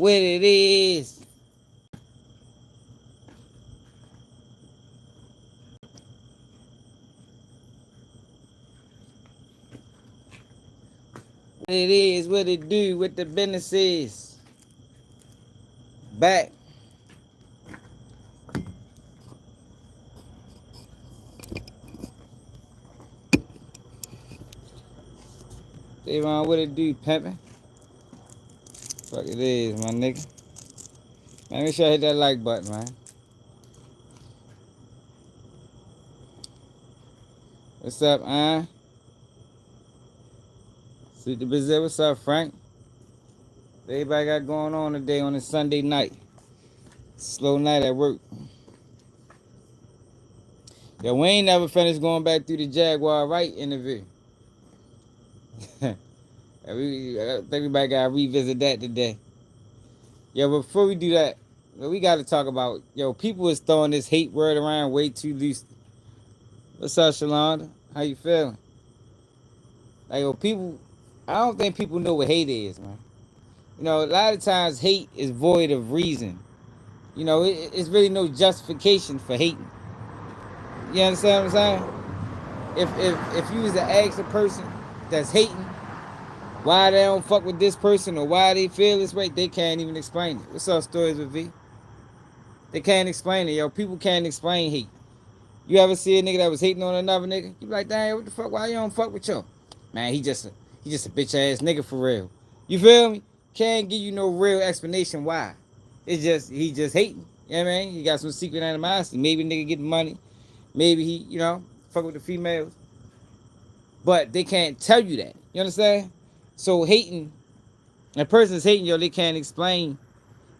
what it is. What it is, what it do, what the business is. Back. Davon, what it do, pimpin'? Fuck it is, my nigga. Man, make sure I hit that like button, man. What's up, Sweet the Brazil, what's up, Frank? What everybody got going on today on a Sunday night? Slow night at work. Yo, we ain't never finished going back through the Jaguar Wright interview. I think everybody got to revisit that today. Yo, but before we do that, we got to talk about, people is throwing this hate word around way too loosely. What's up, Shalonda? How you feeling? Like, people, I don't think people know what hate is, man. A lot of times hate is void of reason. It's really no justification for hating. You understand what I'm saying? If you was to ask a person that's hating why they don't fuck with this person or why they feel this way, they can't even explain it. What's up, Stories with V? They can't explain it, People can't explain hate. You ever see a nigga that was hating on another nigga? You be like, dang, what the fuck? Why you don't fuck with yo? Man, he just a bitch ass nigga for real. You feel me? Can't give you no real explanation why. It's just he just hating. You know what I mean? He got some secret animosity. Maybe nigga getting money. Maybe he, fuck with the females. But they can't tell you that. You understand? So hating, a person's hating, they can't explain.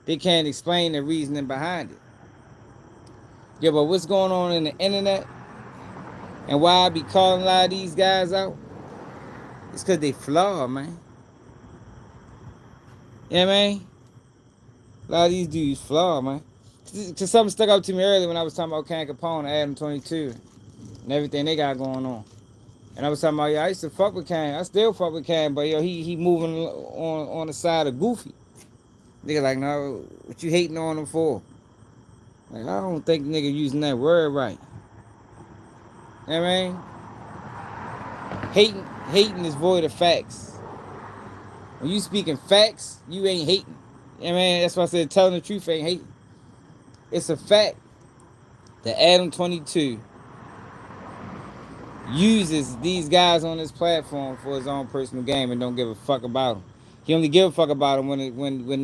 They can't explain the reasoning behind it. Yeah, but what's going on in the internet and why I be calling a lot of these guys out? It's because they flawed, man. You know what I mean? A lot of these dudes flawed, man. Cause something stuck out to me earlier when I was talking about Can Capone and Adam 22 and everything they got going on. And I was talking about, I used to fuck with Kane. I still fuck with Kane, but he moving on the side of goofy. Nigga like, no, what you hating on him for? Like, I don't think nigga using that word right. You know what I mean? Hating is void of facts. When you speaking facts, you ain't hating. You know what I mean? That's why I said telling the truth ain't hating. It's a fact that Adam 22 uses these guys on his platform for his own personal game and don't give a fuck about them. He only give a fuck about them when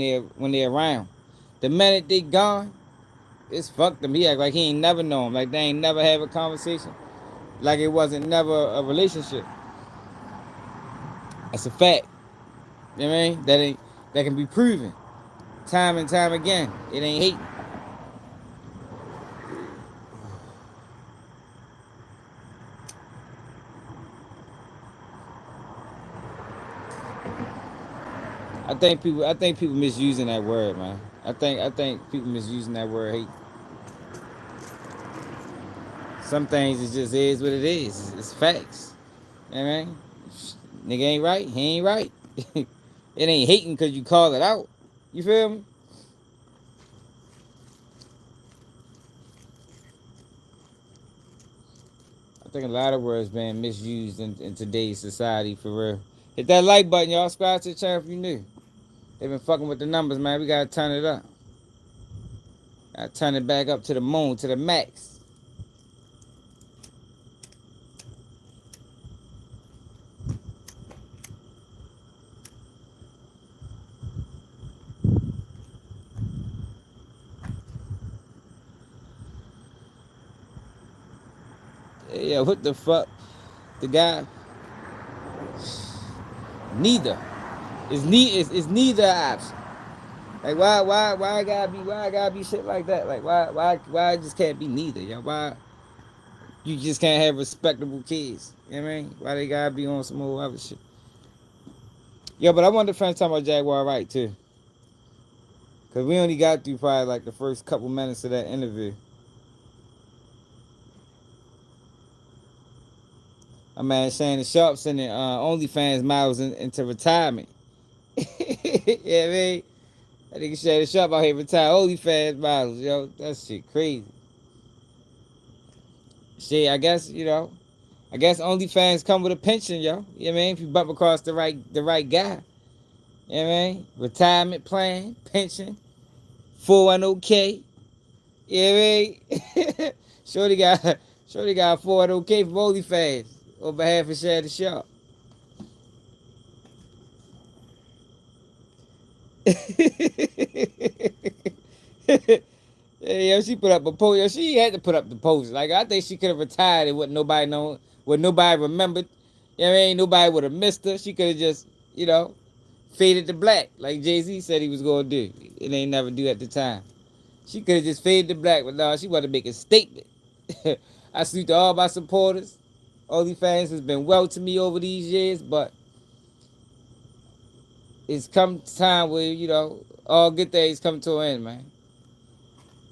they're around. The minute they gone, it's fuck them. He act like he ain't never know them. Like they ain't never have a conversation. Like it wasn't never a relationship. That's a fact. You know what I mean? That can be proven time and time again. It ain't hate. I think people misusing that word, man. I think people misusing that word hate. Some things it just is what it is. It's facts. You know what I mean? Nigga ain't right, he ain't right. It ain't hating because you call it out. You feel me? I think a lot of words being misused in today's society for real. Hit that like button, y'all. Subscribe to the channel if you new. They been fucking with the numbers, man. We gotta turn it up. Gotta turn it back up to the moon, to the max. Yeah, what the fuck? The guy. Neither. It's neither option. Like why I gotta be shit like that? Like why it just can't be neither, yo? Why you just can't have respectable kids? You know what I mean? Why they gotta be on some old other shit? Yo, but I wanted to finish talking about Jaguar Wright too. Cause we only got through probably like the first couple minutes of that interview. My man Shannon Sharp sending OnlyFans models into retirement. Yeah, I mean, That nigga Shannon Sharp out here retired OnlyFans models, yo. That shit crazy. Shit, I guess, I guess OnlyFans come with a pension, yo. You know what I mean? If you bump across the right guy. You know what I mean? Retirement plan, pension, 401k. You know what I mean? Shorty got Shorty got 401k from OnlyFans on behalf of Shannon Sharp. Yeah, yo, she put up a post. Yo, she had to put up the post. Like I think she could have retired and wouldn't nobody know, would nobody remembered. You know what I mean? Nobody would have missed her. She could have just, faded to black, like Jay-Z said he was gonna do. It ain't never do at the time. She could have just faded to black, but no, she wanted to make a statement. I salute to all my supporters. OnlyFans has been well to me over these years, but it's come time where, all good things come to an end, man.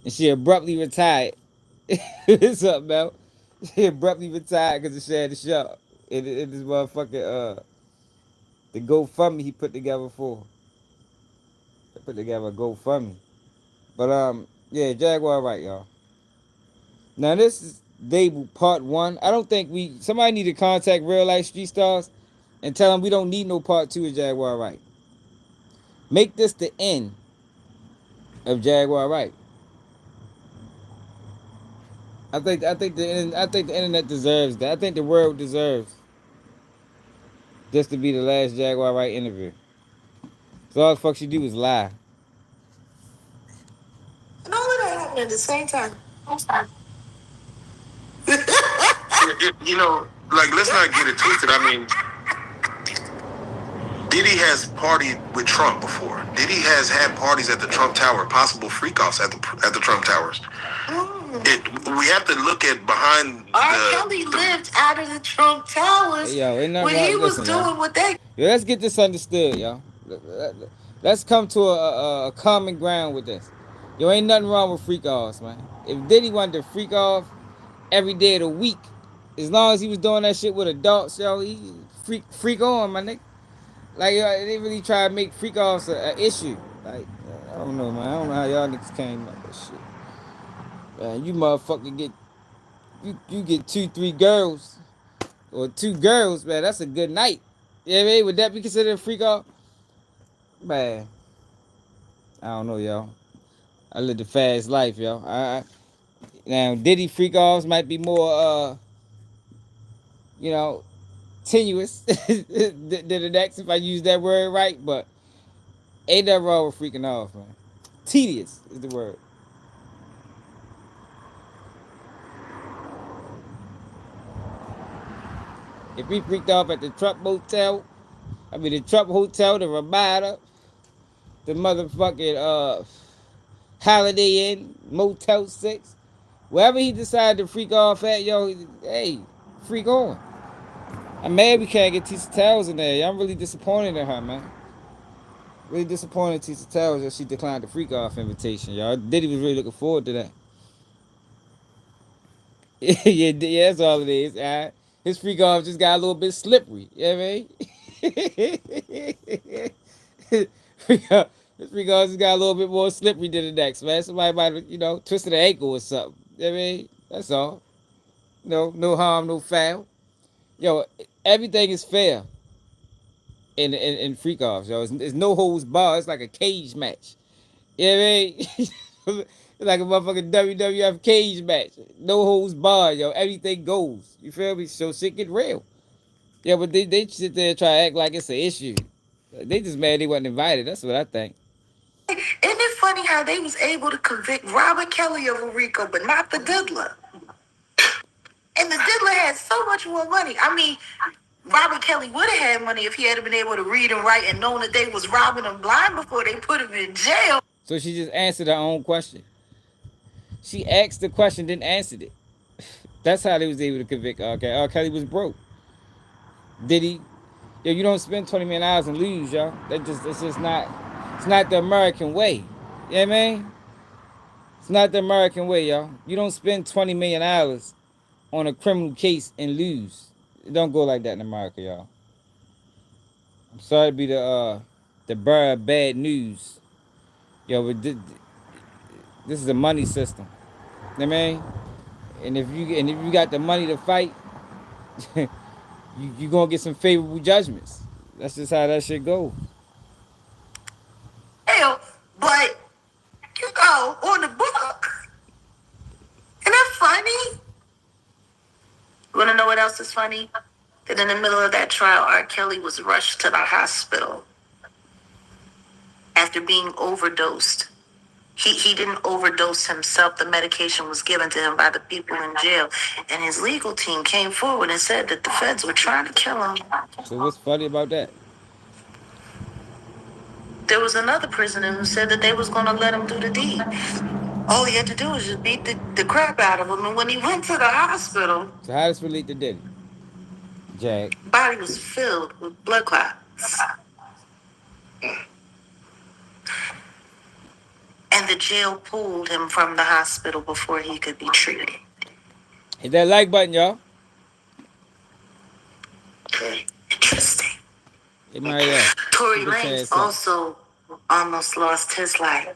And she abruptly retired. What's up, Mel? She abruptly retired because of Shannon Sharp. In this motherfucking the GoFundMe he put together for. He put together a GoFundMe. But yeah, Jaguar right, y'all. Now this is Dable part one. I don't think somebody need to contact real life street stars and tell them we don't need no part two of Jaguar right. Make this the end of Jaguar right. I think the internet deserves that. I think the world deserves this to be the last Jaguar right interview. So all the fuck she do is lie. And all of that happened at the same time. I'm sorry. Like, let's not get it twisted. I mean, Diddy has partied with Trump before. Diddy has had parties at the Trump Tower, possible freak-offs at the Trump Towers. We have to look at behind. R. Kelly lived out of the Trump Towers. Hey, yo, ain't nothing when wrong. he was Listen, doing y'all. what they. Yo, let's get this understood, y'all. Let's come to a common ground with this. Yo, ain't nothing wrong with freak offs, man. If Diddy wanted to freak off every day of the week, as long as he was doing that shit with adults, yo, he freak on, my nigga. Like, they really try to make freak offs an issue. Like, I don't know, man. I don't know how y'all niggas came up with that shit. Man, you motherfucker you get 2, 3 girls or 2 girls, man. That's a good night. You know what I mean? Would that be considered a freak off? Man, I don't know, y'all. I lived a fast life, y'all. Now Diddy freak offs might be more, you know, tenuous than the next if I use that word right, but ain't that wrong with freaking off, man. Tedious is the word. If he freaked off at the Trump Motel, the Trump Hotel, the Ramada, the motherfucking Holiday Inn, Motel 6, wherever he decided to freak off at, yo, hey, freak on. I'm mad we can't get Tisa Towers in there. I'm really disappointed in her, man. Really disappointed in Tisa Towers that she declined the freak off invitation, y'all. Diddy was really looking forward to that. Yeah, that's all it is. All right? His freak off just got a little bit slippery. You know what I mean? His freak off just got a little bit more slippery than the next, man. Somebody might have, twisted an ankle or something. You know what I mean? That's all. No harm, no foul. Yo, everything is fair in freak offs, yo. It's no holds bar. It's like a cage match. You know what I mean? It's like a motherfucking WWF cage match. No holds bar, yo. Everything goes. You feel me? So shit get real. Yeah, but they sit there and try to act like it's an issue. They just mad they wasn't invited. That's what I think. Isn't it funny how they was able to convict Robert Kelly of a RICO, but not the diddler? And the diddler had so much more money. I mean, Robert Kelly would have had money if he had been able to read and write and known that they was robbing him blind before they put him in jail. So she just answered her own question. She asked the question, then answered it. That's how they was able to convict R. Kelly. R. Kelly was broke. Did he? Yo, you don't spend $20 million and lose, y'all. It's just not. It's not the American way. You know what I mean? It's not the American way, y'all. You don't spend $20 million on a criminal case and lose. It don't go like that in America, y'all. I'm sorry to be the bearer of bad news. Yo, but this is a money system. You know what I mean? And if you got the money to fight, you gonna get some favorable judgments. That's just how that shit go. Hell, but you know, on the book, isn't that funny? You wanna know what else is funny? That in the middle of that trial, R. Kelly was rushed to the hospital after being overdosed. He didn't overdose himself. The medication was given to him by the people in jail. And his legal team came forward and said that the feds were trying to kill him. So what's funny about that? There was another prisoner who said that they was going to let him do the deed. All he had to do was just beat the crap out of him. And when he went to the hospital, So how this relate to Diddy? Jack. his body was filled with blood clots. And the jail pulled him from the hospital before he could be treated. Hit that like button, y'all. Interesting. Hit my ass. Tory Super Lanez chat something. also almost lost his life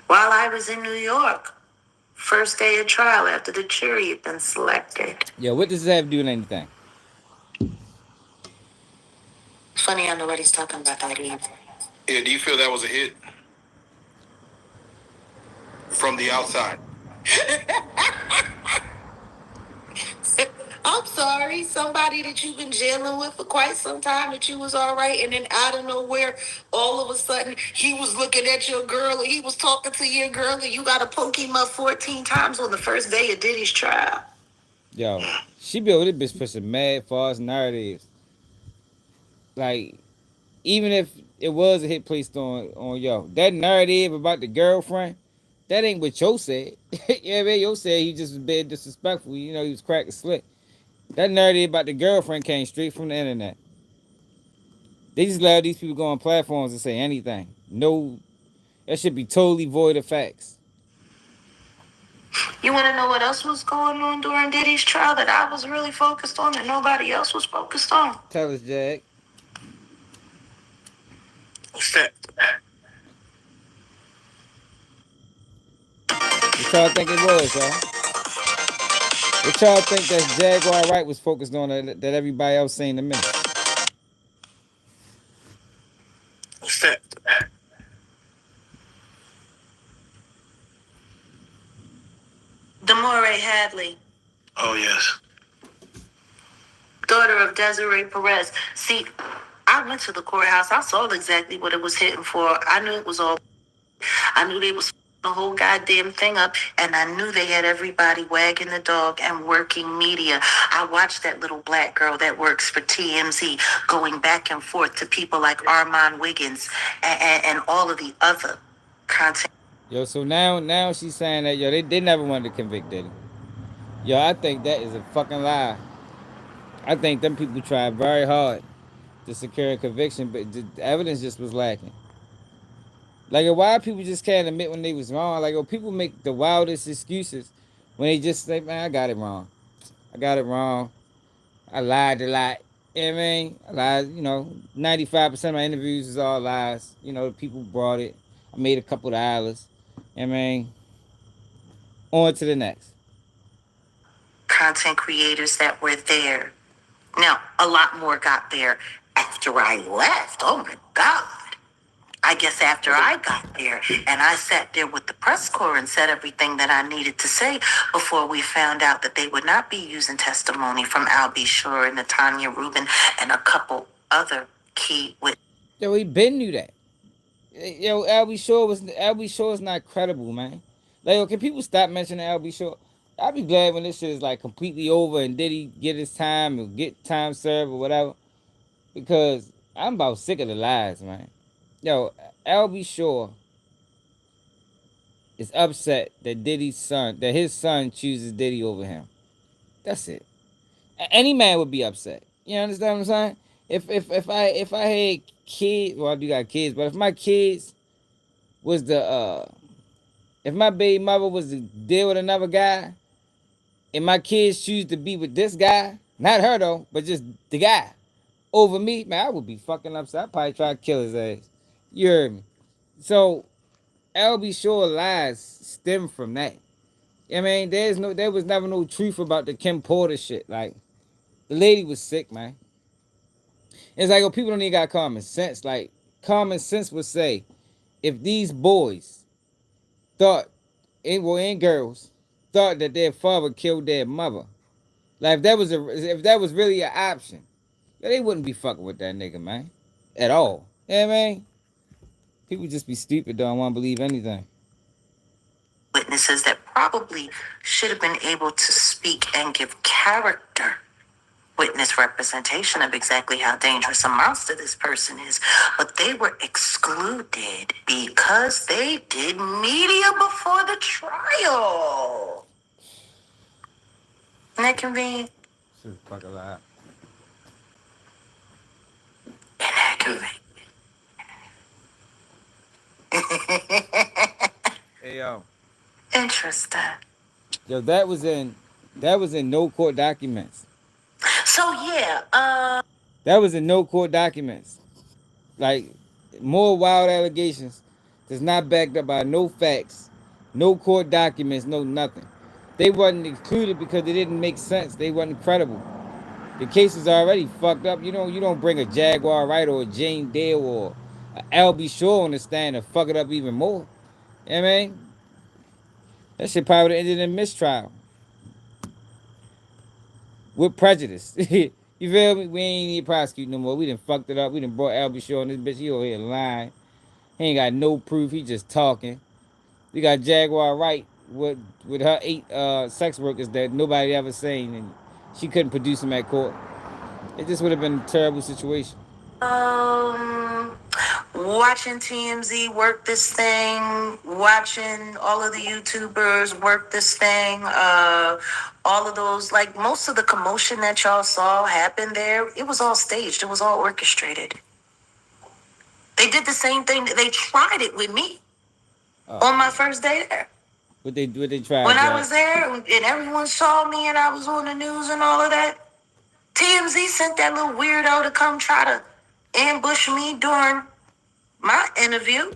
while I was in New York. First day of trial after the jury had been selected. Yo, what does this have to do with anything? Funny, I know what he's talking about that either. Yeah, do you feel that was a hit from the outside? I'm sorry, somebody that you've been jailing with for quite some time that you was all right, and then out of nowhere, all of a sudden, he was looking at your girl, and he was talking to your girl, and you got to poke him up 14 times on the first day of Diddy's trial. Yo, she be over this bitch pushing mad false narratives. Like, even if it was a hit placed on yo, that narrative about the girlfriend, that ain't what Yo said. Yeah, man, Yo said he just was being disrespectful. You know, he was cracking slick. That narrative about the girlfriend came straight from the internet. They just let these people go on platforms and say anything. No, that should be totally void of facts. You want to know what else was going on during Diddy's trial that I was really focused on and nobody else was focused on? Tell us, Jack. What's that? What y'all think it was, y'all? What y'all think that Jaguar Wright was focused on that everybody else seen to miss? What's that? Demore Hadley, Oh, yes. daughter of Desiree Perez. See, I went to the courthouse. I saw exactly what it was hitting for. I knew it was all. I knew they was the whole goddamn thing up, and I knew they had everybody wagging the dog and working media. I watched that little black girl that works for TMZ going back and forth to people like Armand Wiggins and all of the other content. Yo, so now she's saying that yo they never wanted to convict Diddy. Yo, I think that is a fucking lie. I think them people tried very hard to secure a conviction, but the evidence just was lacking. Like, why people just can't admit when they was wrong? Like, people make the wildest excuses when they just say, "Man, I got it wrong. I got it wrong. I lied a lot." You know what I mean? I lied. 95% of my interviews is all lies. People brought it. I made a couple of dollars. You know what I mean? On to the next. Content creators that were there. Now, a lot more got there after I left. Oh my God. I guess after I got there and I sat there with the press corps and said everything that I needed to say before we found out that they would not be using testimony from Al B. Shore and Natanya Rubin and a couple other key witnesses. Yo, we been knew that. Yo, Albie Shore is not credible, man. Like, yo, can people stop mentioning Albie Shore? I'll be glad when this shit is like completely over and Diddy get his time or get time served or whatever. Because I'm about sick of the lies, man. Yo, Albie Shore is upset that his son chooses Diddy over him. That's it. Any man would be upset. You understand what I'm saying? If I had kids, well, I do got kids, but if my kids was if my baby mother was to deal with another guy, and my kids choose to be with this guy, not her though, but just the guy over me, man, I would be fucking upset. I'd probably try to kill his ass. You heard me? So LB Shore lies stem from that. I mean, there was never no truth about the Kim Porter shit. Like the lady was sick, man. It's like, oh, people don't even got common sense. Like common sense would say, if these boys thought, and girls thought that their father killed their mother, like if that was really an option, yeah, they wouldn't be fucking with that nigga, man, at all. You know what I mean? People just be stupid, don't want to believe anything. Witnesses that probably should have been able to speak and give character witness representation of exactly how dangerous a monster this person is, but they were excluded because they did media before the trial. Isn't that convenient? This is fucking lie. Inaccurate. Hey yo, Interesting. yo, that was in no court documents. So yeah, That was in no court documents. Like more wild allegations that's not backed up by no facts, no court documents, no nothing. They wasn't included because they didn't make sense. They wasn't credible. The case is already fucked up. You don't bring a Jaguar Wright or a Jane Dale or a Albie Shaw on the stand to fuck it up even more. You know what I mean? That shit probably would have ended in mistrial. With prejudice. You feel me? We ain't need to prosecute no more. We done fucked it up. We done brought Albie Shaw on this bitch. He over here lying. He ain't got no proof. He just talking. We got Jaguar Wright with her 8 sex workers that nobody ever seen, and she couldn't produce them at court. It just would have been a terrible situation. um, watching TMZ work this thing, watching all of the YouTubers work this thing, all of those, like most of the commotion that y'all saw happen there, it was all staged. It was all orchestrated. They did the same thing. They tried it with me on my first day there. What they tried? When I was there and everyone saw me and I was on the news and all of that, TMZ sent that little weirdo to come try to ambush me during my interview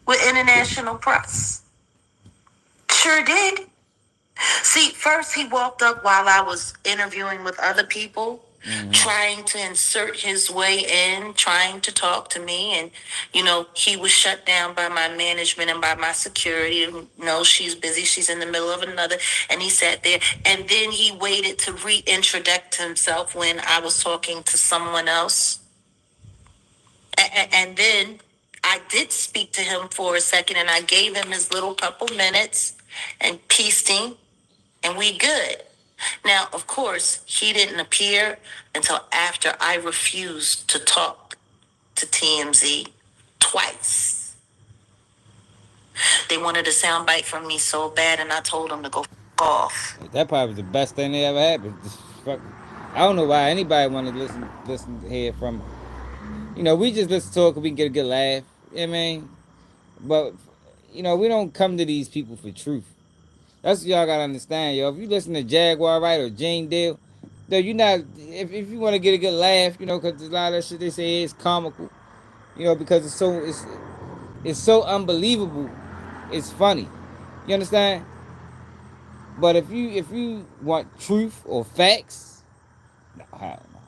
with international press. Sure did. See, first he walked up while I was interviewing with other people, trying to insert his way in, trying to talk to me. And, he was shut down by my management and by my security. No, she's busy. She's in the middle of another. And he sat there. And then he waited to reintroduce himself when I was talking to someone else. And then I did speak to him for a second, and I gave him his little couple minutes and pieced him, and we good. Now, of course, he didn't appear until after I refused to talk to TMZ twice. They wanted a soundbite from me so bad, and I told them to go off. That probably was the best thing that ever happened. Just fuck. I don't know why anybody wanted to listen to hear from. We just listen to it because we can get a good laugh. You know what I mean? But we don't come to these people for truth. That's what y'all gotta understand, yo. If you listen to Jaguar Wright or Jane Dale, though you not if you want to get a good laugh, because a lot of that shit they say is comical, because it's so unbelievable, it's funny. You understand? But if you want truth or facts, no, hell no.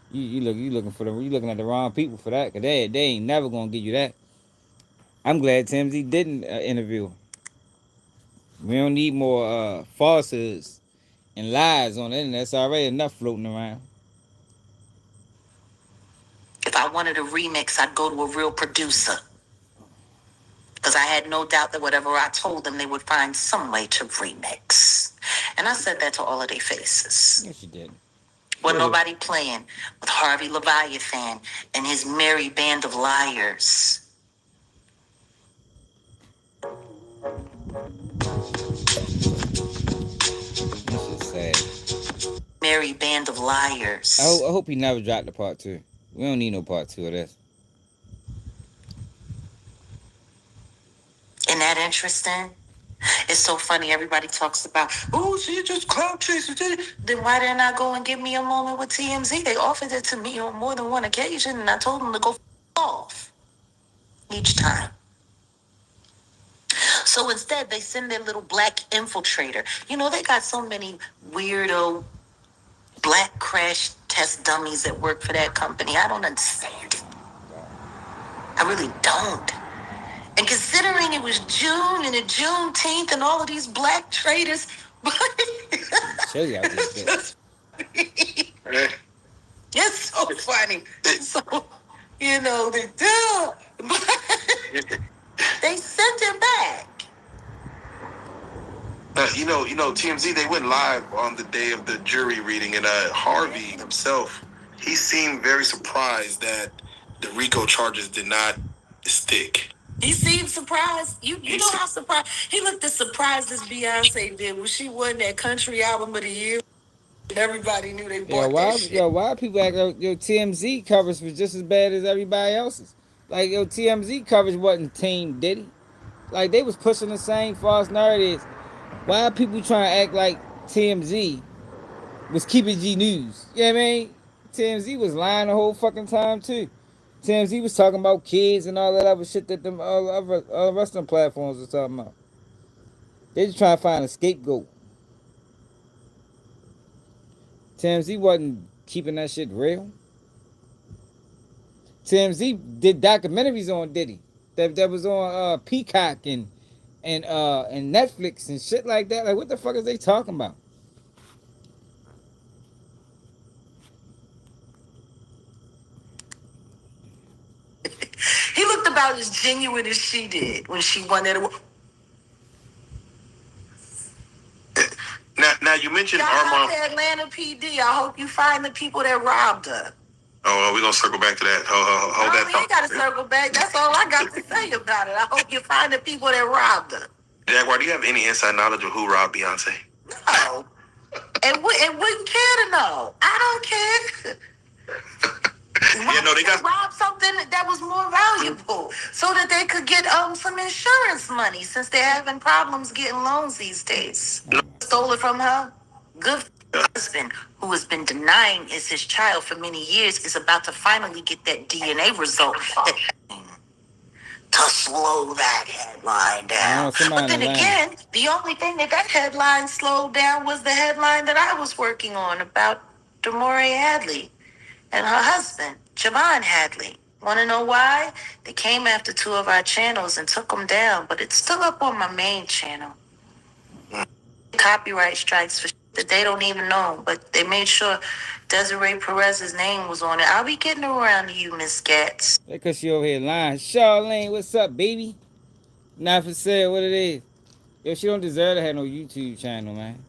You looking for you looking at the wrong people for that, cause they ain't never gonna give you that. I'm glad TMZ didn't interview. We don't need more falsehoods and lies on the internet. That's already enough floating around. If I wanted a remix, I'd go to a real producer. Because I had no doubt that whatever I told them, they would find some way to remix. And I said that to all of their faces. Yes, you did. Well, nobody playing with Harvey Leviathan and his merry band of liars. This is sad. Merry band of liars. I hope he never dropped the part 2. We don't need no part 2 of this. Isn't that interesting? It's so funny. Everybody talks about, oh, she just cloud chaser did it. Then why didn't I go and give me a moment with TMZ? They offered it to me on more than one occasion, and I told them to go off. each time. So instead, they send their little black infiltrator. You know, they got so many weirdo black crash test dummies that work for that company. I don't understand it. I really don't. And considering it was June and the Juneteenth and all of these black traders, Chilly out this bitch. it's so funny. So, you know, they do. They sent him back. TMZ, they went live on the day of the jury reading, and Harvey himself, he seemed very surprised that the RICO charges did not stick. He seemed surprised. You know how surprised he looked as surprised as Beyonce did when she won that country album of the year. And everybody knew they bought that shit. Why people act like your TMZ coverage was just as bad as everybody else's? Like your TMZ coverage wasn't Team Diddy. Like they was pushing the same false narratives. Why are people trying to act like TMZ was keeping G News? You know what I mean? TMZ was lying the whole fucking time too. TMZ was talking about kids and all that other shit that them other wrestling platforms was talking about. They just trying to find a scapegoat. TMZ wasn't keeping that shit real. TMZ did documentaries on Diddy that was on Peacock and Netflix and shit like that. Like what the fuck is they talking about? He looked about as genuine as she did when she won that award. Now you mentioned Y'all Armand. got the Atlanta PD. I hope you find the people that robbed her. Oh, we're gonna circle back to that. Hold that We thought. ain't got to circle back. That's all I got to say about it. I hope you find the people that robbed her. Jaguar, do you have any inside knowledge of who robbed Beyonce? No. And wouldn't care to know. I don't care. They got robbed something that was more valuable so that they could get some insurance money since they're having problems getting loans these days. Stole it from her. Good husband, who has been denying is his child for many years, is about to finally get that DNA result to slow that headline down. But then again, the only thing that headline slowed down was the headline that I was working on about Demore Hadley and her husband, Javon Hadley. Want to know why? They came after two of our channels and took them down, but it's still up on my main channel. Copyright strikes for that they don't even know, but they made sure Desiree Perez's name was on it. I'll be getting around to you, Miss Gats. Because she over here lying. Charlene, what's up, baby? Not for sale, what it is. Yo, she don't deserve to have no YouTube channel, man.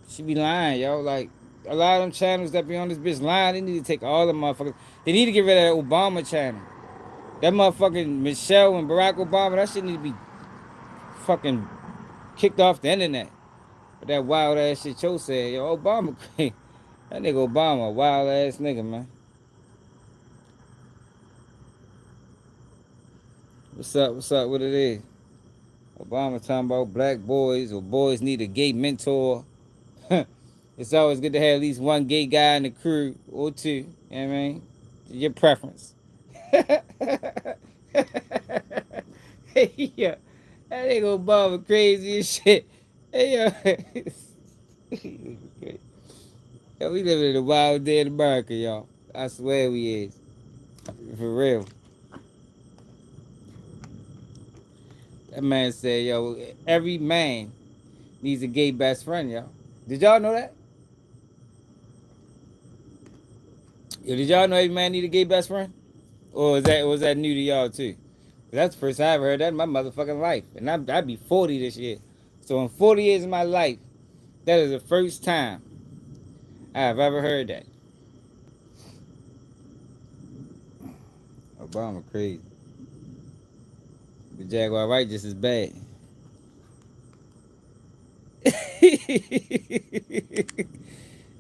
She be lying, yo. Like, a lot of them channels that be on this bitch lying, they need to take all the motherfuckers. They need to get rid of that Obama channel. That motherfucking Michelle and Barack Obama, that shit need to be fucking kicked off the internet. But that wild ass shit Cho said, yo, Obama, that nigga Obama, a wild ass nigga, man. What's up, what it is? Obama talking about black boys or boys need a gay mentor. It's always good to have at least one gay guy in the crew or two. You know what I mean? Your preference. Hey, yeah. That nigga Obama crazy as shit. Hey, yo. Yo, we living in a wild day in America, y'all. I swear we is. For real. That man said, yo, every man needs a gay best friend, y'all. Did y'all know that? Yo, did y'all know every man need a gay best friend? Or was that new to y'all too? That's the first time I ever heard that in my motherfucking life. And I'd be 40 this year. So in 40 years of my life, that is the first time I've ever heard that. Obama crazy. The Jaguar right just as bad.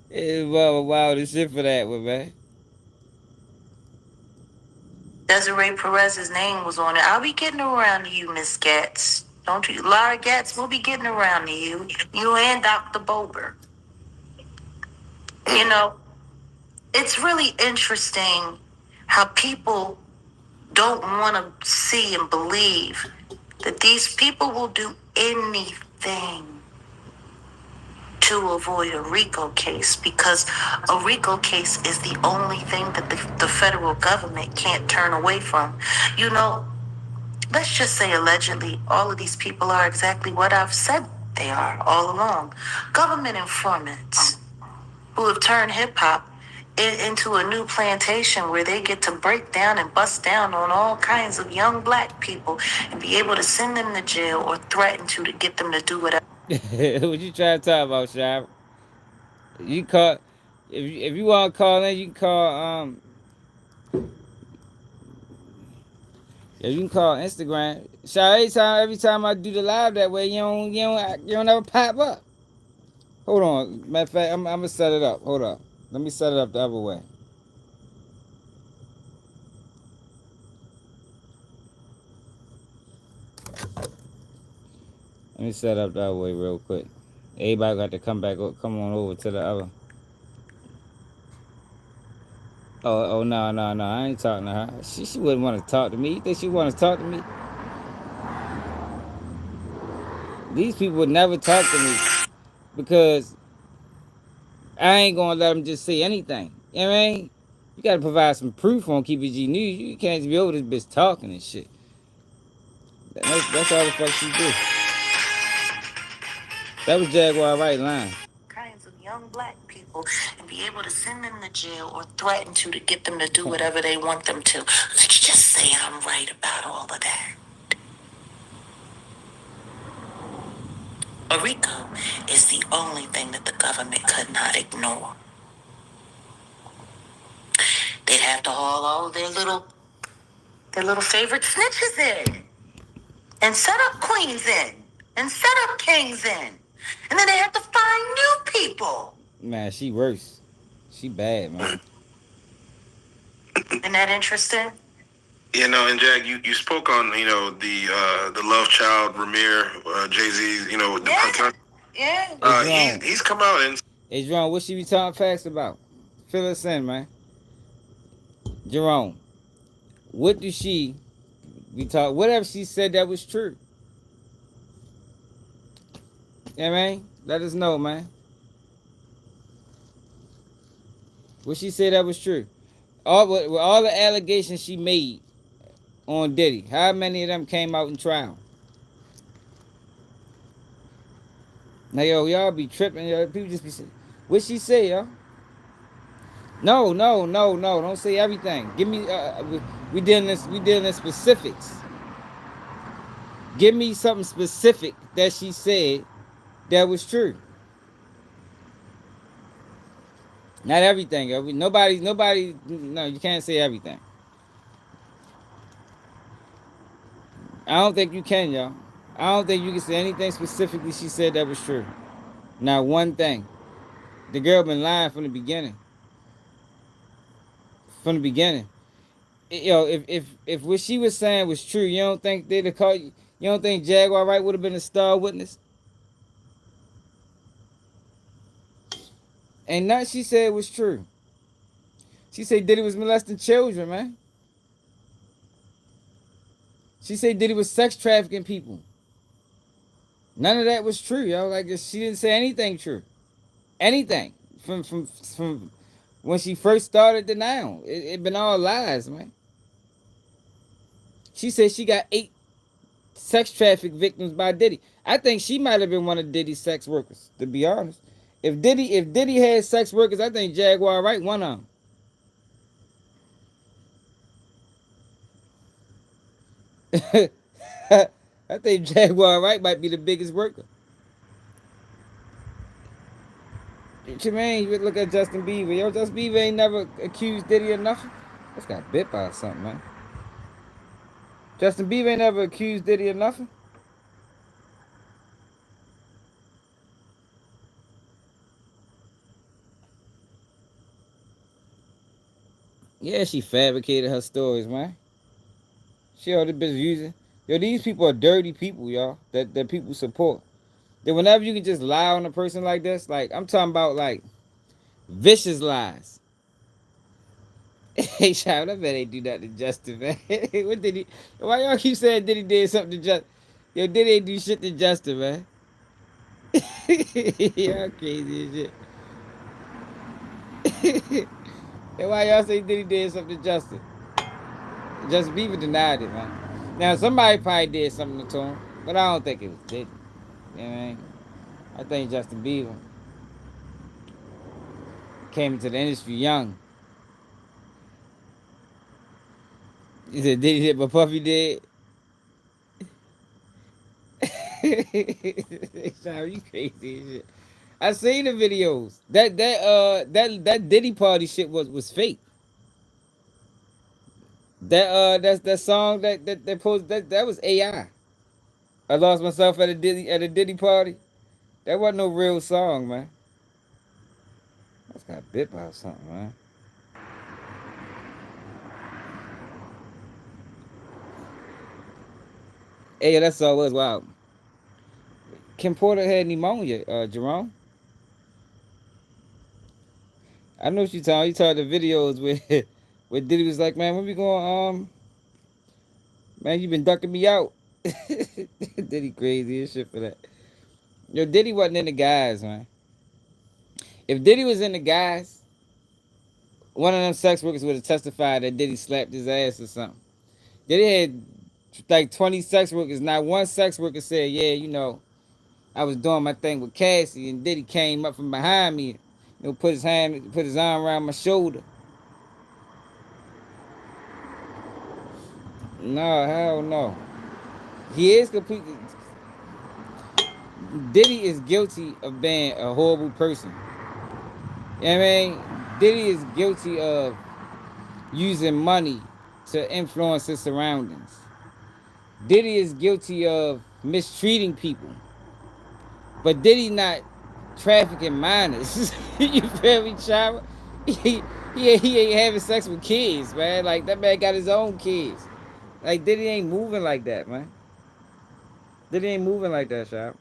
It's wild as shit for that one, man. Desiree Perez's name was on it. I'll be getting around to you, Miss Gats. Don't you? Laura Gats, we'll be getting around to you. You and Dr. Bober. You know, it's really interesting how people don't want to see and believe that these people will do anything to avoid a RICO case, because a RICO case is the only thing that the federal government can't turn away from. You know, let's just say allegedly, all of these people are exactly what I've said they are all along. Government informants who have turned hip hop into a new plantation where they get to break down and bust down on all kinds of young black people and be able to send them to jail or threaten to get them to do whatever. What you trying to talk about, Shab? You call if you want to call in, you can call yeah, you can call Instagram. Shab, every time I do the live that way, you don't ever pop up. Hold on, matter of fact, I'm gonna set it up. Hold up, let me set it up the other way. Let me set up the other way real quick. Everybody got to come on over to the other. Oh no, I ain't talking to her. She wouldn't want to talk to me. You think she want to talk to me? These people would never talk to me because I ain't gonna let them just say anything. You know what I mean? You gotta provide some proof on Keep It G News. You can't just be over this bitch talking and shit. That's all the fuck she do. That was Jaguar right line. Kinds of young black people and be able to send them to jail or threaten to get them to do whatever they want them to. Let's just say I'm right about all of that. A RICO is the only thing that the government could not ignore. They'd have to haul all their little favorite snitches in and set up queens in and set up kings in. And then they have to find new people. Man, she worse. She bad, man. Isn't that interesting? And Jack, you spoke on the love child Ramir, Jay-Z, he's come out and Hey Jerome, what she be talking facts about? Fill us in, man. Jerome, what do she we talk whatever she said that was true? Yeah, man. Let us know, man. What she said that was true. With all the allegations she made on Diddy, how many of them came out in trial? Now, yo, y'all be tripping. Yo, people just be saying, what she say, yo? No. Don't say everything. Give me. We dealing in specifics. Give me something specific that she said that was true. Not everything, yo. Nobody. No, you can't say everything. I don't think you can, y'all. I don't think you can say anything specifically she said that was true. Not one thing. The girl been lying from the beginning. From the beginning. Yo, if what she was saying was true, you don't think they'd have called you? You don't think Jaguar Wright would have been a star witness? And nothing she said was true. She said Diddy was molesting children, man. She said Diddy was sex trafficking people. None of that was true, yo. Like she didn't say anything true. Anything from when she first started to now. It been all lies, man. She said she got 8 sex traffic victims by Diddy. I think she might have been one of Diddy's sex workers, to be honest. If Diddy had sex workers, I think Jaguar Wright one of them. I think Jaguar Wright might be the biggest worker. What you mean? You look at Justin Bieber. Yo, Justin Bieber ain't never accused Diddy of nothing. Just got bit by something, man. Justin Bieber ain't never accused Diddy of nothing. Yeah, she fabricated her stories, man. She all the bitch using. Yo, these people are dirty people, y'all. That people support. That whenever you can just lie on a person like this, like I'm talking about like vicious lies. Hey, child, I bet they do that to Justin, man. What did he? Why y'all keep saying Diddy did something to Justin? Yo, Diddy ain't do shit to Justin, man. Y'all crazy as shit. And why y'all say Diddy did something to Justin? Justin Bieber denied it, man. Now somebody probably did something to him, but I don't think it was Diddy. You know what I mean? I think Justin Bieber came into the industry young. He said Diddy did, but Puffy did. Sorry, you crazy as shit. I seen the videos. That Diddy party shit was fake. That song that posted that was AI. I lost myself at a Diddy party. That wasn't no real song, man. I just got bit by something, man. Hey, that song was wild. Kim Porter had pneumonia, Jerome. I know what you talking. You talking the videos where where Diddy was like, man, when we going, man, you been ducking me out. Diddy crazy as shit for that. Yo, Diddy wasn't in the guys, man. If Diddy was in the guys, one of them sex workers would have testified that Diddy slapped his ass or something. Diddy had like 20 sex workers. Not one sex worker said, yeah, I was doing my thing with Cassie and Diddy came up from behind me, put his arm around my shoulder. No, hell no. He is completely. Diddy is guilty of being a horrible person. You know what I mean? Diddy is guilty of using money to influence his surroundings. Diddy is guilty of mistreating people. But Diddy not trafficking minors. You feel me, child? He ain't having sex with kids, man. Like that man got his own kids. Like Diddy ain't moving like that, man. Diddy ain't moving like that, child.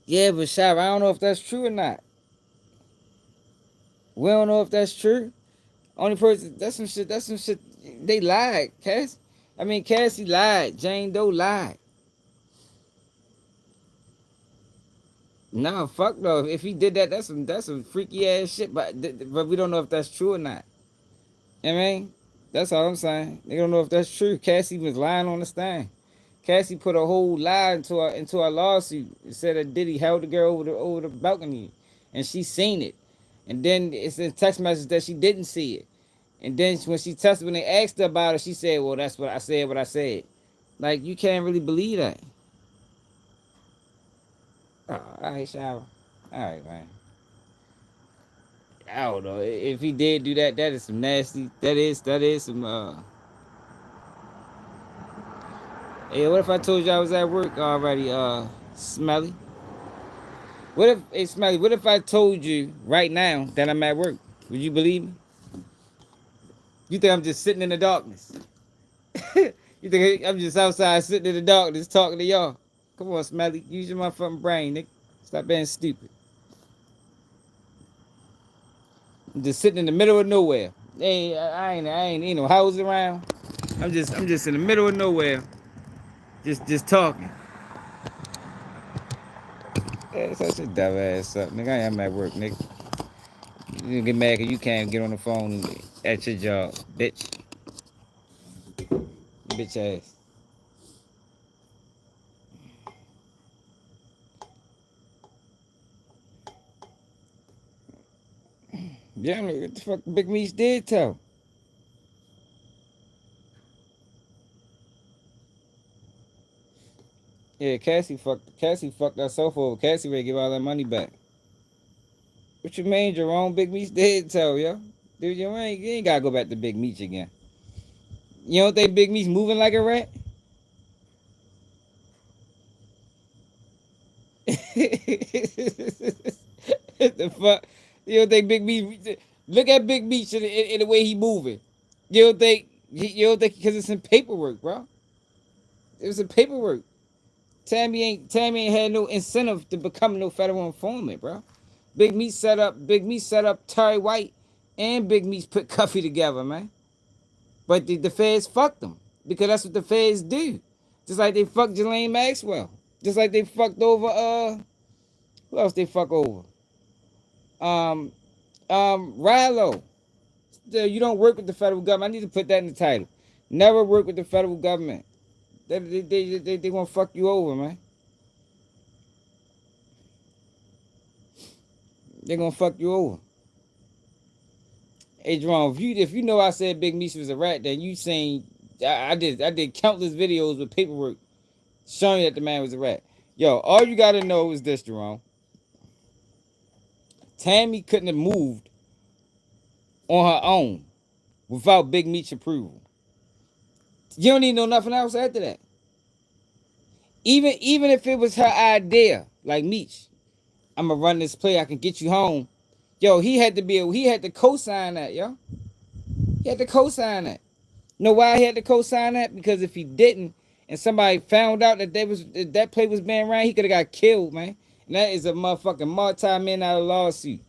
Yeah, but Shab, I don't know if that's true or not. We don't know if that's true. Only person that's some shit. That's some shit. They lied, Cass. I mean, Cassie lied. Jane Doe lied. Nah, fuck no. If he did that, that's some freaky ass shit. But we don't know if that's true or not. You know what I mean, that's all I'm saying. They don't know if that's true. Cassie was lying on the stand. Cassie put a whole lie into our lawsuit. It said that Diddy held the girl over the balcony, and she seen it. And then it's a text message that she didn't see it. And then when they asked her about it, she said, "Well, that's what I said. What I said." Like you can't really believe that. Oh, all right, shower. All right, man. I don't know if he did do that. That is some nasty. That is some. Hey, what if I told you I was at work already? Smelly. What if, hey, Smelly? What if I told you right now that I'm at work? Would you believe me? You think I'm just sitting in the darkness? You think I'm just outside sitting in the darkness talking to y'all? Come on, Smelly. Use your motherfucking brain, nigga. Stop being stupid. I'm just sitting in the middle of nowhere. Hey, I ain't no houses around. I'm just in the middle of nowhere. Just talking. Yeah, such a dumb ass up, nigga. I am at work, nigga. You get mad because you can't get on the phone at your job, bitch. Bitch ass. Yeah, what the fuck Big Meech did tell. Yeah, Cassie fucked herself over. Cassie ready to give all that money back. What you mean, Jerome? Big Meech did tell, yo. Dude, you ain't gotta go back to Big Meech again. You don't think Big Meech moving like a rat? The fuck? You don't think Big Meech Look at Big Meech in the way he moving. You don't think? You don't think because it's in paperwork, bro? It was in paperwork. Tammy ain't had no incentive to become no federal informant, bro. Big Meech set up Terry White and Big Meech put Cuffy together, man. But the feds fucked them because that's what the feds do. Just like they fucked Ghislaine Maxwell. Just like they fucked over who else they fuck over? Um Rilo. You don't work with the federal government. I need to put that in the title. Never work with the federal government. They gonna fuck you over, man. They gonna fuck you over. Hey Jerome, if you know I said Big Meech was a rat, then you saying I did countless videos with paperwork showing that the man was a rat. Yo, all you gotta know is this, Jerome. Tammy couldn't have moved on her own without Big Meech approval. You don't need to know nothing else after that. Even if it was her idea, like Meech, I'm gonna run this play. I can get you home. Yo, he had to co-sign that, yo. He had to co-sign that. Know why he had to co-sign that? Because if he didn't, and somebody found out that play was being ran, he could have got killed, man. And that is a motherfucking multi-million-dollar lawsuit.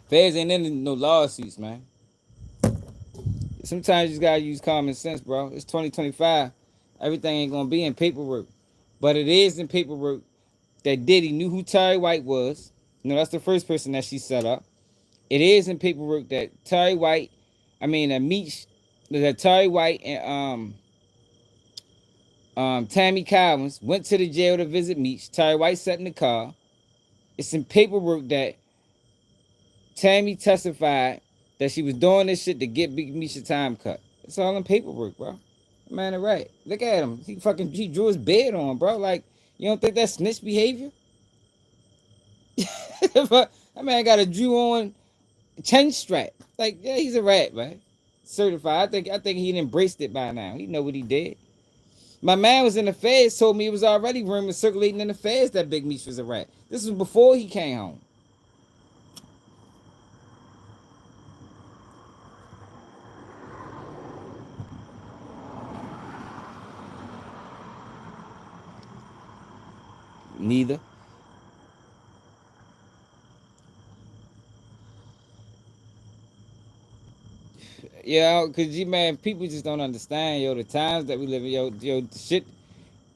Feds ain't in no lawsuits, man. Sometimes you just gotta use common sense, bro. It's 2025. Everything ain't gonna be in paperwork. But it is in paperwork that Diddy knew who Terry White was. That's the first person that she set up. It is in paperwork that Meech, that Terry White and Tammy Collins went to the jail to visit Meech. Terry White sat in the car. It's in paperwork that Tammy testified that she was doing this shit to get Big Meech a time cut. It's all in paperwork, bro. Man, right. Look at him. He drew his bed on, bro. Like, you don't think that's snitch behavior? That man got a Drew on chain strap. Like, yeah, he's a rat, man. Certified. I think he embraced it by now. He know what he did. My man was in the feds, told me it was already rumors circulating in the feds that Big Meech was a rat. This was before he came home. Neither. Yeah, cause man, people just don't understand, yo, the times that we live in, yo, shit.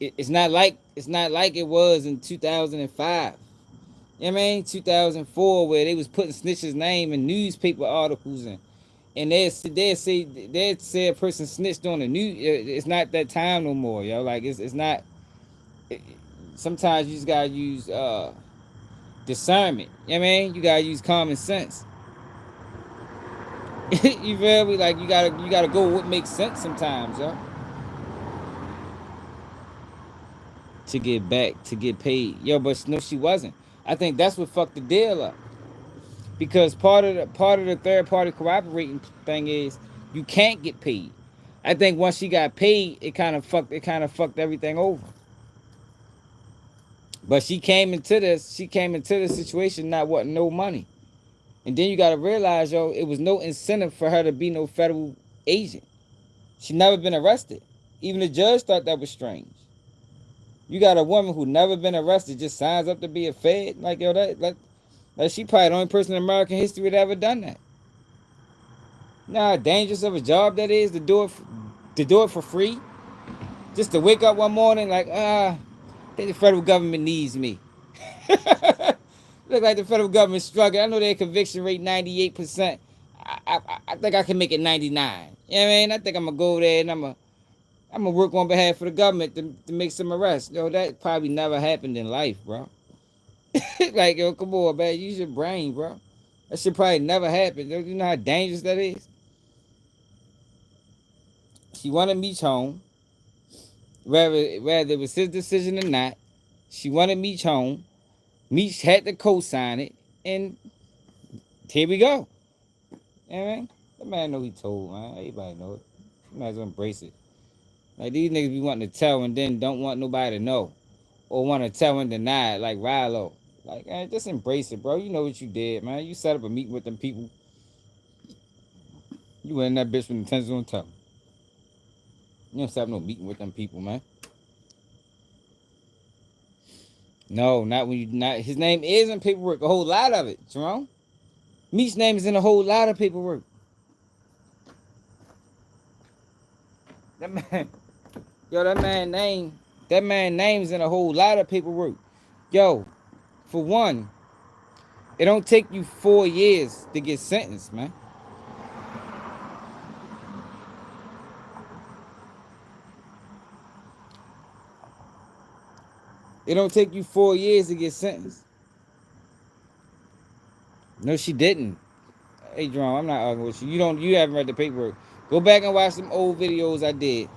It's not like it was in 2005. You know what I mean? 2004, where they was putting snitches' name in newspaper articles and they'd say a person snitched on the news. It's not that time no more, yo. Like it's not. It, sometimes you just gotta use discernment. You know what I mean? You gotta use common sense. You feel me? Like you gotta go with what makes sense sometimes, yo. To get back, to get paid, yo. But no, she wasn't. I think that's what fucked the deal up. Because part of the third party cooperating thing is you can't get paid. I think once she got paid, it kind of fucked everything over. But she came into this situation not wanting no money. And then you gotta realize, yo, it was no incentive for her to be no federal agent. She never been arrested. Even the judge thought that was strange. You got a woman who never been arrested just signs up to be a fed. Like, yo, that she probably the only person in American history that ever done that. You know how dangerous of a job that is to do it for free? Just to wake up one morning like, I think the federal government needs me. Look like the federal government struggling. I know their conviction rate 98%. I think I can make it 99. You know what I mean? I think I'm gonna go there and I'm gonna work on behalf of the government to make some arrests. Yo, that probably never happened in life, bro. Like, yo, come on, man. Use your brain, bro. That shit probably never happened. You know how dangerous that is? She wanted Meech home. Whether it was his decision or not, she wanted Meech home. Meech had to co-sign it. And here we go. You know what I mean? The man know he told, man. Everybody know it. You might as well embrace it. Like, these niggas be wanting to tell and then don't want nobody to know. Or want to tell and deny it, like Rilo. Like, man, just embrace it, bro. You know what you did, man. You set up a meeting with them people. You went in that bitch with intentions on top. You don't set up no meeting with them people, man. No, not when you not. His name is in paperwork. A whole lot of it, Jerome. Meech's name is in a whole lot of paperwork. That man, yo, that man name's in a whole lot of paperwork. Yo, for one, it don't take you 4 years to get sentenced, man. It don't take you 4 years to get sentenced. No, she didn't. Hey, Jerome, I'm not arguing with you. You haven't read the paperwork. Go back and watch some old videos I did.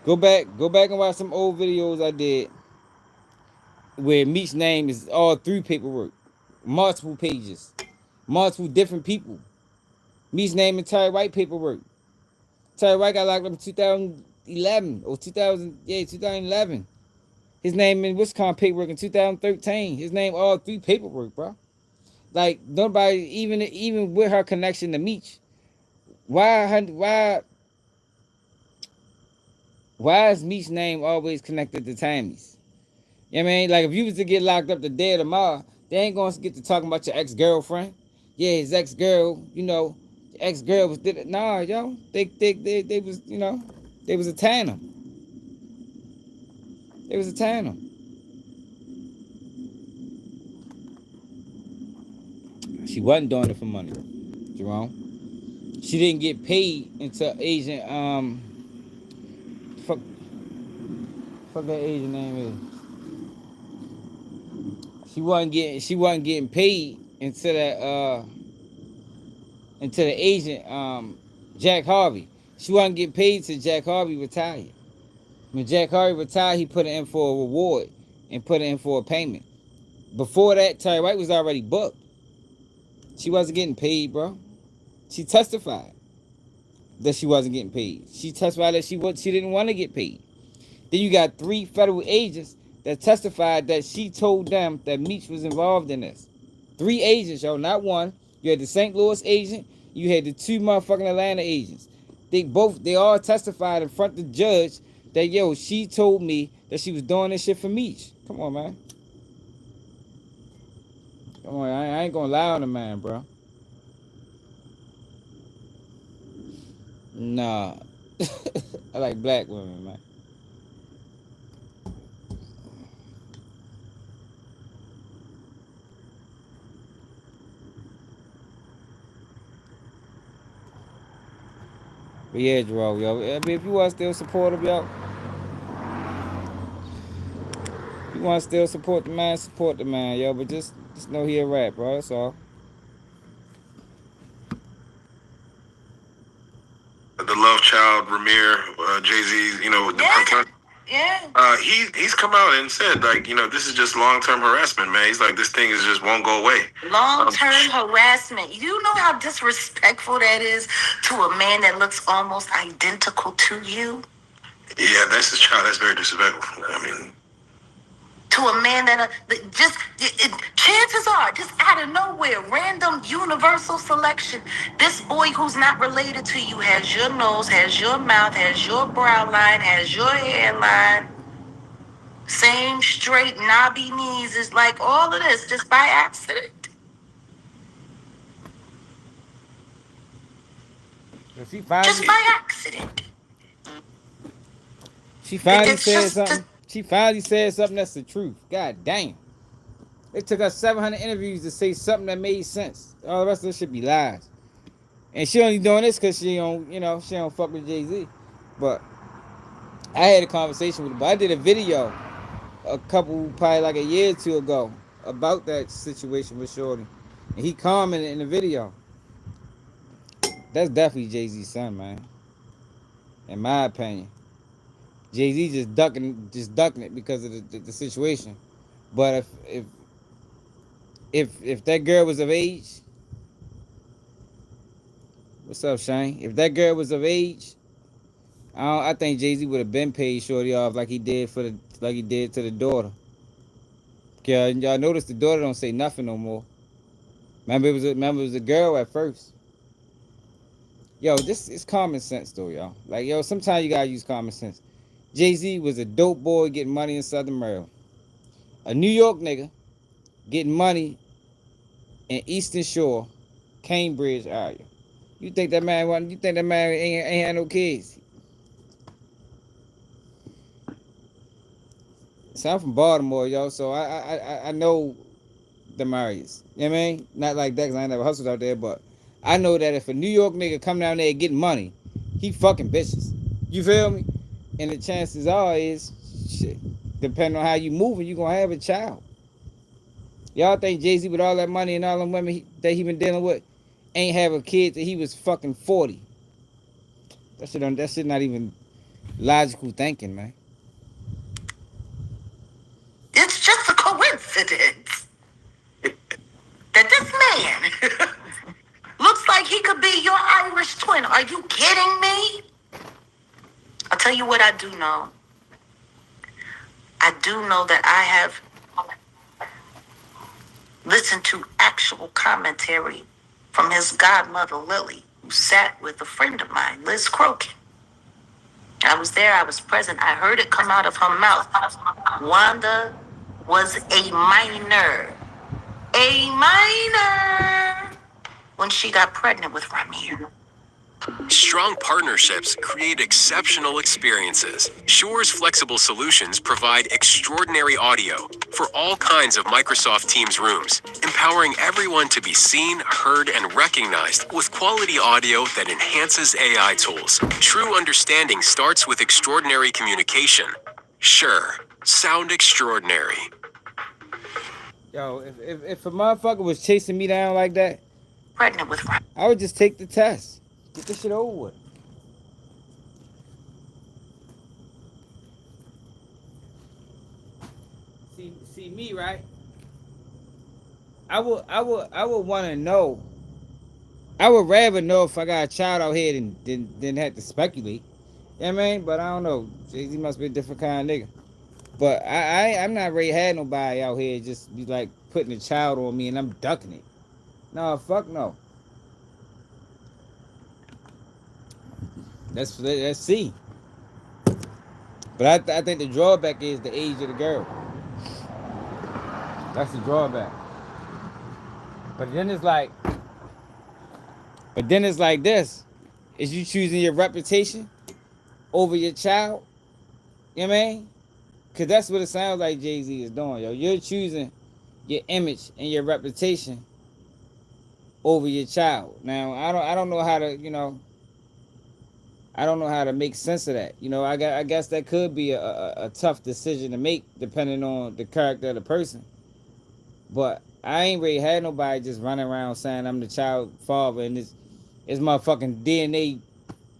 Go back and watch some old videos I did where Meech's name is all through paperwork, multiple pages, multiple different people. Meech's name in Terry White paperwork. Terry White got locked up in 2011 or 2011. His name in Wisconsin paperwork in 2013. His name all through paperwork, bro. Like nobody, even with her connection to Meech, why is Meech's name always connected to Tammy's? You know what I mean? Like if you was to get locked up today or tomorrow, they ain't gonna get to talking about your ex-girlfriend. Yeah, his ex-girl, ex-girl was did it. Nah, yo. They was, they was a tandem. They was a tandem. She wasn't doing it for money, Jerome. She didn't get paid until agent fuck that agent name is. She wasn't getting paid until the agent Jack Harvey. She wasn't getting paid till Jack Harvey retired. When Jack Harvey retired, he put it in for a reward and put it in for a payment. Before that, Terry White was already booked. She wasn't getting paid, bro. She testified that she wasn't getting paid. She testified that she didn't want to get paid. Then you got 3 federal agents that testified that she told them that Meech was involved in this. 3 agents, yo, not one. You had the St. Louis agent. You had the 2 motherfucking Atlanta agents. They all testified in front of the judge that, yo, she told me that she was doing this shit for Meech. Come on, man. Come on, I ain't gonna lie on the man, bro. Nah. I like black women, man. But yeah, Jerome, yo. I mean, if you want to still support him, yo. If you want to still support the man, yo. But just know he a rap, bro. That's all. The Love Child, Ramir, Jay-Z, the he's come out and said, like, this is just long-term harassment, man. He's like, this thing is just won't go away. Long-term harassment. You know how disrespectful that is to a man that looks almost identical to you? Yeah, that's his child. That's very disrespectful. I mean, to a man that chances are, just out of nowhere, random universal selection, this boy who's not related to you has your nose, has your mouth, has your brow line, has your hairline, same straight knobby knees, is like all of this just by accident. Just by accident. She finally said something. She finally said something that's the truth. God damn. It took us 700 interviews to say something that made sense. All the rest of this should be lies. And she only doing this because she don't fuck with Jay-Z. But I had a conversation with her. But I did a video probably like a year or 2 ago about that situation with Shorty. And he commented in the video. That's definitely Jay-Z's son, man. In my opinion. Jay-Z just ducking it because of the situation. But if that girl was of age, what's up, Shane? If that girl was of age, I think Jay-Z would have been paid Shorty off like he did for just like he did to the daughter. Y'all notice the daughter don't say nothing no more. Remember it was a girl at first. Yo, this is common sense though, y'all. Like yo, sometimes you gotta use common sense. Jay-Z was a dope boy getting money in Southern Maryland. A New York nigga getting money in Eastern Shore, Cambridge area. You think that man ain't had no kids? So I'm from Baltimore, yo. So I know the Marys. You know what I mean? Not like that because I ain't never hustled out there, but I know that if a New York nigga come down there getting money, he fucking bitches. You feel me? And the chances are is, shit, depending on how you moving, you gonna have a child. Y'all think Jay-Z with all that money and all them women that he been dealing with ain't have a kid till he was fucking 40? That shit not even logical thinking, man. It's just a coincidence that this man looks like he could be your Irish twin. Are you kidding me? I'll tell you what I do know. I do know that I have listened to actual commentary from his godmother, Lily, who sat with a friend of mine, Liz Crokin. I was there, I was present. I heard it come out of her mouth. Wanda was a minor. A minor when she got pregnant with Ramir. Strong partnerships create exceptional experiences. Shore's flexible solutions provide extraordinary audio for all kinds of Microsoft Teams rooms, empowering everyone to be seen, heard, and recognized with quality audio that enhances AI tools. True understanding starts with extraordinary communication. Sure, sound extraordinary. Yo, if a motherfucker was chasing me down like that, Pregnant with Ramir. I would just take the test. Get this shit over with. See me, right? I would want to know. I would rather know if I got a child out here than have to speculate. You know what I mean? But I don't know. Jay-Z must be a different kind of nigga. But I'm not ready to have nobody out here just be like putting a child on me and I'm ducking it. No, fuck no. Let's see. But I think the drawback is the age of the girl. That's the drawback. But then it's like, this: is you choosing your reputation over your child? You know what I mean? Cause that's what it sounds like Jay-Z is doing, yo. You're choosing your image and your reputation over your child. Now I don't know how to, I don't know how to make sense of that. I guess that could be a tough decision to make depending on the character of the person. But I ain't really had nobody just running around saying I'm the child father and it's motherfucking DNA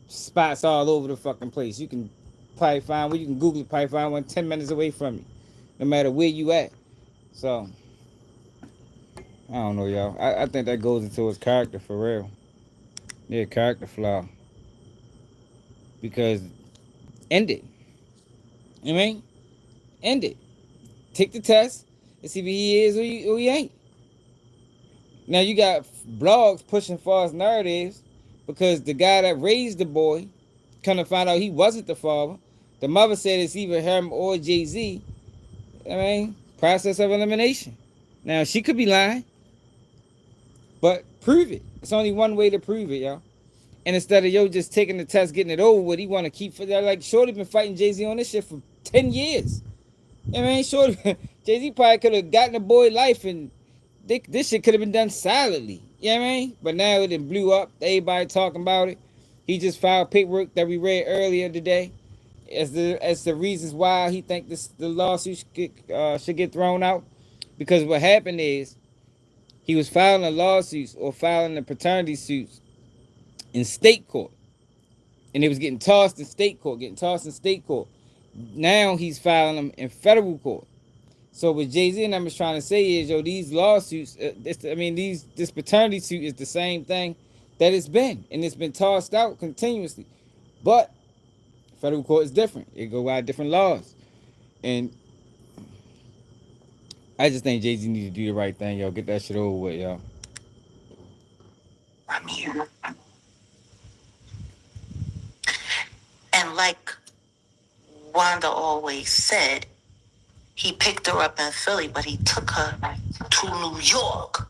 spots all over the fucking place. You can probably find one, you can Google it, probably find one 10 minutes away from you, no matter where you at. So, I don't know, y'all. I think that goes into his character for real. Yeah, character flaw. Because, end it. You know what I mean? End it. Take the test and see if he is or he ain't. Now you got blogs pushing false narratives because the guy that raised the boy kind of find out he wasn't the father. The mother said it's either him or Jay-Z. I mean, process of elimination. Now she could be lying, but prove it. It's only one way to prove it, y'all. And instead of just taking the test, getting it over with, he want to keep for that. Like Shorty been fighting Jay-Z on this shit for 10 years. I mean, Shorty, Jay-Z probably could have gotten the boy life and this shit could have been done silently. You know what I mean? But now it done blew up. Everybody talking about it. He just filed paperwork that we read earlier today as the reasons why he think the lawsuit should get thrown out. Because what happened is he was filing lawsuits or filing the paternity suits in state court. And it was getting tossed in state court, Now he's filing them in federal court. So what Jay-Z and them is trying to say is, these lawsuits, this paternity suit is the same thing that it's been. And it's been tossed out continuously. But federal court is different. It go by different laws. And I just think Jay Z need to do the right thing, yo. Get that shit over with, yo. I'm here. And like Wanda always said, he picked her up in Philly, but he took her to New York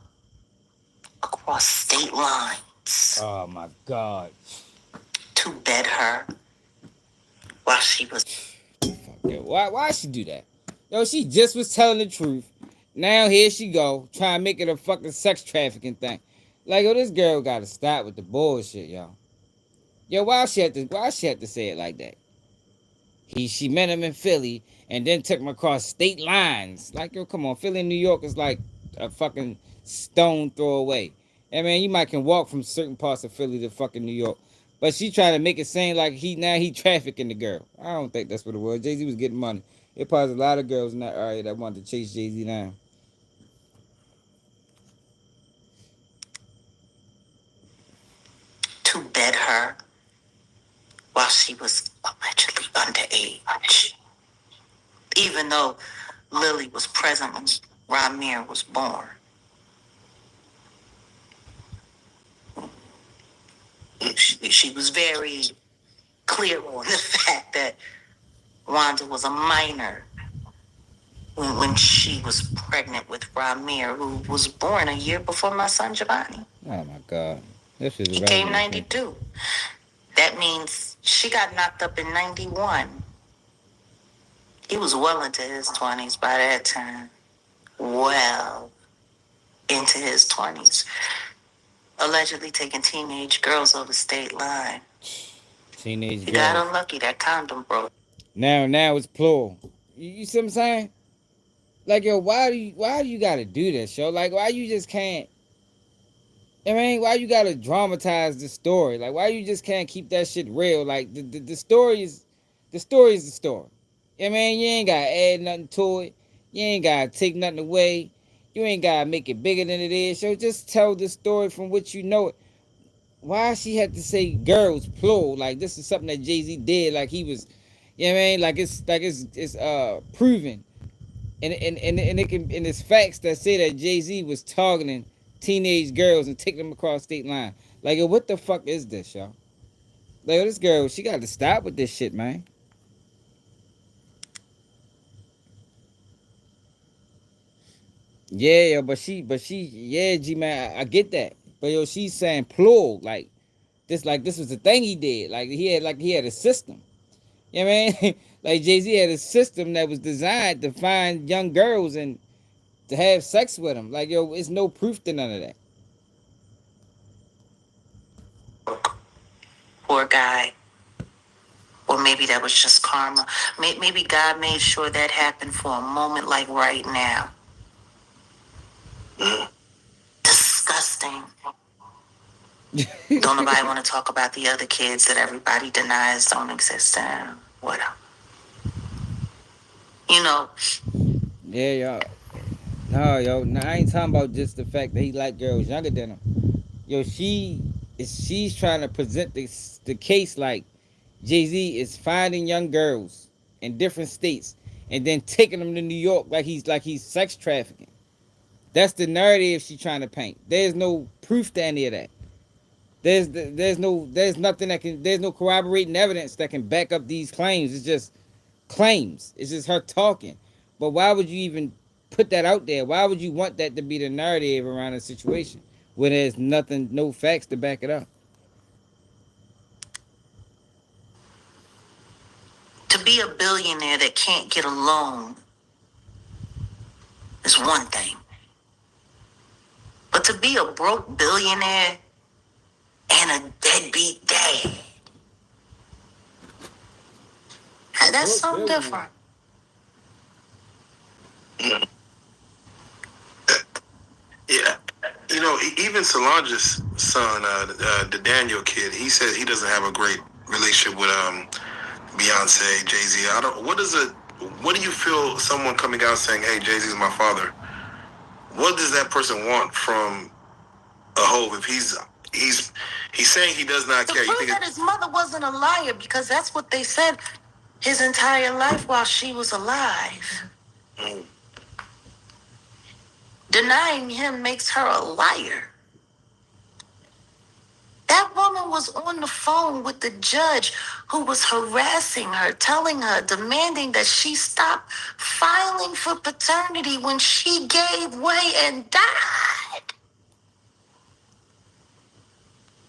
across state lines Oh my God. to bed her while she was. Fuck, yo. Why she do that? Yo, she just was telling the truth. Now here she go, trying to make it a fucking sex trafficking thing. Like, yo, this girl gotta stop with the bullshit, yo. Yo, why she have to say it like that? She met him in Philly and then took him across state lines. Like, yo, come on, Philly and New York is like a fucking stone throw away. I mean, you might can walk from certain parts of Philly to fucking New York. But she trying to make it seem like he trafficking the girl. I don't think that's what it was. Jay Z was getting money. It probably a lot of girls in that area that wanted to chase Jay Z down. To bed her while she was allegedly underage. Even though Lily was present when Ramir was born. She was very clear on the fact that Wanda was a minor when she was pregnant with Ramir, who was born a year before my son Giovanni. Oh my God. This is He came 92. That means she got knocked up in 91. He was well into his 20s by that time. Well into his 20s. Allegedly taking teenage girls over state line. Teenage He girls. got unlucky. That condom broke. Now it's plural. You see what I'm saying? Like, yo, why do you gotta do this, yo? Like, why you just can't? I mean, why you gotta dramatize the story? Like, why you just can't keep that shit real? Like, the story is the story is the story. I mean, you ain't gotta add nothing to it. You ain't gotta take nothing away. You ain't gotta make it bigger than it is. So just tell the story from which you know it. Why she had to say girls plural? Like, this is something that Jay Z did. Like, he was, you know what I mean? Like it's proven, and it can and it's facts that say that Jay Z was targeting teenage girls and taking them across state line. Like, yo, what the fuck is this, y'all? Like, yo, this girl, she got to stop with this shit, man. Yeah, yo, yeah, G man, I get that, but yo, she's saying plural, like this was the thing he did, like he had a system. You know what I mean? Like Jay Z had a system that was designed to find young girls and to have sex with them. Like, yo, it's no proof to none of that. Poor guy. Or maybe that was just karma. Maybe God made sure that happened for a moment like right now. Disgusting. Don't nobody want to talk about the other kids that everybody denies don't exist and whatever. You know. Yeah, y'all. No, yo, no, I ain't talking about just the fact that he like girls younger than him. Yo, she's trying to present the case like Jay Z is finding young girls in different states and then taking them to New York like he's sex trafficking. That's the narrative she's trying to paint. There's no proof to any of that. There's no corroborating evidence that can back up these claims. It's just claims. It's just her talking. But why would you even put that out there? Why would you want that to be the narrative around a situation where there's nothing, no facts to back it up? To be a billionaire that can't get a loan is one thing. But to be a broke billionaire and a deadbeat dad, that's something different. Yeah. You know, even Solange's son, the Daniel kid, he said he doesn't have a great relationship with Beyonce, Jay-Z. What do you feel someone coming out saying, hey, Jay-Z's my father? What does that person want from a Hove if he's saying he does not care? To prove that his mother wasn't a liar, because that's what they said. his entire life while she was alive. Denying him makes her a liar. That woman was on the phone with the judge who was harassing her, telling her, demanding that she stop filing for paternity when she gave way and died.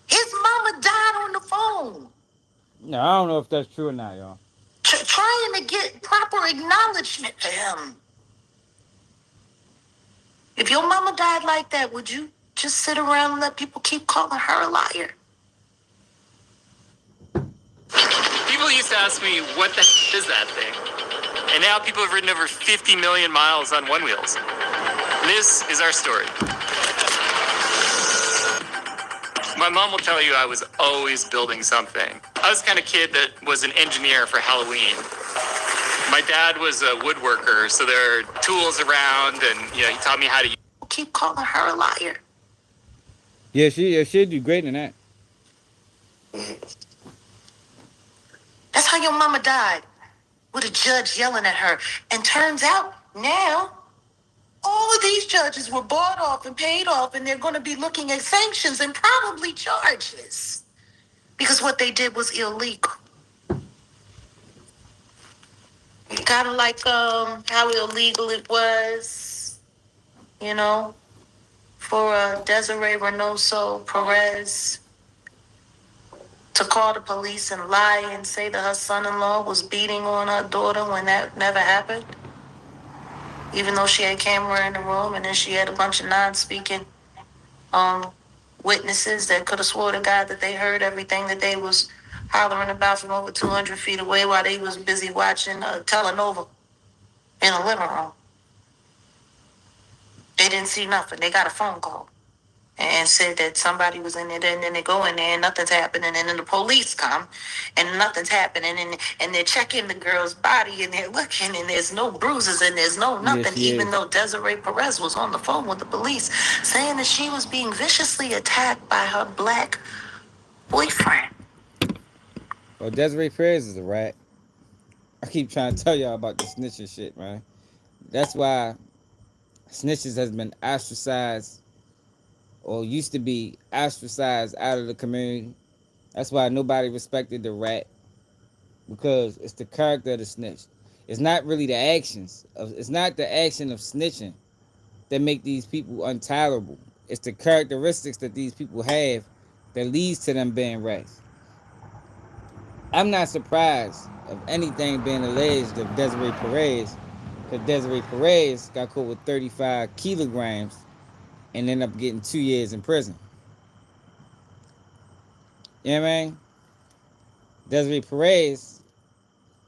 His mama died on the phone. No, I don't know if that's true or not, y'all. Trying to get proper acknowledgement to him. If your mama died like that, would you just sit around and let people keep calling her a liar? People used to ask me, what the is that thing? And now people have ridden over 50 million miles on one wheels. This is our story. My mom will tell you I was always building something. I was the kind of kid that was an engineer for Halloween. My dad was a woodworker, so there are tools around, and he taught me how to keep calling her a liar. Yeah, she'd do great in that. That's how your mama died, with a judge yelling at her. And turns out now all of these judges were bought off and paid off, and they're going to be looking at sanctions and probably charges because what they did was illegal. Kind of like how illegal it was, for Desiree Perez to call the police and lie and say that her son-in-law was beating on her daughter when that never happened. Even though she had camera in the room, and then she had a bunch of non-speaking witnesses that could have swore to God that they heard everything that they was hollering about from over 200 feet away while they was busy watching telenova in a living room. They didn't see nothing. They got a phone call and said that somebody was in there, and then they go in there and nothing's happening, and then the police come and nothing's happening, and they're checking the girl's body and they're looking, and there's no bruises and there's no nothing, even though Desiree Perez was on the phone with the police saying that she was being viciously attacked by her black boyfriend. Well, Desiree Perez is a rat. I keep trying to tell y'all about the snitching shit, man. That's why snitches has been ostracized, or used to be ostracized out of the community. That's why nobody respected the rat, because it's the character of the snitch. It's not really the actions of. It's not the action of snitching that make these people intolerable. It's the characteristics that these people have that leads to them being rats. I'm not surprised of anything being alleged of Desiree Perez, because Desiree Perez got caught with 35 kilograms and ended up getting 2 years in prison. You know what I mean? Desiree Perez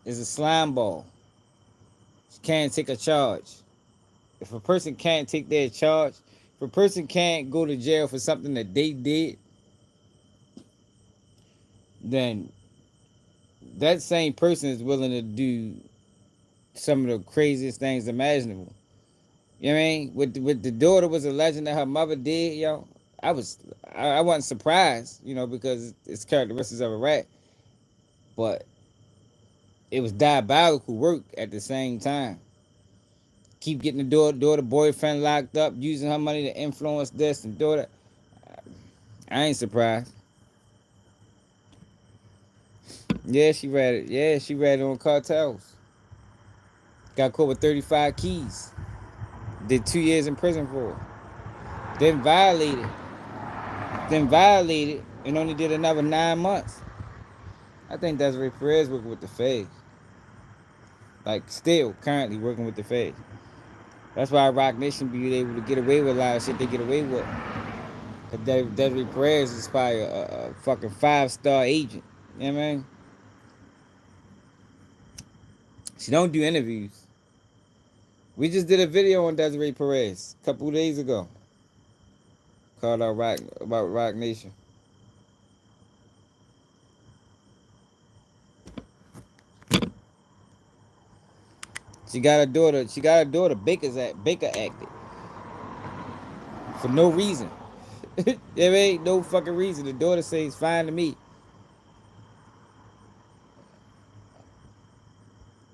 is a slime ball. She can't take a charge. If a person can't take their charge, if a person can't go to jail for something that they did, then that same person is willing to do some of the craziest things imaginable. You know what I mean? With the daughter was alleging that her mother did, yo. I wasn't surprised, because it's characteristics of a rat. But it was diabolical work at the same time. Keep getting the daughter boyfriend locked up, using her money to influence this and daughter. I ain't surprised. Yeah, she read it. Yeah, she read it on cartels. Got caught with 35 keys. Did 2 years in prison for it. Then violated. And only did another 9 months. I think Desiree Perez working with the feds. Like, still currently working with the feds. That's why Rock Nation be able to get away with a lot of shit they get away with. Cause Desiree Perez is probably a fucking 5-star agent. You know what I mean? She don't do interviews. We just did a video on Desiree Perez a couple days ago, called about Rock Nation. She got a daughter. Baker acted for no reason. There ain't no fucking reason. The daughter says fine to me.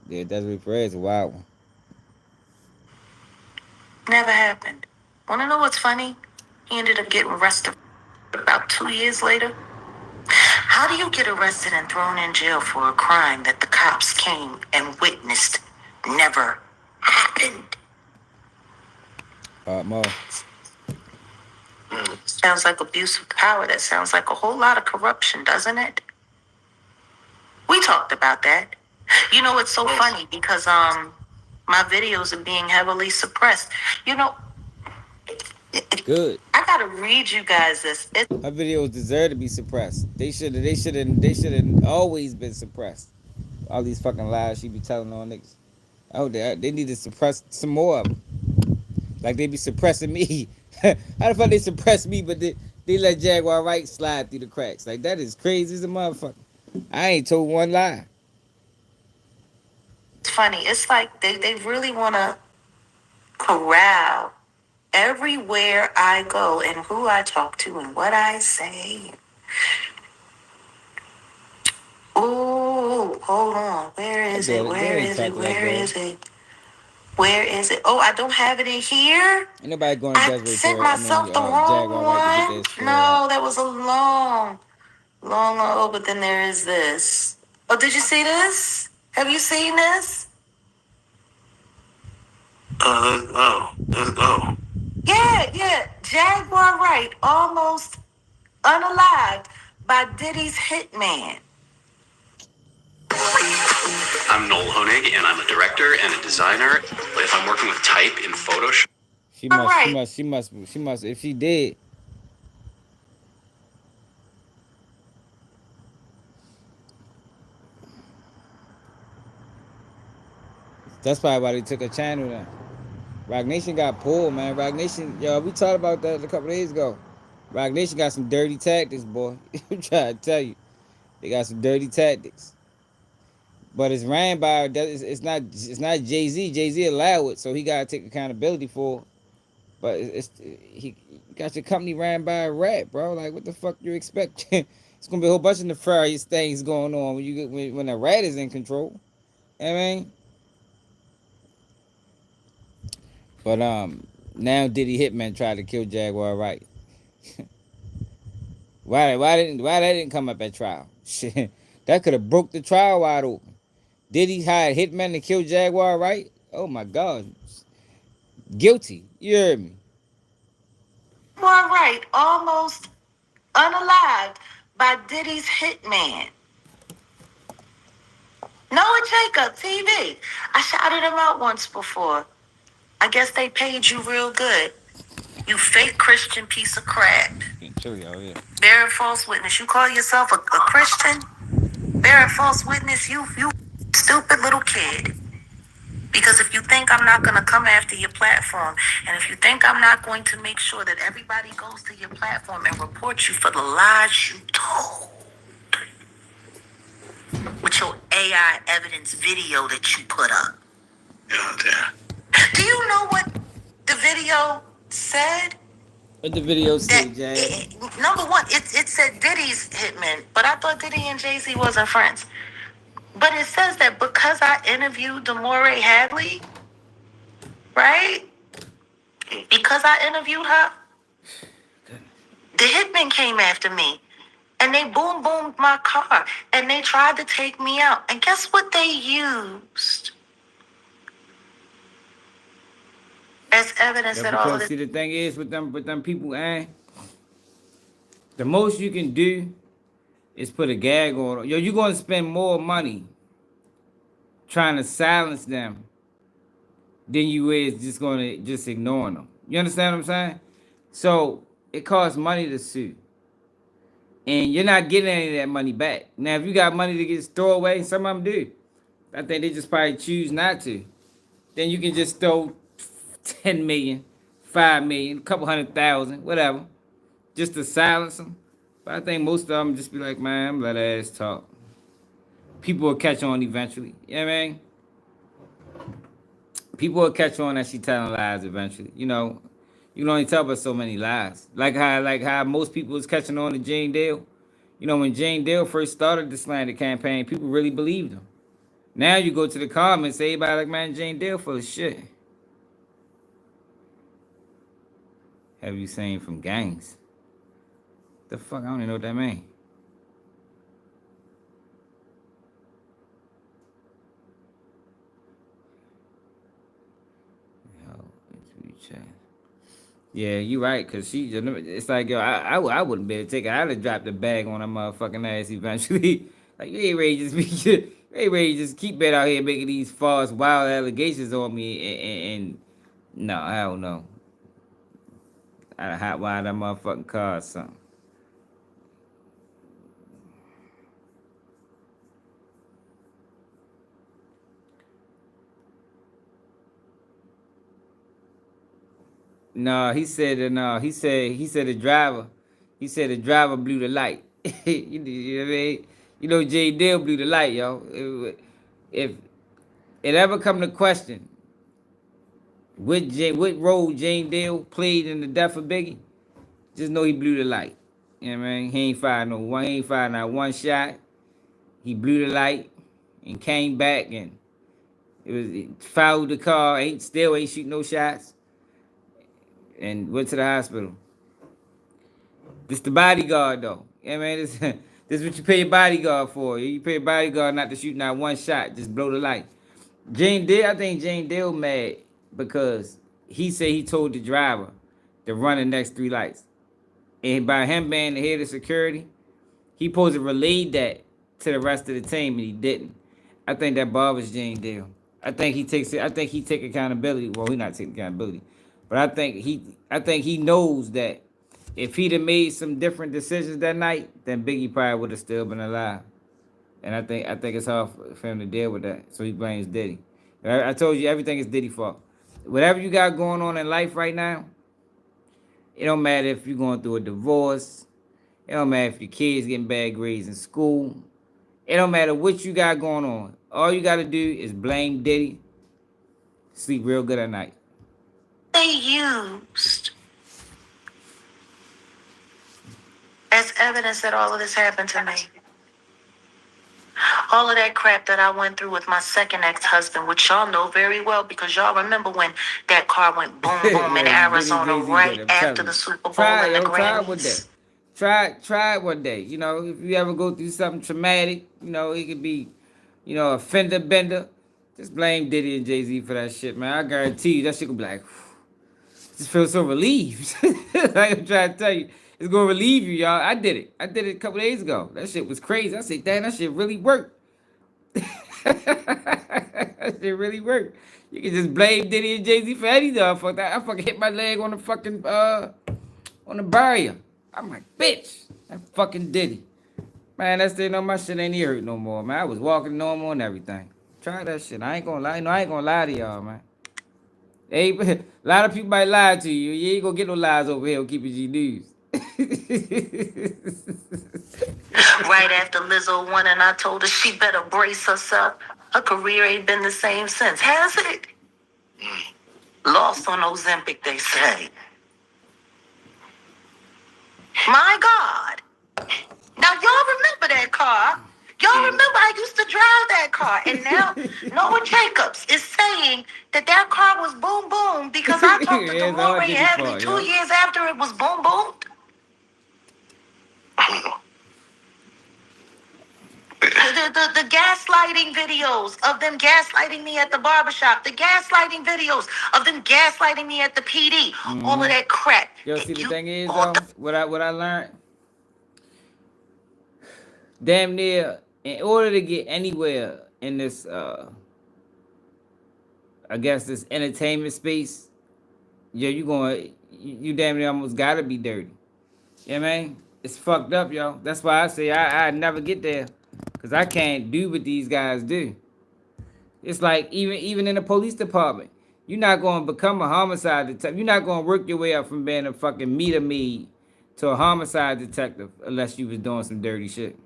Yeah, Desiree Perez is a wild one. Never happened. Want to know what's funny? He ended up getting arrested about 2 years later. How do you get arrested and thrown in jail for a crime that the cops came and witnessed never happened? More. Sounds like abuse of power. That sounds like a whole lot of corruption, doesn't it? We talked about that. You know, it's so funny because my videos are being heavily suppressed. You know, Good. I gotta read you guys this. Her videos deserve to be suppressed. They should have always been suppressed. All these fucking lies she be telling on niggas. Oh, they need to suppress some more of them. Like they be suppressing me. How the fuck they suppress me, but they let Jaguar Wright slide through the cracks? Like that is crazy as a motherfucker. I ain't told one lie. It's funny. It's like they really want to corral everywhere I go and who I talk to and what I say. Ooh, hold on. Where is it? Where is it? Where is it? Where is it? Oh, I don't have it in here. Ain't nobody going to I Desiree sent Perez. myself the wrong Jaguar Wright to get one. that story out. No, that was a long. Oh, but then there is this. Oh, did you see this? Have you seen this? Oh. Yeah. Jaguar Wright almost unalived by Diddy's hitman. I'm Noel Honig, and I'm a director and a designer. If I'm working with type in Photoshop, She must. If she did, that's probably why they took her channel down. Rock Nation got pulled, man. Rock Nation, yo, we talked about that a couple days ago. Rock Nation got some dirty tactics, boy. I'm trying to tell you, they got some dirty tactics. But it's ran by. It's not Jay Z. Jay Z allowed it, so he gotta take accountability for it. But he got your company ran by a rat, bro. Like what the fuck you expect? It's gonna be a whole bunch of nefarious things going on when a rat is in control. You know what I mean, but now Diddy Hitman tried to kill Jaguar Wright. Why that didn't come up at trial? Shit, that could have broke the trial wide open. Diddy hired Hitman to kill Jaguar Wright? Oh my God, guilty. You heard me. Jaguar Wright almost unalived by Diddy's hitman. Noah Jacob, TV. I shouted him out once before. I guess they paid you real good. You fake Christian piece of crap. Chilly out here. Bearing false witness. You call yourself a Christian? Bearing false witness, you stupid little kid. Because if you think I'm not going to come after your platform, and if you think I'm not going to make sure that everybody goes to your platform and report you for the lies you told with your AI evidence video that you put up. Oh, damn. Do you know what the video said? What the video say, Jay? Number one, it said Diddy's hitman, but I thought Diddy and Jay-Z wasn't friends. But it says that because I interviewed Demore Hadley, right? Because I interviewed her, the hitman came after me. And they boomed my car. And they tried to take me out. And guess what they used as evidence that all of this... See, the thing is with them people, the most you can do is put a gag on. Yo, you're gonna spend more money trying to silence them than you is just gonna just ignoring them. You understand what I'm saying? So it costs money to sue, and you're not getting any of that money back. Now, if you got money to get throw away, some of them do. I think they just probably choose not to. Then you can just throw 10 million, 5 million, a couple 100,000, whatever, just to silence them. But I think most of them just be like, man, let ass talk. People will catch on eventually. You know what I mean? People will catch on that she telling lies eventually. You know, you can only tell but so many lies. Like how most people was catching on to Jane Dale. You know, when Jane Dale first started the slander campaign, people really believed him. Now you go to the comments, say everybody like, man, Jane Dale full of shit. Have you seen from gangs? The fuck? I don't even know what that means. Yeah, you right, cause she just, it's like, yo, I wouldn't be able to take it. I'd have dropped the bag on her motherfucking ass eventually. Like, you ain't ready to just be, you ain't ready to just keep it out here making these false, wild allegations on me, and no, I don't know. I'd hot wire that motherfucking car or something. No, he said that. No, he said the driver blew the light. You know what I mean? You know Jay Dale blew the light, yo. If it ever come to question what role Jane Dale played in the death of Biggie, just know he blew the light. You know what I mean? He ain't fired not one shot. He blew the light and came back and it fouled the car. Ain't shooting no shots and went to the hospital. This the bodyguard though. Yeah, man, this this is what you pay your bodyguard for. You pay your bodyguard not to shoot not one shot, just blow the light. I think Jane Dale mad because he said he told the driver to run the next three lights. And by him being the head of security, he supposed to relay that to the rest of the team and he didn't. I think that bothers Jane Dale. I think he take accountability. Well, he not taking accountability. But I think he knows that if he'd have made some different decisions that night, then Biggie probably would have still been alive. And I think it's hard for him to deal with that. So he blames Diddy. I told you everything is Diddy's fault. Whatever you got going on in life right now, it don't matter if you're going through a divorce. It don't matter if your kids getting bad grades in school. It don't matter what you got going on. All you got to do is blame Diddy. Sleep real good at night. They used as evidence that all of this happened to me. All of that crap that I went through with my second ex-husband, which y'all know very well because y'all remember when that car went boom boom in Arizona right after the Super Bowl and the Grammys. Try it one day. You know, if you ever go through something traumatic, you know, it could be, you know, a fender bender. Just blame Diddy and Jay-Z for that shit, man. I guarantee you that shit gonna be like, just feel so relieved. Like I'm trying to tell you, it's gonna relieve you, y'all. I did it a couple days ago. That shit was crazy. I said, damn, that shit really worked. That shit really worked. You can just blame Diddy and Jay-Z for anything. I fucking hit my leg on the fucking on the barrier. I'm like, bitch, that fucking Diddy. Man, that's it. No, my shit ain't hurt no more, man. I was walking normal and everything. Try that shit. I ain't gonna lie. No, I ain't gonna lie to y'all, man. Hey, a lot of people might lie to you. You ain't gonna get no lies over here on Keep It G News. Right after Lizzo won and I told her she better brace herself. Her career ain't been the same since, has it? Lost on Ozempic, they say. My God. Now, y'all remember that car. Y'all remember I used to drive that car. And now Noah Jacobs is saying that car was boom boom because I talked to Yeah, it's all DeMaurice Diddy's Hadley fault, 2 yo. years after it was boom boomed. The gaslighting videos of them gaslighting me at the barbershop, the gaslighting videos of them gaslighting me at the PD, all of that crap. Yo, see, the thing is, though, what I learned, damn near, in order to get anywhere in this, I guess this entertainment space, yo, you damn near almost gotta be dirty. You know what I mean? It's fucked up, yo. That's why I say I never get there. Cause I can't do what these guys do. It's like even in the police department, you're not gonna become a homicide detective. You're not gonna work your way up from being a fucking meter maid to a homicide detective unless you was doing some dirty shit.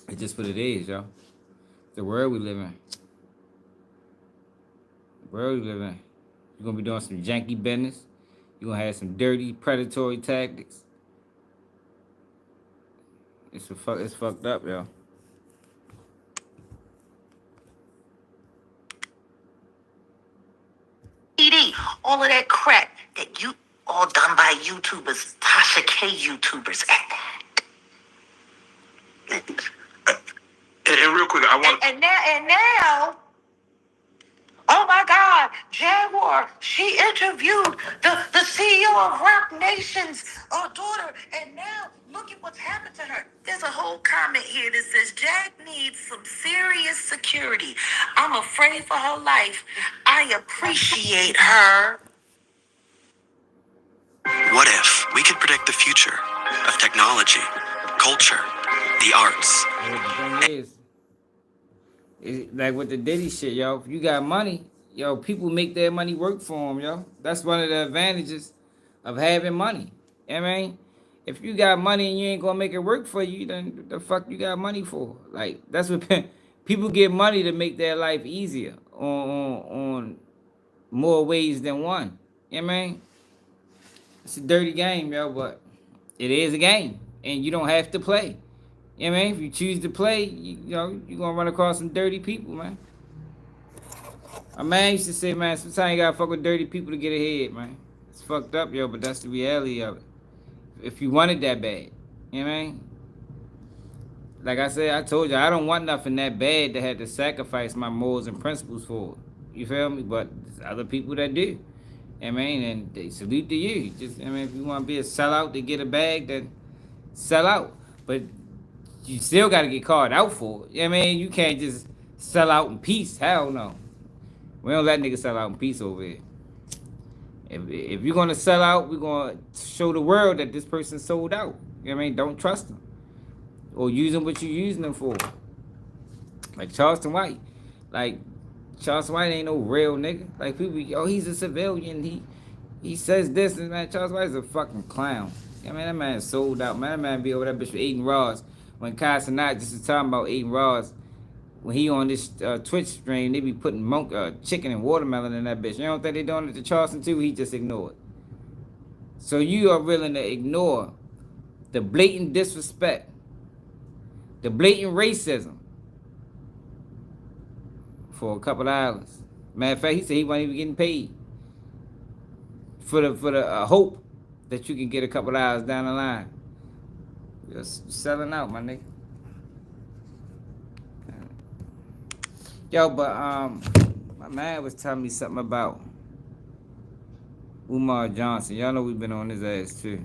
It's just what it is, yo. It's the world we live in. The world we live in. You're gonna be doing some janky business. You're gonna have some dirty, predatory tactics. It's fucked up, yo. All of that crap that you all done by YouTubers, Tasha K YouTubers at that. And real quick, I want and now, oh my God, Jaguar, she interviewed the CEO of Rock Nation's daughter, and now look at what's happened to her. There's a whole comment here that says Jag needs some serious security. I'm afraid for her life. I appreciate her. What if we could predict the future of technology, culture, the arts? The thing is, it's like with the Diddy shit, yo. If you got money, yo, people make their money work for them, yo. That's one of the advantages of having money. I mean, if you got money and you ain't gonna make it work for you, then the fuck you got money for? Like that's what people get money to make their life easier on more ways than one. You know what I mean? It's a dirty game, yo, but it is a game, and you don't have to play. You know what I mean? If you choose to play, you know, you're gonna run across some dirty people, man. A man used to say, man, sometimes you gotta fuck with dirty people to get ahead, man. It's fucked up, yo, but that's the reality of it. If you want it that bad, you know what I mean? Like I said, I told you, I don't want nothing that bad to have to sacrifice my morals and principles for. You feel me? But there's other people that do. I mean, and they salute to you. Just, I mean, if you want to be a sellout to get a bag, then sell out. But you still got to get called out for it. I mean, you can't just sell out in peace. Hell no. We don't let niggas sell out in peace over here. If you're going to sell out, we're going to show the world that this person sold out. You know what I mean? Don't trust them. Or use them what you're using them for. Like Charleston White. Like, Charleston White ain't no real nigga. Like, people, oh, he's a civilian. He says this, and man, Charleston White is a fucking clown. Yeah, man, that man sold out. Man, that man be over that bitch for eating raws. When Kai Sinat just is talking about eating raws, when he on this Twitch stream, they be putting chicken and watermelon in that bitch. You don't think they doing it to Charleston too? He just ignored. So you are willing to ignore the blatant disrespect, the blatant racism for a couple hours. Matter of fact, he said he wasn't even getting paid for the hope that you can get a couple hours down the line. Just selling out, my nigga. Yo, but my man was telling me something about Umar Johnson. Y'all know we been on his ass too.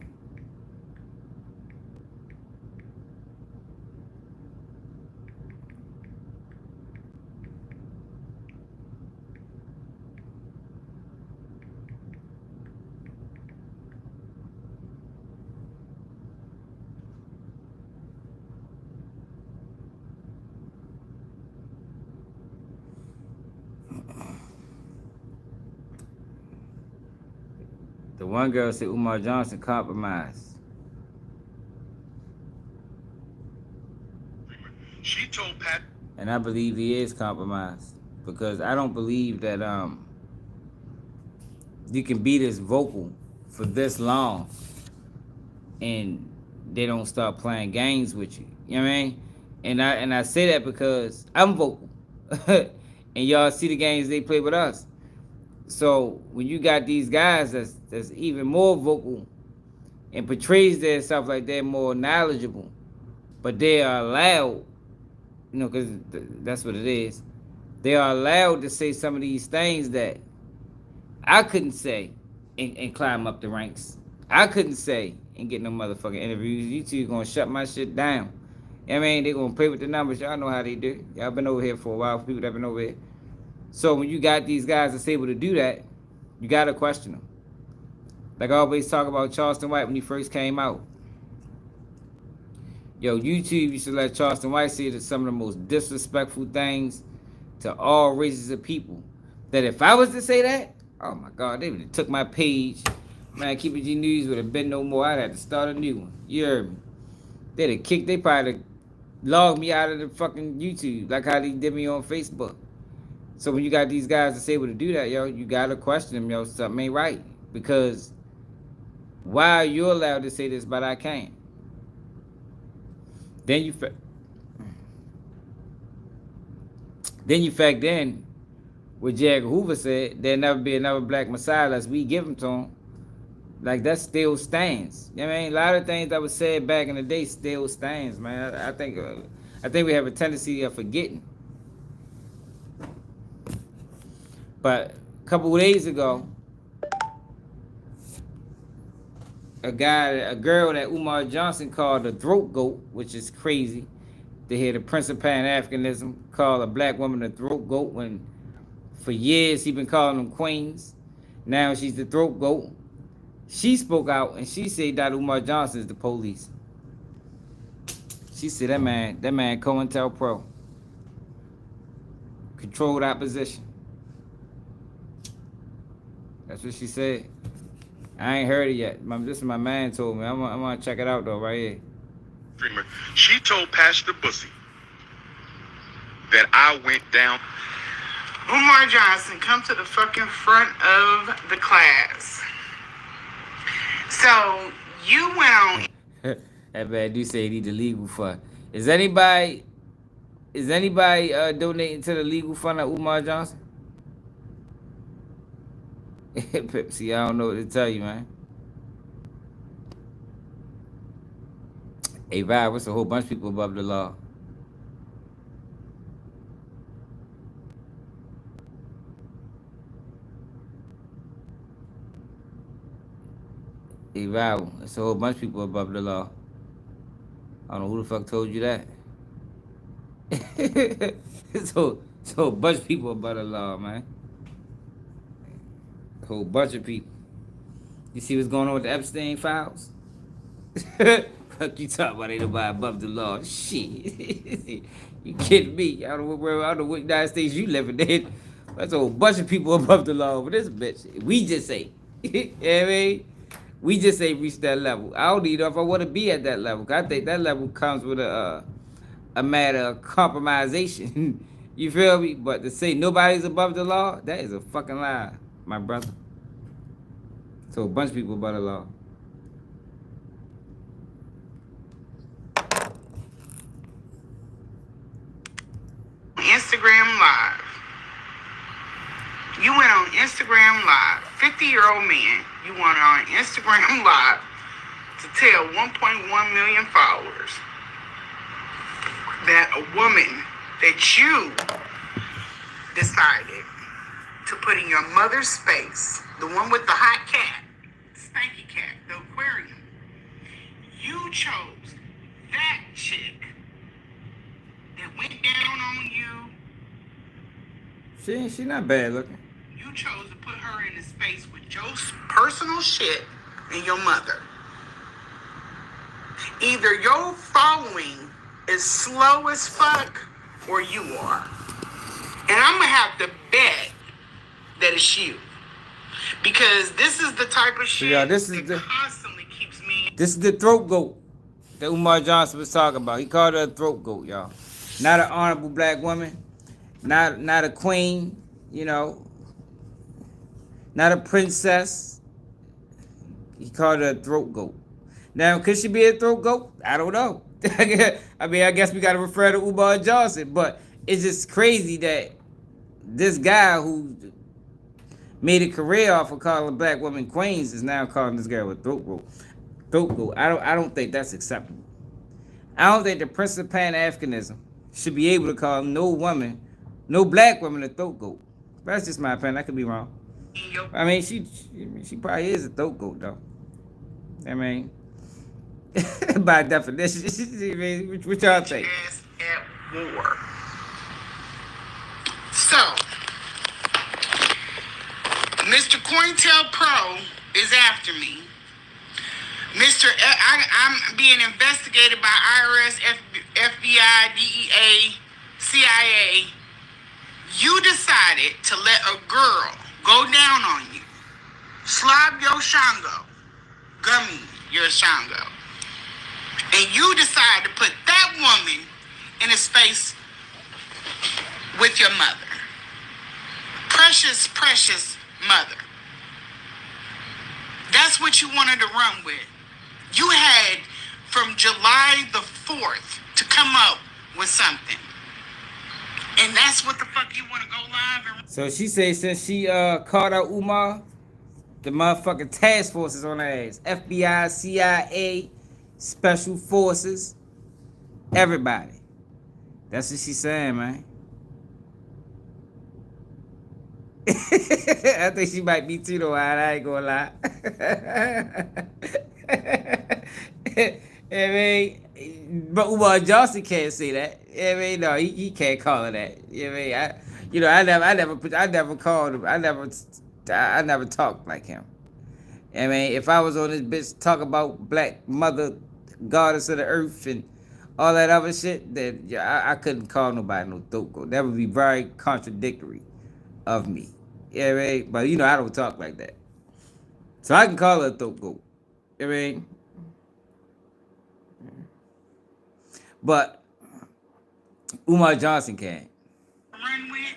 The one girl said Umar Johnson compromised. She told Pat. And I believe he is compromised. Because I don't believe that you can be this vocal for this long and they don't start playing games with you. You know what I mean? And I say that because I'm vocal. And y'all see the games they play with us. So when you got these guys that's even more vocal and portrays themselves like they're more knowledgeable, but they are allowed, you know, because that's what it is. They are allowed to say some of these things that I couldn't say and climb up the ranks. I couldn't say and get no motherfucking interviews. You two gonna shut my shit down. You know what I mean? They gonna play with the numbers. Y'all know how they do. Y'all been over here for a while. People that been over here. So when you got these guys that's able to do that, you gotta question them. Like I always talk about Charleston White when he first came out. Yo, YouTube used to let Charleston White say that some of the most disrespectful things to all races of people. That if I was to say that, oh my God, they would have took my page. Man, Keep It G News would have been no more. I'd have to start a new one. You heard me? They'd have kicked, they probably logged me out of the fucking YouTube, like how they did me on Facebook. So when you got these guys that's able to do that, yo, you gotta question them, yo, something ain't right. Because why are you allowed to say this, but I can't? Then you factor in what J. Edgar Hoover said, there'll never be another black Messiah unless we give him to him. Like, that still stands. You know what I mean? A lot of things that was said back in the day still stands, man. I think we have a tendency of forgetting. But a couple of days ago, a girl that Umar Johnson called a throat goat, which is crazy to hear the Prince of Pan-Africanism call a black woman a throat goat when for years he been calling them queens. Now she's the throat goat. She spoke out and she said that Umar Johnson is the police. She said that man COINTELPRO. Controlled opposition. That's what she said. I ain't heard it yet. This is my man told me. I'm gonna check it out though, right here. She told Pastor Bussy that I went down. Umar Johnson, come to the fucking front of the class. So you went on. That man do say he need the legal fund. Is anybody donating to the legal fund of Umar Johnson? See, I don't know what to tell you, man. Hey, Vibe, what's a whole bunch of people above the law? Hey, Vibe, it's a whole bunch of people above the law. I don't know who the fuck told you that. so a bunch of people above the law, man. A whole bunch of people. You see what's going on with the Epstein files? Fuck you talking about, ain't nobody above the law. Shit. You kidding me? I don't know what United States you living in. That's a whole bunch of people above the law with this bitch. We just ain't. You know what I mean? We just ain't reached that level. I don't even know if I want to be at that level. I think that level comes with a matter of compromisation. You feel me? But to say nobody's above the law, that is a fucking lie, my brother. So a bunch of people above the law. Instagram Live. You went on Instagram Live. 50-year-old man. You went on Instagram Live to tell 1.1 million followers that a woman that you decided to put in your mother's space, the one with the hot cat, stanky cat, the aquarium, you chose that chick that went down on you. She not bad looking. You chose to put her in the space with your personal shit and your mother. Either your following is slow as fuck or you are. And I'm going to have to bet that it's you. Because this is the type of shit that constantly keeps me. This is the throat goat that Umar Johnson was talking about. He called her a throat goat, y'all. Not an honorable black woman. Not a queen, you know. Not a princess. He called her a throat goat. Now, could she be a throat goat? I don't know. I mean, I guess we got to refer to Umar Johnson. But it's just crazy that this guy who made a career off of calling black women queens is now calling this girl a throat goat. Throat goat. I don't think that's acceptable. I don't think the Prince of Pan-Africanism should be able to call no black woman a throat goat. That's just my opinion. I could be wrong. I mean, she probably is a throat goat, though. I mean, by definition, what y'all think? At war. So, Mr. COINTELPRO is after me. I'm being investigated by IRS, FBI, DEA, CIA. You decided to let a girl go down on you. Slob your Shango. Gummy your Shango. And you decided to put that woman in a space with your mother. Precious, precious mother. That's what you wanted to run with. You had from July the 4th to come up with something. And that's what the fuck you want to go live and... So she say since she called out Umar, the motherfucking task forces on her ass. FBI, CIA, special forces, everybody. That's what she's saying, man. I think she might be too though, I ain't gonna lie. I mean, but Umar Johnson can't say that. I mean, no, he can't call her that. I mean, I never called him. I never talked like him. I mean, if I was on this bitch talk about black mother, goddess of the earth, and all that other shit, then yeah, I couldn't call nobody no throat goat. That would be very contradictory of me. Yeah, I mean, but I don't talk like that, so I can call her a throat goat. I mean, but Umar Johnson can. run with.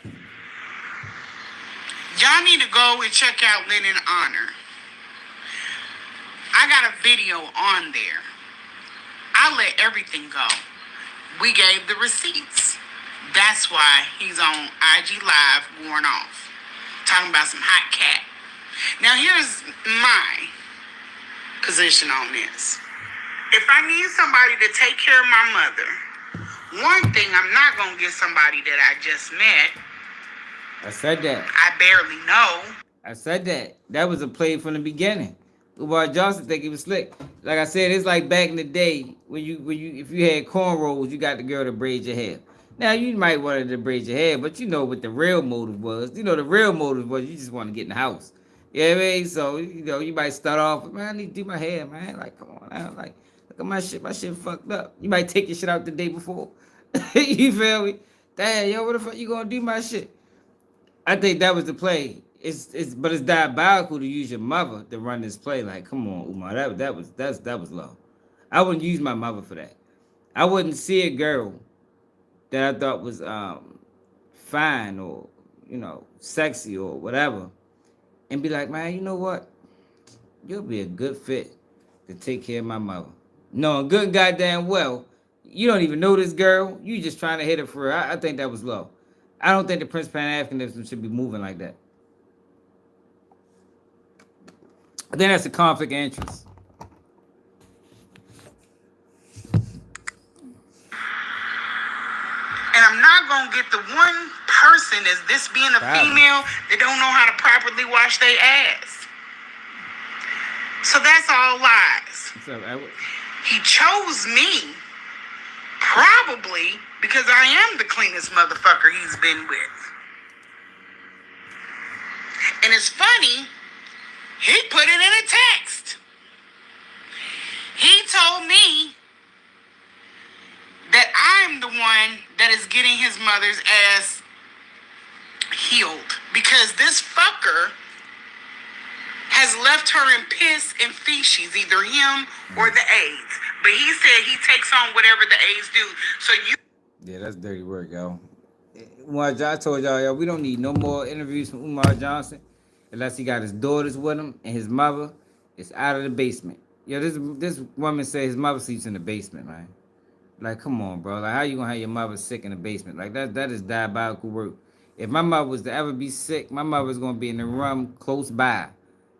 Y'all need to go and check out Linen Honor. I got a video on there. I let everything go. We gave the receipts. That's why he's on IG Live going off. Talking about some hot cat. Now here's my position on this. If I need somebody to take care of my mother, one thing, I'm not going to get somebody that I just met. I said that. I barely know. I said that. That was a play from the beginning. Umar Johnson think he was slick. Like I said, it's like back in the day when you if you had cornrows, you got the girl to braid your hair. Now you might want her to braid your hair, but you know what the real motive was. The real motive was you just want to get in the house. You know what I mean? So you might start off, man, I need to do my hair, man. Like, come on, man. Like, look at my shit fucked up. You might take your shit out the day before. You feel me? Damn, yo, what the fuck you gonna do my shit? I think that was the play. But it's diabolical to use your mother to run this play. Like, come on, Umar, that was low. I wouldn't use my mother for that. I wouldn't see a girl that I thought was fine or sexy or whatever, and be like, man, you know what? You'll be a good fit to take care of my mother. Knowing good and goddamn well, you don't even know this girl. You just trying to hit her for her. I think that was low. I don't think the Prince Pan-Africanism should be moving like that. I think that's a conflict of interest. And I'm not going to get the one person as this being a female that don't know how to properly wash their ass. So that's all lies. What's up, Edward? He chose me probably because I am the cleanest motherfucker he's been with. And it's funny, he put it in a text. He told me that I'm the one that is getting his mother's ass healed because this fucker has left her in piss and feces, either him or the AIDS. But he said he takes on whatever the AIDS do. So you... Yeah, that's dirty work, yo. I told y'all, yo, we don't need no more interviews from Umar Johnson unless he got his daughters with him and his mother is out of the basement. Yo, this woman said his mother sleeps in the basement, man. Like, come on, bro. Like, how you gonna have your mother sick in the basement? Like, that is diabolical work. If my mother was to ever be sick, my mother's gonna be in the room close by.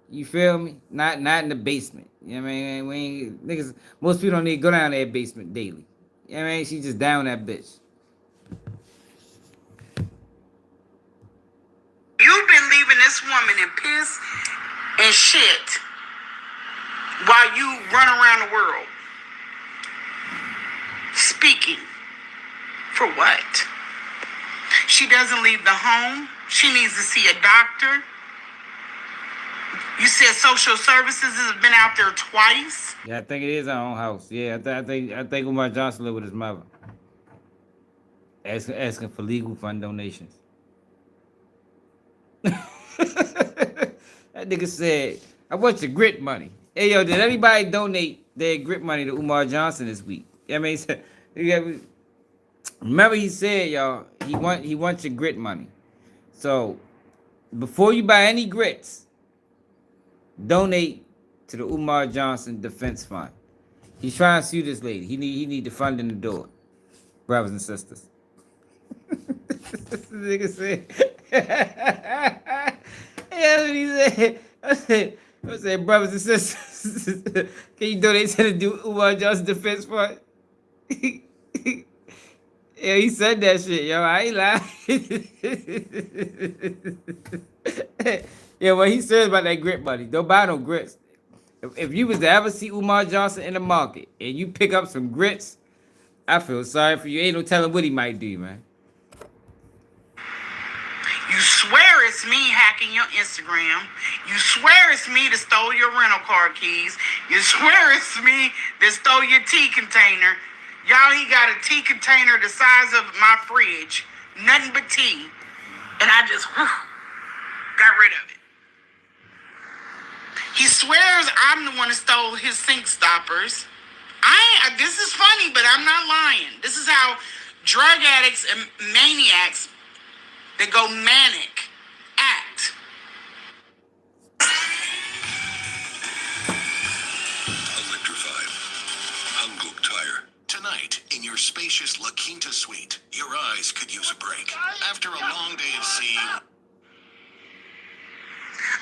You feel me? Not in the basement. You know what I mean? Niggas, most people don't need to go down that basement daily. You know what I mean? She just down that bitch. You've been leaving this woman in piss and shit while you run around the world. Speaking. For what? She doesn't leave the home. She needs to see a doctor. You said social services has been out there twice. Yeah, I think it is our own house. Yeah, I think Umar Johnson lived with his mother. Asking for legal fund donations. That nigga said, I want your grit money. Hey, yo, did anybody donate their grit money to Umar Johnson this week? I mean, remember he said, y'all, he wants your grit money. So, before you buy any grits, donate to the Umar Johnson Defense Fund. He's trying to sue this lady. He need the fund in the door, brothers and sisters. This nigga said. Yeah, that's what he said. I said, brothers and sisters, can you donate to the Umar Johnson Defense Fund? Yeah, he said that shit, yo. I ain't lying. Yeah, well, he said about that grit money. Don't buy no grits. If you was to ever see Umar Johnson in the market and you pick up some grits, I feel sorry for you. Ain't no telling what he might do, man. You swear it's me hacking your Instagram. You swear it's me that stole your rental car keys. You swear it's me that stole your tea container. Y'all, he got a tea container the size of my fridge. Nothing but tea. And I just got rid of it. He swears I'm the one that stole his sink stoppers. This is funny, but I'm not lying. This is how drug addicts and maniacs that go manic act. Electrified. Hanguk Tire. Tonight, in your spacious La Quinta suite, your eyes could use a break. After a long day of seeing...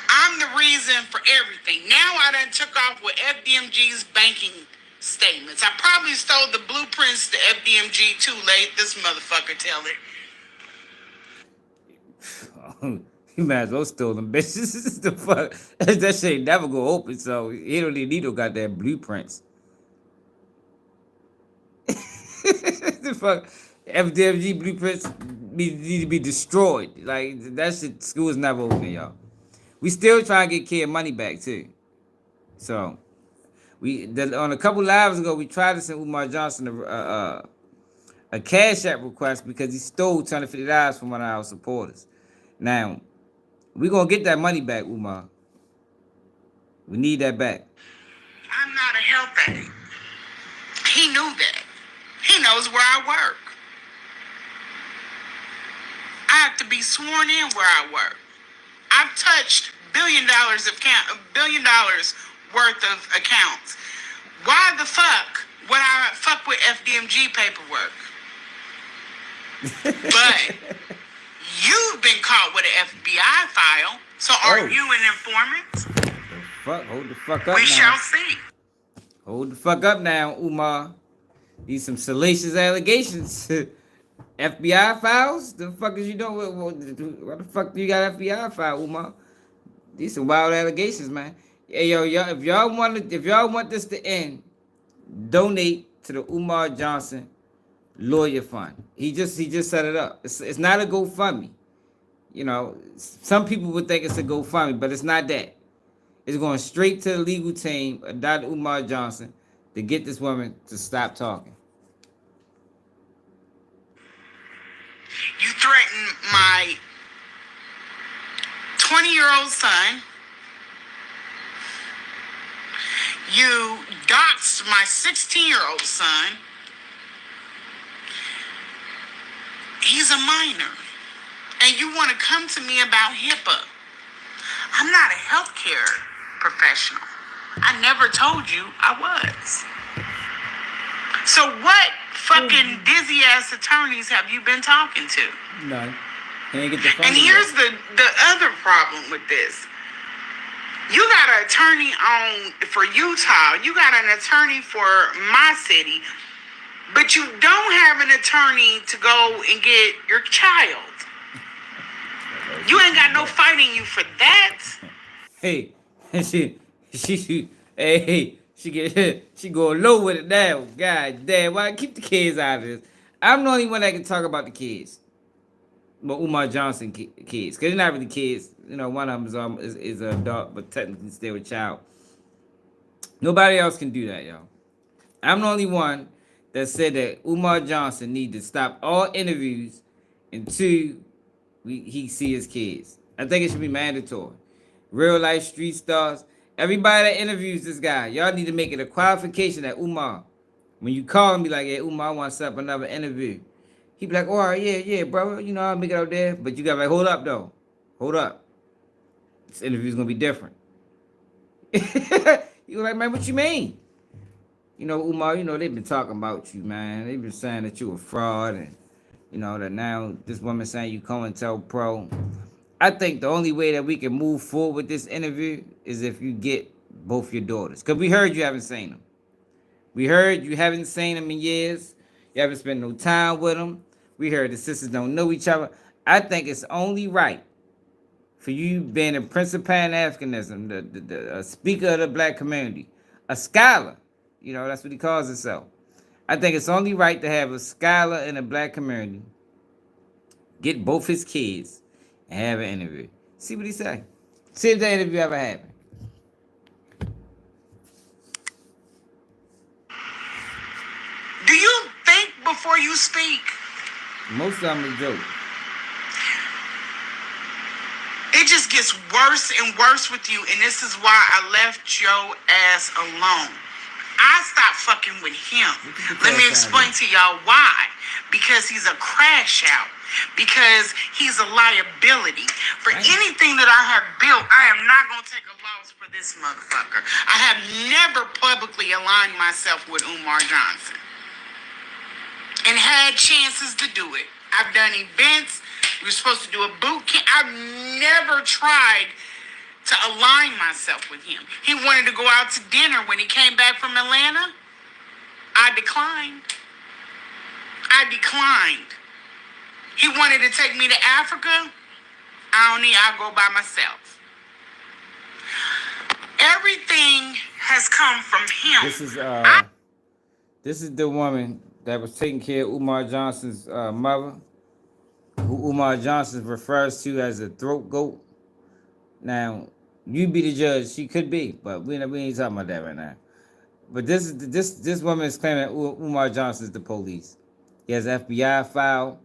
I'm the reason for everything. Now I done took off with FDMG's banking statements. I probably stole the blueprints to FDMG too late. This motherfucker tell it. You might as well steal them bitches. The fuck? That shit never go open, so he don't need no goddamn blueprints. The fuck? FDMG blueprints need to be destroyed. Like, that shit, school is never open, y'all. We still trying to get kid money back, too. So, on a couple lives ago, we tried to send Umar Johnson a Cash App request because he stole $250 from one of our supporters. Now, we're going to get that money back, Umar. We need that back. I'm not a health addict. He knew that. He knows where I work. I have to be sworn in where I work. I've touched $1 billion worth of accounts. Why the fuck would I fuck with FDMG paperwork? But you've been caught with an FBI file, so are you an informant? Hold the fuck up We now. shall see. Hold the fuck up now, Umar. These some salacious allegations. FBI files? The fuck is you doing? What the fuck do you got FBI file, Umar? These some wild allegations, man. Hey, yo, if y'all want this to end, donate to the Umar Johnson Lawyer Fund. He just set it up. It's not a GoFundMe. You know, some people would think it's a GoFundMe, but it's not that. It's going straight to the legal team of Dr. Umar Johnson to get this woman to stop talking. You threatened my 20-year-old son. You doxed my 16-year-old son. He's a minor. And you want to come to me about HIPAA. I'm not a healthcare professional. I never told you I was. So what fucking dizzy ass attorneys have you been talking to? None. He ain't get the And here's the other problem with this. You got an attorney for Utah. You got an attorney for my city. But you don't have an attorney to go and get your child. You ain't got no fight in you for that. Hey, she go low with it now. God damn, why keep the kids out of this? I'm the only one that can talk about the kids. But Umar Johnson kids, because they're not really kids. You know, one of them is an adult, but technically still a child. Nobody else can do that, y'all. I'm the only one that said that Umar Johnson need to stop all interviews until he see his kids. I think it should be mandatory. Real life street stars, everybody that interviews this guy, y'all need to make it a qualification that Umar, when you call him, be like, hey, Umar, I want to set up another interview. He be like, all right, yeah, brother, you know, I'll make it out there. But you got to like, hold up, though. Hold up. This interview's going to be different. You like, man, what you mean? You know, Umar, you know, they've been talking about you, man. They've been saying that you a fraud and You know, that now this woman saying you come and tell pro. I think the only way that we can move forward with this interview is if you get both your daughters. Because we heard you haven't seen them. We heard you haven't seen them in years. You haven't spent no time with them. We heard the sisters don't know each other. I think it's only right for you being a Prince of Pan Africanism, the speaker of the black community, a scholar. You know, that's what he calls himself. I think it's only right to have a scholar in the black community get both his kids and have an interview. See what he say. See if the interview ever happened. Do you think before you speak? Most of them are jokes. It just gets worse and worse with you, and this is why I left your ass alone. I stopped fucking with him. Let me explain to y'all why. Because he's a crash out. Because he's a liability. For anything that I have built, I am not going to take a loss for this motherfucker. I have never publicly aligned myself with Umar Johnson. And had chances to do it. I've done events. We were supposed to do a boot camp. I've never tried to align myself with him. He wanted to go out to dinner when he came back from Atlanta. I declined. He wanted to take me to Africa. I go by myself. Everything has come from him. This is the woman that was taking care of Umar Johnson's mother, who Umar Johnson refers to as a throat goat. Now, you be the judge. She could be, but we ain't talking about that right now. But this woman is claiming that Umar Johnson is the police. He has an FBI file.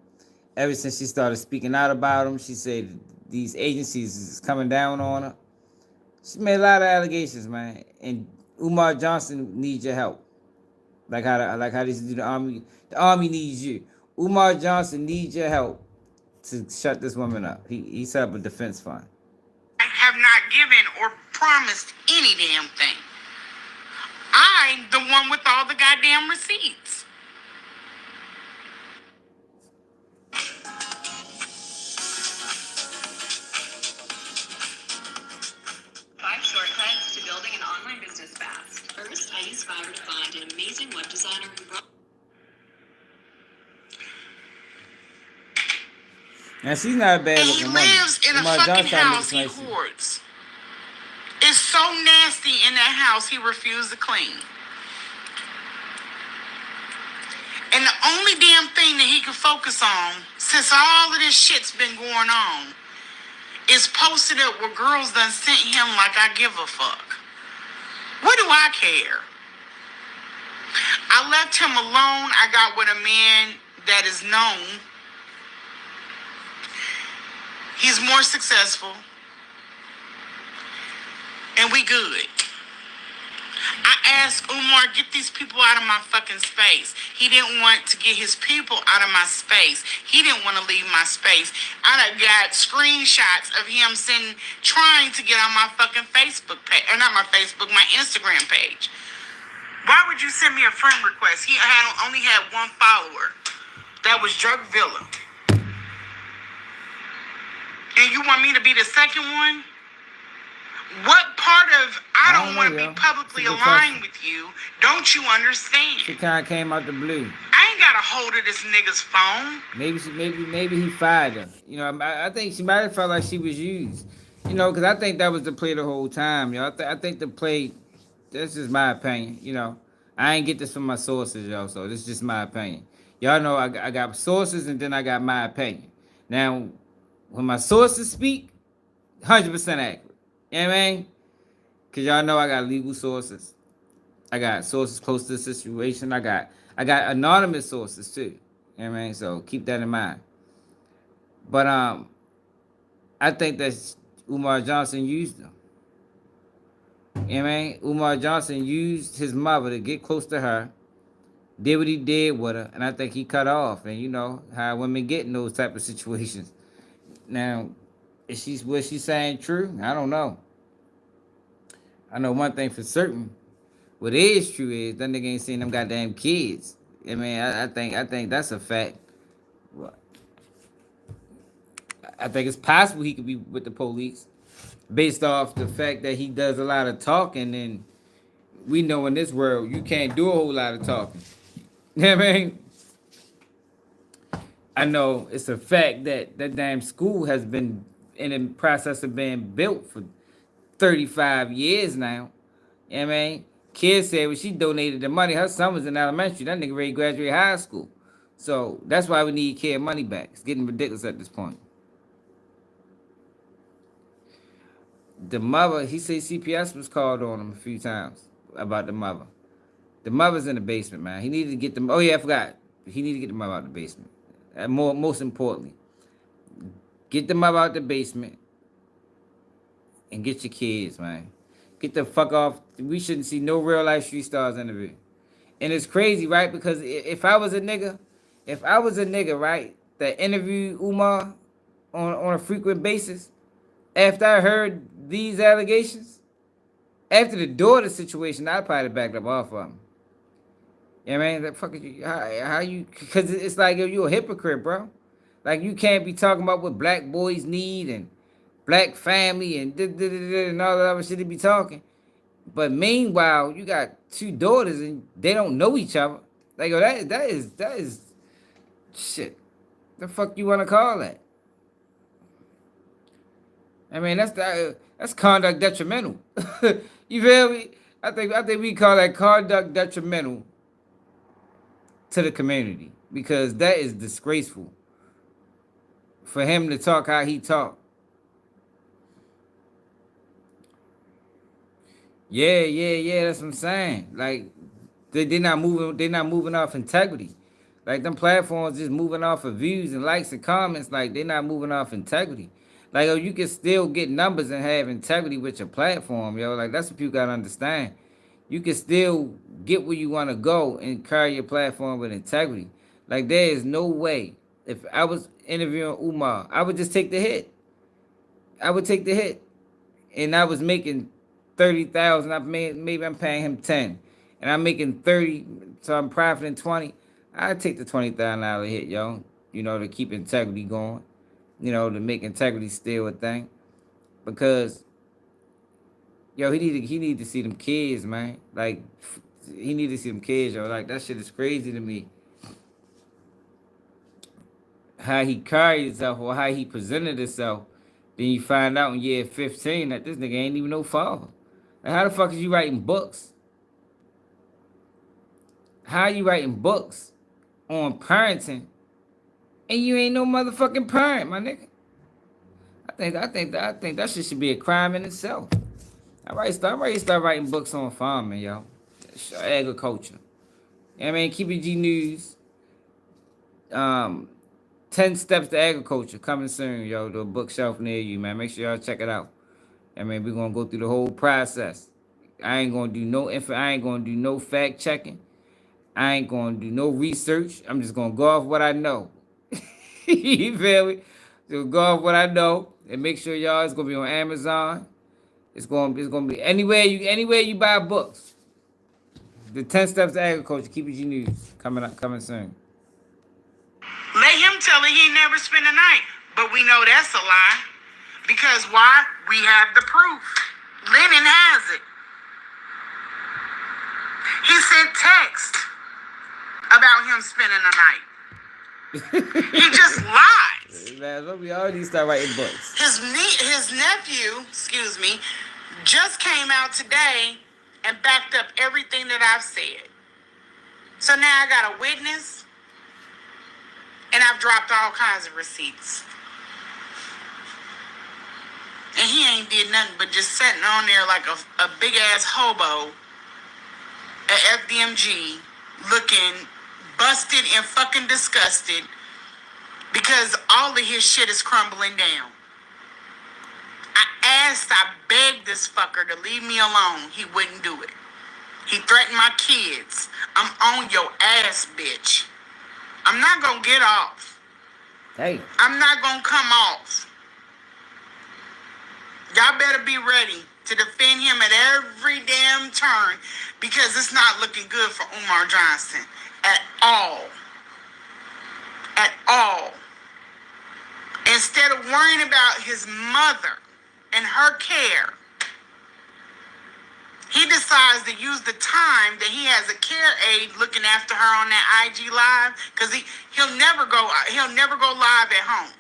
Ever since she started speaking out about him, she said these agencies is coming down on her. She made a lot of allegations, man. And Umar Johnson needs your help. Like how they do the army. The army needs you. Umar Johnson needs your help to shut this woman up. He set up a defense fund. I have not given or promised any damn thing. I'm the one with all the goddamn receipts. 5 shortcuts to building an online business fast. First, I use Fiverr to find an amazing web designer who brought... Now she's not a bad And he looking woman. lives in a Umar fucking Johnson house he looks nice. hoards. It's so nasty in that house he refused to clean. And the only damn thing that he can focus on, since all of this shit's been going on, is posted up where girls done sent him like I give a fuck. What do I care? I left him alone. I got with a man that is known. He's more successful. And we good. I asked Umar, get these people out of my fucking space. He didn't want to get his people out of my space. He didn't want to leave my space. I done got screenshots of him trying to get on my fucking Facebook page. Or not my Facebook, my Instagram page. Why would you send me a friend request? He only had one follower. That was Drug Villa. And you want me to be the second one? What part of I don't want to be publicly aligned with you don't you understand? She kind of came out the blue. I ain't got a hold of this nigga's phone. Maybe he fired her. You know, I think she might have felt like she was used. You know, because I think that was the play the whole time, yo. I think the play. That's just my opinion. You know, I ain't get this from my sources, yo. So this is just my opinion. Y'all know I got sources and then I got my opinion. Now, when my sources speak, 100% accurate. You know what I mean? Because y'all know I got legal sources. I got sources close to the situation. I got anonymous sources too. You know what I mean? So keep that in mind. But I think that Umar Johnson used them. You know what I mean? Umar Johnson used his mother to get close to her, did what he did with her, and I think he cut off. And you know how women get in those type of situations. Now, was she saying true? I don't know. I know one thing for certain. What is true is that nigga ain't seen them goddamn kids. I mean, I think that's a fact. What? I think it's possible he could be with the police based off the fact that he does a lot of talking, and we know in this world you can't do a whole lot of talking. You know what I mean? I know it's a fact that that damn school has been in the process of being built for 35 years now. You know what I mean? Kids said when she donated the money, her son was in elementary. That nigga ready to graduate high school. So that's why we need kid money back. It's getting ridiculous at this point. The mother, he said CPS was called on him a few times about the mother. The mother's in the basement, man. He needed to get them. Oh yeah, I forgot. He needed to get the mother out of the basement. And most importantly, get the mother out the basement and get your kids, man. Get the fuck off. We shouldn't see no real life street stars interview. And it's crazy, right? Because if I was a nigga, right, that interviewed Umar on a frequent basis, after I heard these allegations, after the daughter situation, I'd probably backed up off of him. You know what I mean? That fucking how you? Because it's like you a hypocrite, bro. Like you can't be talking about what black boys need and black family and and all that other shit to be talking. But meanwhile, you got two daughters and they don't know each other. Like yo, that is shit. The fuck you wanna call that? I mean that's conduct detrimental. You feel me? I think we call that conduct detrimental to the community because that is disgraceful for him to talk how he talked. Yeah, that's what I'm saying. Like they're not moving off integrity. Like them platforms just moving off of views and likes and comments, like they're not moving off integrity. Like yo, you can still get numbers and have integrity with your platform, yo. Like that's what people gotta understand. You can still get where you want to go and carry your platform with integrity. Like there is no way. If I was interviewing Umar, I would just take the hit. I would take the hit, and I was making 30,000. Maybe I'm paying him 10, and I'm making 30, so I'm profiting 20. I'd take the $20,000 hit, yo. You know, to keep integrity going. You know, to make integrity still a thing, because yo, he need to see them kids, man. Like he need to see them kids, yo. Like that shit is crazy to me. How he carried himself or how he presented himself. Then you find out in year 15 that this nigga ain't even no father. Like how the fuck is you writing books? How you writing books on parenting and you ain't no motherfucking parent, my nigga? I think that shit should be a crime in itself. I'm ready to start writing books on farming, yo. Agriculture. You know what I mean? KBG News. 10 Steps to Agriculture coming soon, yo. To a bookshelf near you, man. Make sure y'all check it out. I mean, we're gonna go through the whole process. I ain't gonna do no fact checking. I ain't gonna do no research. I'm just gonna go off what I know. You feel me? So go off what I know and make sure y'all it's gonna be on Amazon. It's gonna be anywhere you buy books. The 10 Steps to Agriculture, KBG News, coming soon. Let him tell it he never spent a night. But we know that's a lie. Because why? We have the proof. Lennon has it. He sent text about him spending a night. He just lies. Man, we already start writing books. His nephew, just came out today and backed up everything that I've said. So now I got a witness, and I've dropped all kinds of receipts. And he ain't did nothing but just sitting on there like a big-ass hobo at FDMG looking busted and fucking disgusted because all of his shit is crumbling down. I begged this fucker to leave me alone. He wouldn't do it. He threatened my kids. I'm on your ass, bitch. I'm not gonna get off. Hey. I'm not gonna come off. Y'all better be ready to defend him at every damn turn because it's not looking good for Umar Johnson at all. at all. Instead of worrying about his mother and her care, he decides to use the time that he has a care aide looking after her on that IG live, because he'll never go live at home,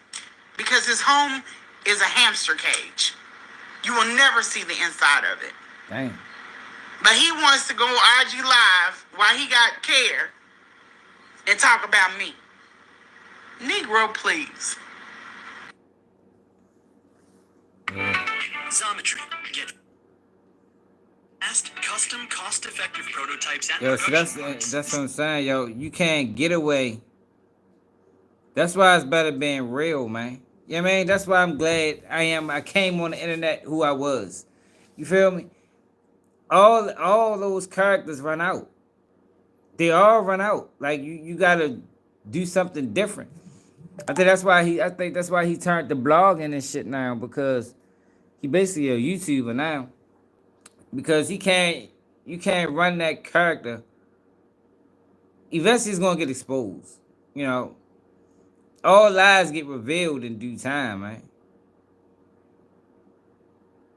because his home is a hamster cage. You will never see the inside of it. Damn. But he wants to go IG live while he got care and talk about me. Negro, please. Xometry. Get fast, custom, cost-effective prototypes at Yo, so that's what I'm saying, yo. You can't get away. That's why it's better being real, man. You know what I mean? That's why I'm glad I came on the internet who I was. You feel me? All those characters run out. They all run out. Like you gotta do something different. I think that's why he turned to blogging and shit now, because he basically a YouTuber now. Because you can't run that character. Eventually it's gonna get exposed. You know. All lies get revealed in due time, man.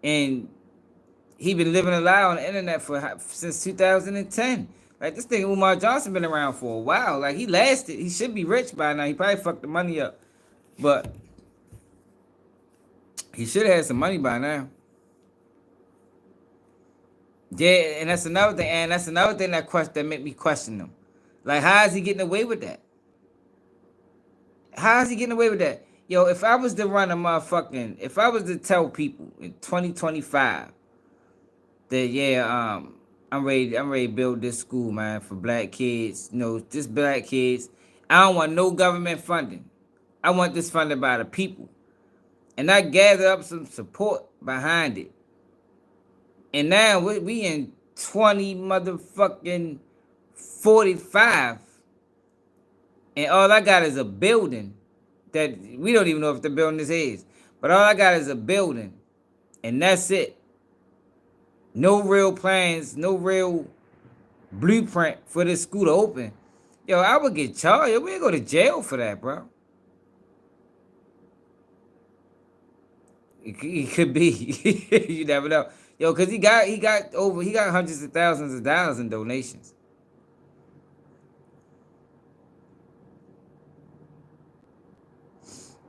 And he been living a lie on the internet since 2010. Like, this thing Umar Johnson been around for a while. Like, he lasted. He should be rich by now. He probably fucked the money up. But he should have had some money by now. Yeah, and that's another thing. And that's another thing that make me question him. Like, how is he getting away with that? How is he getting away with that? Yo, if I was to tell people in 2025 that, I'm ready to build this school, man, for black kids, just black kids. I don't want no government funding. I want this funded by the people. And I gather up some support behind it. And now we in 20 motherfucking 45. And all I got is a building that we don't even know if the building is his. But all I got is a building. And that's it. No real plans, no real blueprint for this school to open. Yo, I would get charged. We'd go to jail for that, bro. It could be. You never know. Yo, cause he got hundreds of thousands of dollars in donations.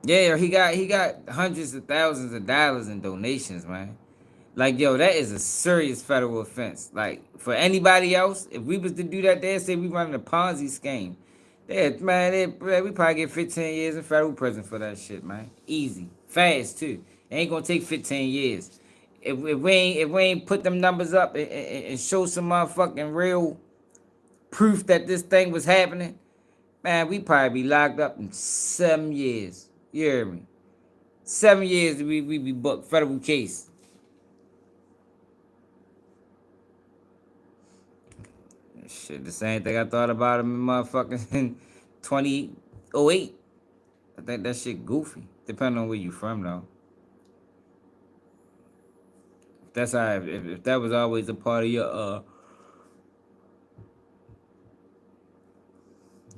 Yeah, he got hundreds of thousands of dollars in donations, man. Like, yo, that is a serious federal offense. Like, for anybody else, if we was to do that, they'd say we running a Ponzi scheme. We probably get 15 years in federal prison for that shit, man. Easy. Fast, too. It ain't gonna take 15 years. If we ain't put them numbers up and show some motherfucking real proof that this thing was happening, man, we probably be locked up in 7 years. You hear me? 7 years we be booked, federal case. Shit, the same thing I thought about him in motherfucking 2008. I think that shit goofy. Depending on where you from, though. If that was always a part of your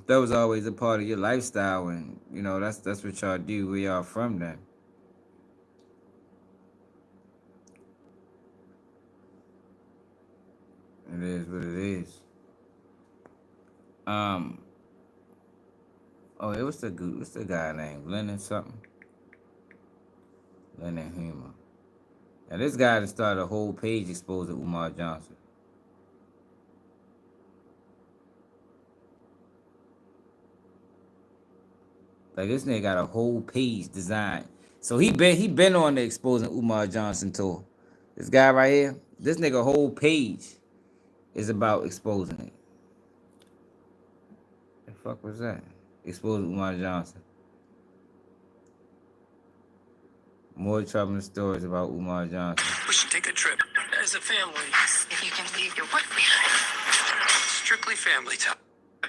that was always a part of your lifestyle, and that's what y'all do where y'all from, then. It is what it is. What's the guy name? Lennon something? Lennon Humor. Now this guy just started a whole page exposing Umar Johnson. Like, this nigga got a whole page designed. So he been on the exposing Umar Johnson tour. This guy right here, this nigga whole page is about exposing it. The fuck was that? Exposing Umar Johnson. More troubling stories about Umar Johnson. We should take a trip as a family. If you can leave your work behind. Strictly family time.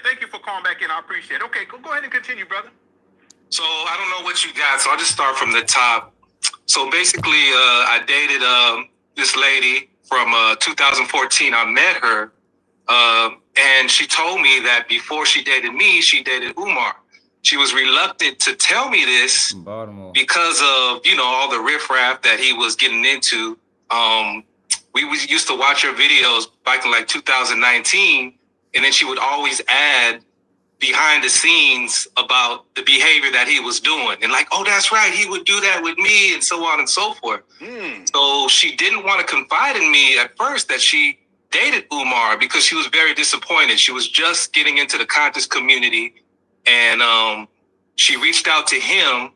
Thank you for calling back in. I appreciate it. Okay, go ahead and continue, brother. So I don't know what you got, so I'll just start from the top. So basically, I dated this lady from 2014. I met her, and she told me that before she dated me, she dated Umar. she was reluctant to tell me this because of, all the riffraff that he was getting into. We used to watch her videos back in like 2019, and then she would always add behind the scenes about the behavior that he was doing. And like, oh, that's right, he would do that with me, and so on and so forth. So she didn't want to confide in me at first that she dated Umar because she was very disappointed. She was just getting into the conscious community, and she reached out to him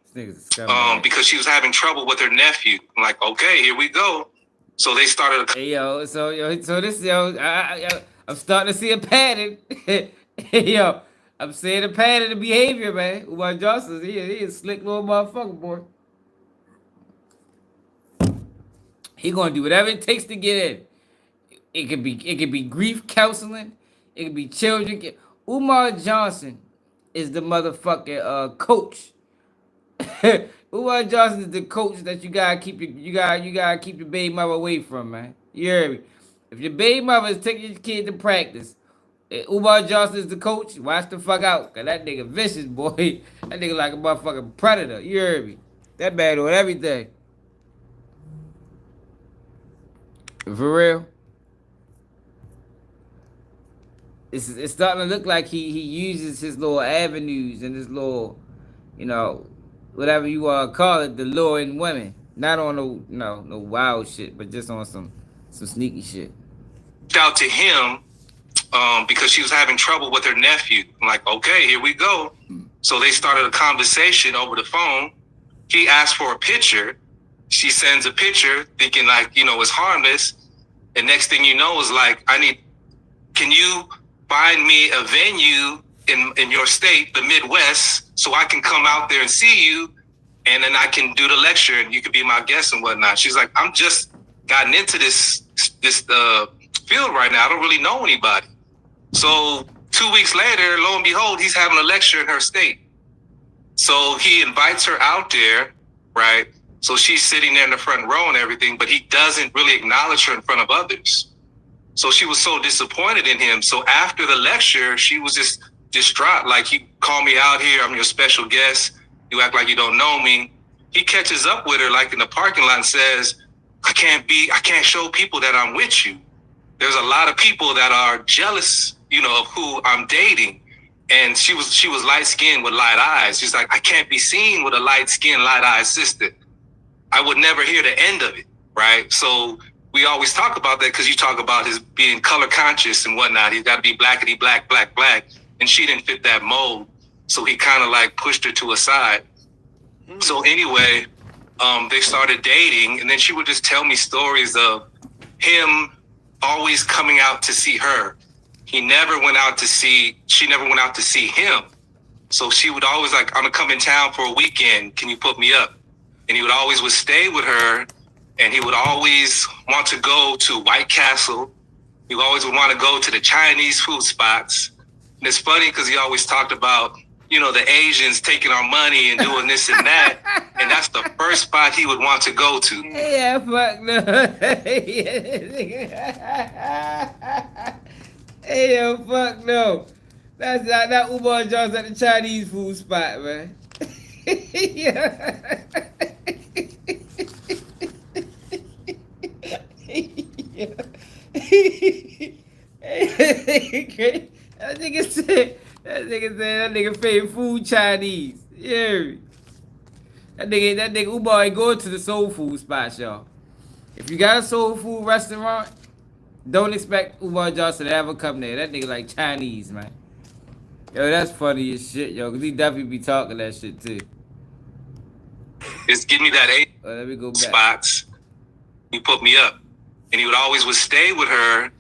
because she was having trouble with her nephew. I'm like, okay, here we go. So they started. I'm starting to see a pattern. I'm seeing a pattern of behavior, man. Umar Johnson, he is a slick little motherfucker, boy. He gonna do whatever it takes to get in. It could be grief counseling. It could be children. Umar Johnson is the motherfucking coach. Umar Johnson is the coach that you gotta keep your baby mother away from, man. You hear me? If your baby mother is taking your kid to practice, Umar Johnson is the coach, watch the fuck out. Cause that nigga vicious, boy. That nigga like a motherfucking predator. You hear me? That man on everything. For real. It's starting to look like he uses his little avenues and his little, whatever you want to call it, the luring women. Not on no wild shit, but just on some sneaky shit. Out to him because she was having trouble with her nephew. I'm like, okay, here we go. So they started a conversation over the phone. He asked for a picture. She sends a picture thinking like, it's harmless. And next thing you know is like, can you find me a venue in your state, the Midwest, so I can come out there and see you, and then I can do the lecture and you could be my guest and whatnot. She's like, I'm just gotten into this field right now. I don't really know anybody. So 2 weeks later, lo and behold, he's having a lecture in her state. So he invites her out there, right? So she's sitting there in the front row and everything, but he doesn't really acknowledge her in front of others. So she was so disappointed in him. So after the lecture, she was just distraught. Like, you call me out here, I'm your special guest. You act like you don't know me. He catches up with her like in the parking lot and says, I can't show people that I'm with you. There's a lot of people that are jealous, of who I'm dating. And she was light skinned with light eyes. She's like, I can't be seen with a light skinned, light eyed sister. I would never hear the end of it. Right. So we always talk about that because you talk about his being color conscious and whatnot. He's got to be blackety black, black, black. And she didn't fit that mold. So he kind of like pushed her to a side. So anyway, they started dating, and then she would just tell me stories of him always coming out to see her. She never went out to see him. So she would always like, I'm gonna come in town for a weekend. Can you put me up? And he would always stay with her. And he would always want to go to White Castle. He always would want to go to the Chinese food spots. And it's funny because he always talked about, the Asians taking our money and doing this and that. And that's the first spot he would want to go to. Yeah, fuck no. Hey, yo, fuck no. That's not Umar Johnson at the Chinese food spot, man. Yeah. That nigga said that nigga favorite food Chinese. Yeah. That nigga Umar ain't going to the soul food spots, y'all. If you got a soul food restaurant, don't expect Umar Johnson to ever come there. That nigga like Chinese, man. Yo, that's funny as shit, yo, because he definitely be talking that shit too. Just give me that let me go back. Spots. He put me up. And he would always stay with her,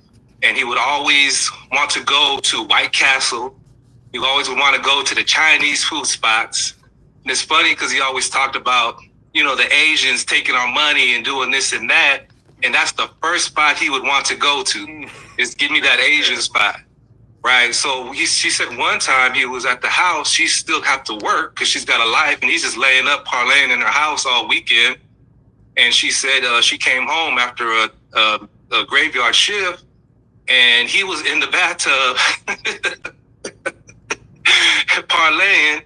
and he would always want to go to White Castle. He always would want to go to the Chinese food spots. And it's funny because he always talked about, the Asians taking our money and doing this and that. And that's the first spot he would want to go to, is give me that Asian spot. Right. So she said one time he was at the house. She still have to work because she's got a life, and he's just laying up, parlaying in her house all weekend. And she said she came home after a graveyard shift, and he was in the bathtub parlaying,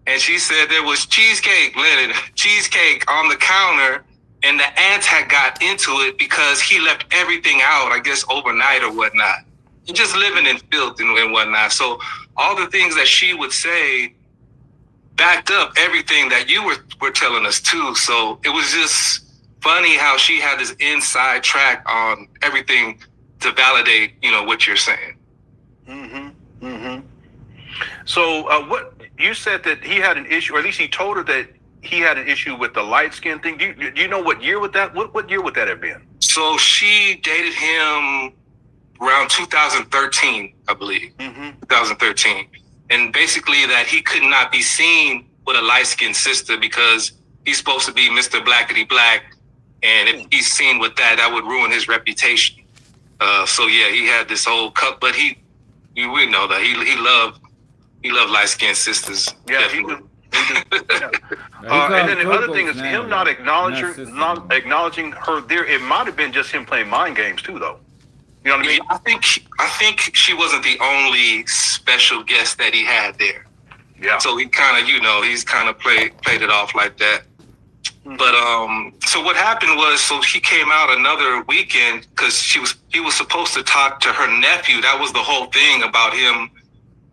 and she said there was cheesecake on the counter, and the aunt had got into it because he left everything out, I guess, overnight or whatnot. And just living in filth and whatnot. So all the things that she would say backed up everything that you were telling us too. So it was just funny how she had this inside track on everything to validate, what you're saying. Mm-hmm. Mm-hmm. So what you said that he had an issue, or at least he told her that he had an issue with the light skin thing. Do you know what year would that? What year would that have been? So she dated him around 2013, I believe. 2013, and basically that he could not be seen with a light skinned sister because he's supposed to be Mr. Blackity Black, and if he's seen with that, that would ruin his reputation. So yeah, he had this whole cut, but we know that he loved light skinned sisters. Yeah, definitely. Yeah. And then the other thing is him not acknowledging her there. It might have been just him playing mind games too, though. You know what I mean? I think she wasn't the only special guest that he had there. Yeah. So he kind of, he's kind of played it off like that. But so what happened was, so he came out another weekend because he was supposed to talk to her nephew. That was the whole thing about him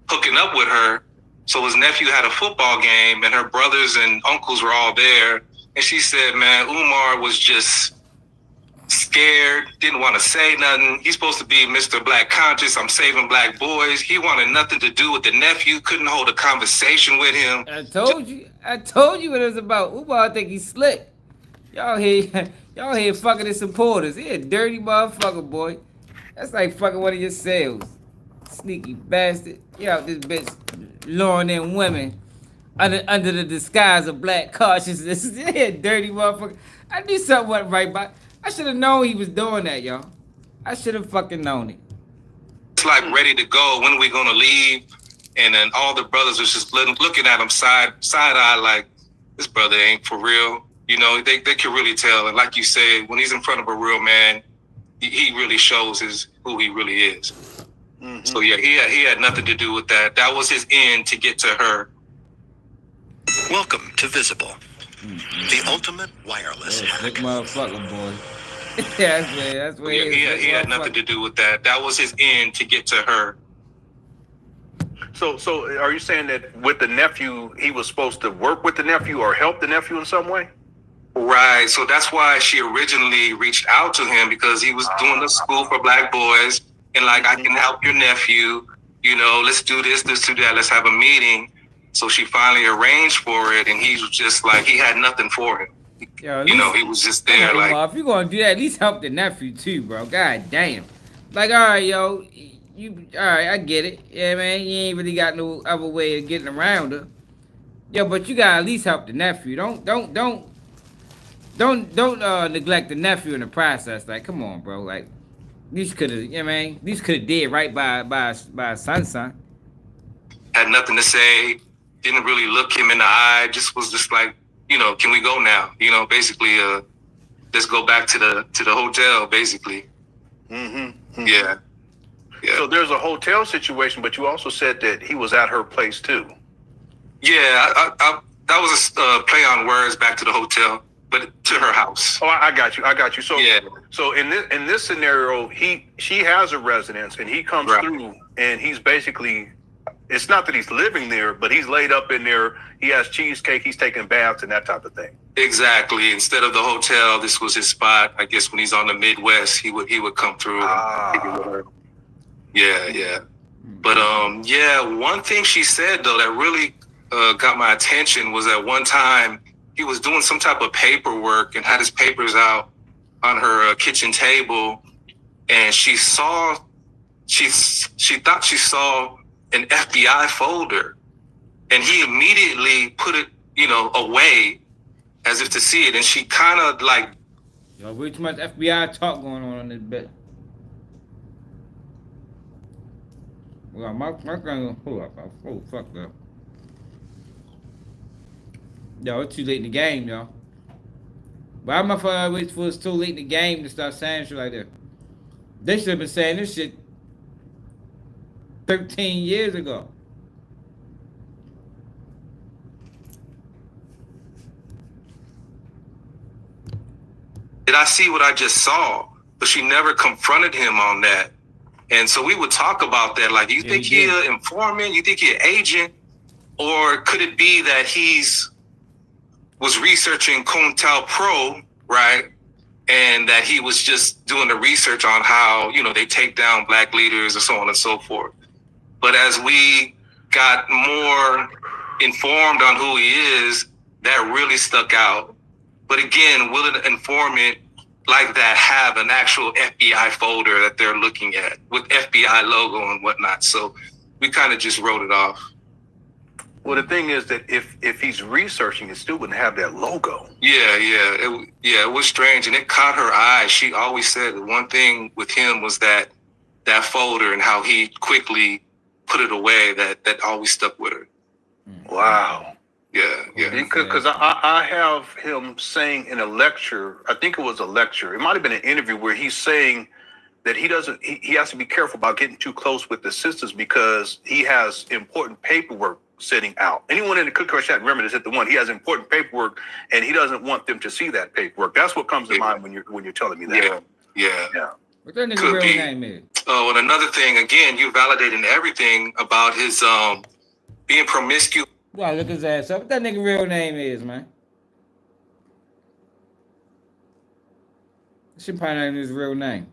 hooking up with her. So his nephew had a football game, and her brothers and uncles were all there. And she said, man, Umar was just scared, didn't want to say nothing. He's supposed to be Mr. Black Conscious. I'm saving black boys. He wanted nothing to do with the nephew. Couldn't hold a conversation with him. I told you what it was about. Umar, I think he's slick. Y'all here fucking his supporters. He a dirty motherfucker, boy. That's like fucking one of your sales. Sneaky bastard. You out this bitch luring in women under the disguise of black consciousness. He a dirty motherfucker. I knew something wasn't right by. I should have known he was doing that, y'all. I should have fucking known it. It's like ready to go. When are we gonna leave? And then all the brothers was just looking at him side eye like, this brother ain't for real. They can really tell. And like you said, when he's in front of a real man, he really shows who he really is. Mm-hmm. So yeah, he had nothing to do with that. That was his end to get to her. Welcome to Visible, the ultimate wireless hack. Sick motherfucker, boy. that's where he had nothing to do with that. That was his end to get to her. So are you saying that with the nephew, he was supposed to work with the nephew or help the nephew in some way? Right. So that's why she originally reached out to him, because he was doing the school for black boys, and like, I can help your nephew. Let's do this, let's do that, let's have a meeting. So she finally arranged for it, and he was just like, he had nothing for him. Yo, he was just there. Like, if you're gonna do that, at least help the nephew too, bro. God damn. Like, all right, yo, all right, I get it. Yeah, man, you ain't really got no other way of getting around her. Yo, but you gotta at least help the nephew. Don't neglect the nephew in the process. Like, come on, bro. Like, these could have, did right by son. Had nothing to say. Didn't really look him in the eye. Just was just like, can we go now? Basically, let's go back to the hotel. Basically. Mm-hmm. Yeah. So there's a hotel situation, but you also said that he was at her place too. Yeah, I that was a play on words, back to the hotel, but to her house. Oh, I got you. So yeah. So in this scenario, she has a residence, and he comes through, and he's basically, it's not that he's living there, but he's laid up in there. He has cheesecake. He's taking baths and that type of thing. Exactly. Instead of the hotel, this was his spot. I guess when he's on the Midwest, he would come through. Yeah. But one thing she said though that really got my attention was that one time he was doing some type of paperwork and had his papers out on her kitchen table, and she thought she saw an FBI folder, and he immediately put it, away as if to see it, and she kind of like, yo, way too much FBI talk going on this bit. Well, my gun, fuck that. Yo, it's too late in the game, yo. Why am I wait for it's too late in the game to start saying shit like that? They should have been saying this shit 13 years ago. did I see what I just saw? But she never confronted him on that. And so we would talk about that. Like, do you think he's an informant? You think he's an agent? Or could it be that was researching Contra Pro, right? And that he was just doing the research on how, they take down black leaders and so on and so forth. But as we got more informed on who he is, that really stuck out. But again, will an informant like that have an actual FBI folder that they're looking at with FBI logo and whatnot? So we kind of just wrote it off. Well, the thing is that if he's researching, it still wouldn't have that logo. Yeah. It was strange, and it caught her eye. She always said the one thing with him was that folder and how he quickly put it away. That always stuck with her. Wow. Yeah. Because I have him saying in a lecture, I think it was a lecture, it might have been an interview where he's saying that he has to be careful about getting too close with the sisters because he has important paperwork sitting out. Anyone in the Cook Chat, remember this, at the one, he has important paperwork and he doesn't want them to see that paperwork. That's what comes to mind when you're telling me that. Yeah. What that nigga real name is? Oh, and another thing, again, you validating everything about his being promiscuous. Wow, look his ass up. What that nigga real name is, man? That shit probably not even his real name.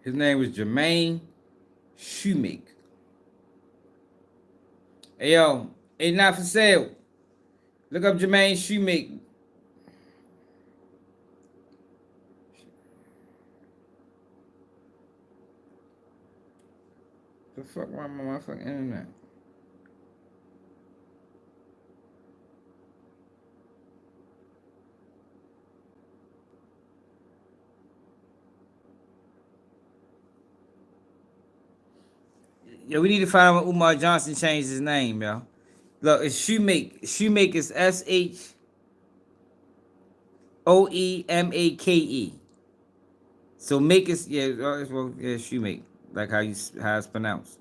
His name was Jermaine Shoemake. Hey, yo, ain't not for sale. Look up Jermaine Shoemake. The fuck wrong with my motherfucking internet? Yo, we need to find out when Umar Johnson changed his name, yo. Look, it's Shoemake. Shoemake is Shoemake. So make is Shoemake, like how it's pronounced.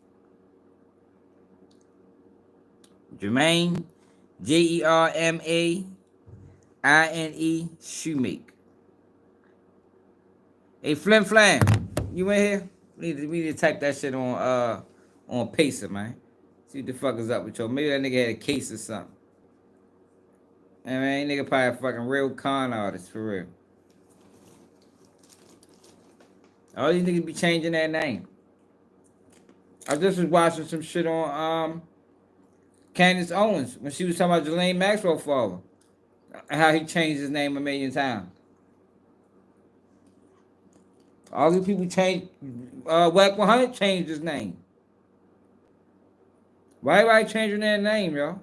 Jermaine, Jermaine, Shoemake. Hey, Flim Flam, you in here? We need to type that shit on Pacer, man. See what the fuck is up with you. Maybe that nigga had a case or something. I mean, nigga probably a fucking real con artist, for real. All these niggas be changing their name. I just was watching some shit on Candace Owens when she was talking about Ghislaine Maxwell father. How he changed his name a million times. All these people changed. Whack 100 changed his name. Why everybody changing their name, yo?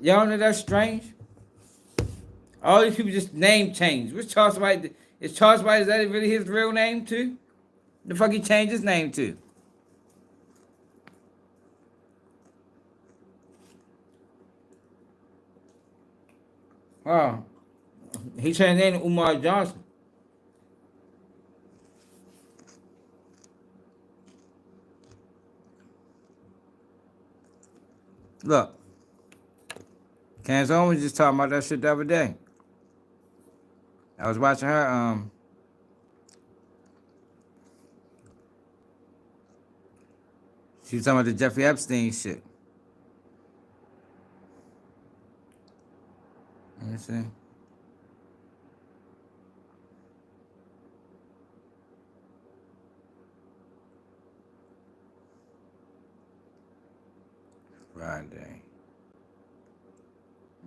Y'all know that's strange? All these people just name change. What's Charles White? Is Charles White, is that really his real name too? The fuck he changed his name to? Oh. He changed his name to Umar Johnson. Look. Candace Owens was just talking about that shit the other day. I was watching her, she was talking about the Jeffrey Epstein shit. You see? Friday.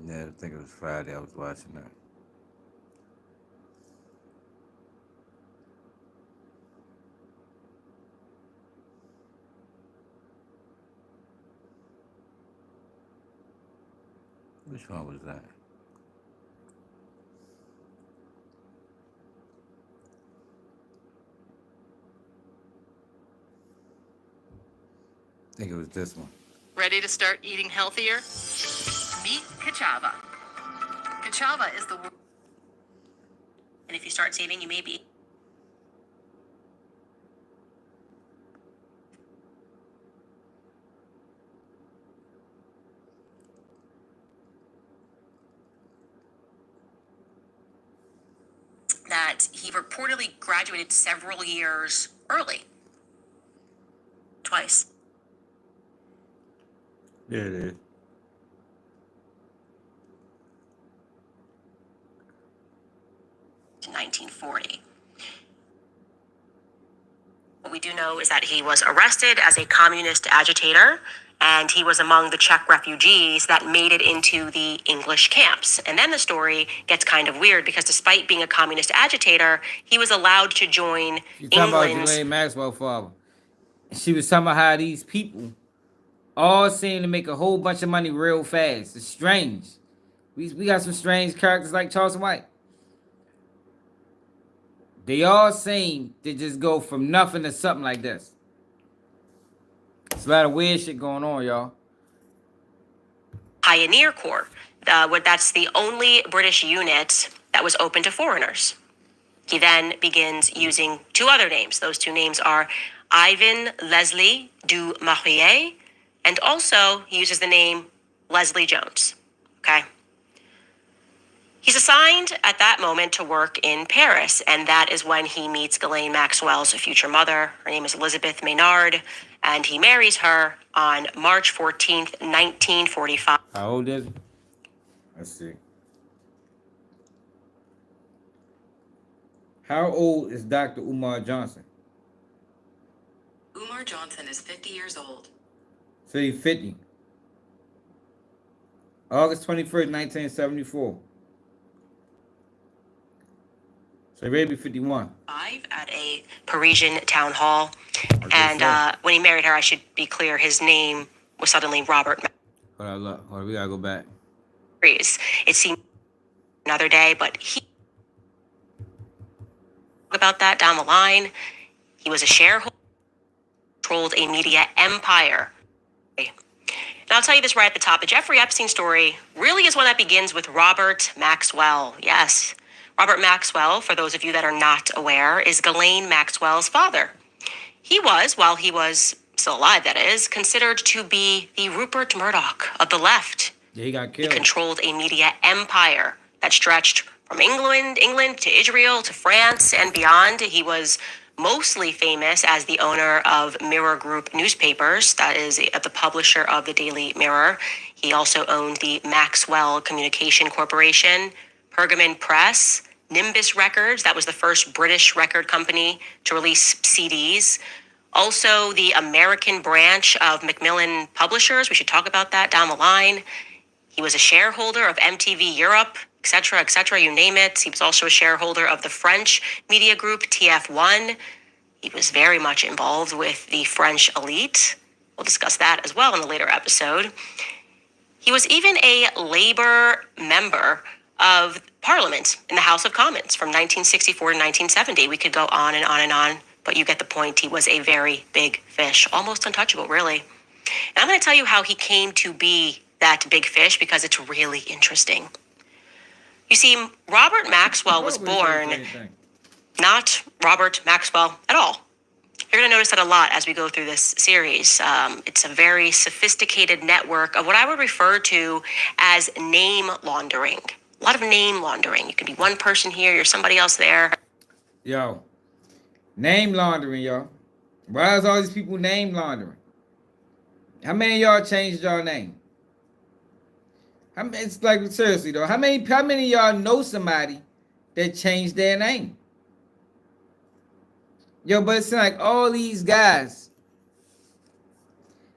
Yeah, I think it was Friday I was watching that. Which one was that? I think it was this one. Ready? Ready to start eating healthier? Meet Kachava. Kachava is the word. And if you start saving, you may be. That he reportedly graduated several years early. Twice. There it is. To 1940. What we do know is that he was arrested as a communist agitator, and he was among the Czech refugees that made it into the English camps. And then the story gets kind of weird because despite being a communist agitator, he was allowed to join You talking about England's... Delane Maxwell father. She was talking about how these people all seem to make a whole bunch of money real fast. It's strange. We got some strange characters like Charles White. They all seem to just go from nothing to something like this. It's a lot of weird shit going on, y'all. Pioneer Corps. That's the only British unit that was open to foreigners. He then begins using two other names. Those two names are Ivan Leslie du Maurier, and also he uses the name Leslie Jones. Okay. He's assigned at that moment to work in Paris, and that is when he meets Ghislaine Maxwell's future mother. Her name is Elizabeth Maynard, and he marries her on March 14th, 1945. How old is he? Let's see. How old is Dr. Umar Johnson? Umar Johnson is 50 years old. So he's 50. August 21st, 1974. So he be 51. At a Parisian town hall. And when he married her, I should be clear, his name was suddenly Robert. Hold on, look. Hold on, we gotta go back. It seemed another day, but he about that down the line. He was a shareholder, controlled a media empire. And I'll tell you this right at the top. The Jeffrey Epstein story really is one that begins with Robert Maxwell. Yes. Robert Maxwell, for those of you that are not aware, is Ghislaine Maxwell's father. He was, while he was still alive, that is, considered to be the Rupert Murdoch of the left. Yeah, he got He killed. controlled a media empire that stretched from England to Israel to France and beyond. He was mostly famous as the owner of Mirror Group newspapers, that is, the publisher of the Daily Mirror. He also owned the Maxwell Communication Corporation, Pergamon Press, Nimbus Records, that was the first British record company to release CDs. Also, the American branch of Macmillan Publishers. We should talk about that down the line. He was a shareholder of MTV Europe, etc., you name it. He was also a shareholder of the French media group TF1. He was very much involved with the French elite. We'll discuss that as well in a later episode. He was even a Labour member of Parliament in the House of Commons from 1964 to 1970. We could go on and on and on, but you get the point. He was a very big fish, almost untouchable, really. And I'm going to tell you how he came to be that big fish because it's really interesting. You see, Robert Maxwell was born not Robert Maxwell at all. You're going to notice that a lot as we go through this series. It's a very sophisticated network of what I would refer to as name laundering. A lot of name laundering. You could be one person here, you're somebody else there. Yo, name laundering, y'all. Why is all these people name laundering? How many of y'all changed y'all name? It's like, seriously though, how many of y'all know somebody that changed their name? Yo, but it's like all these guys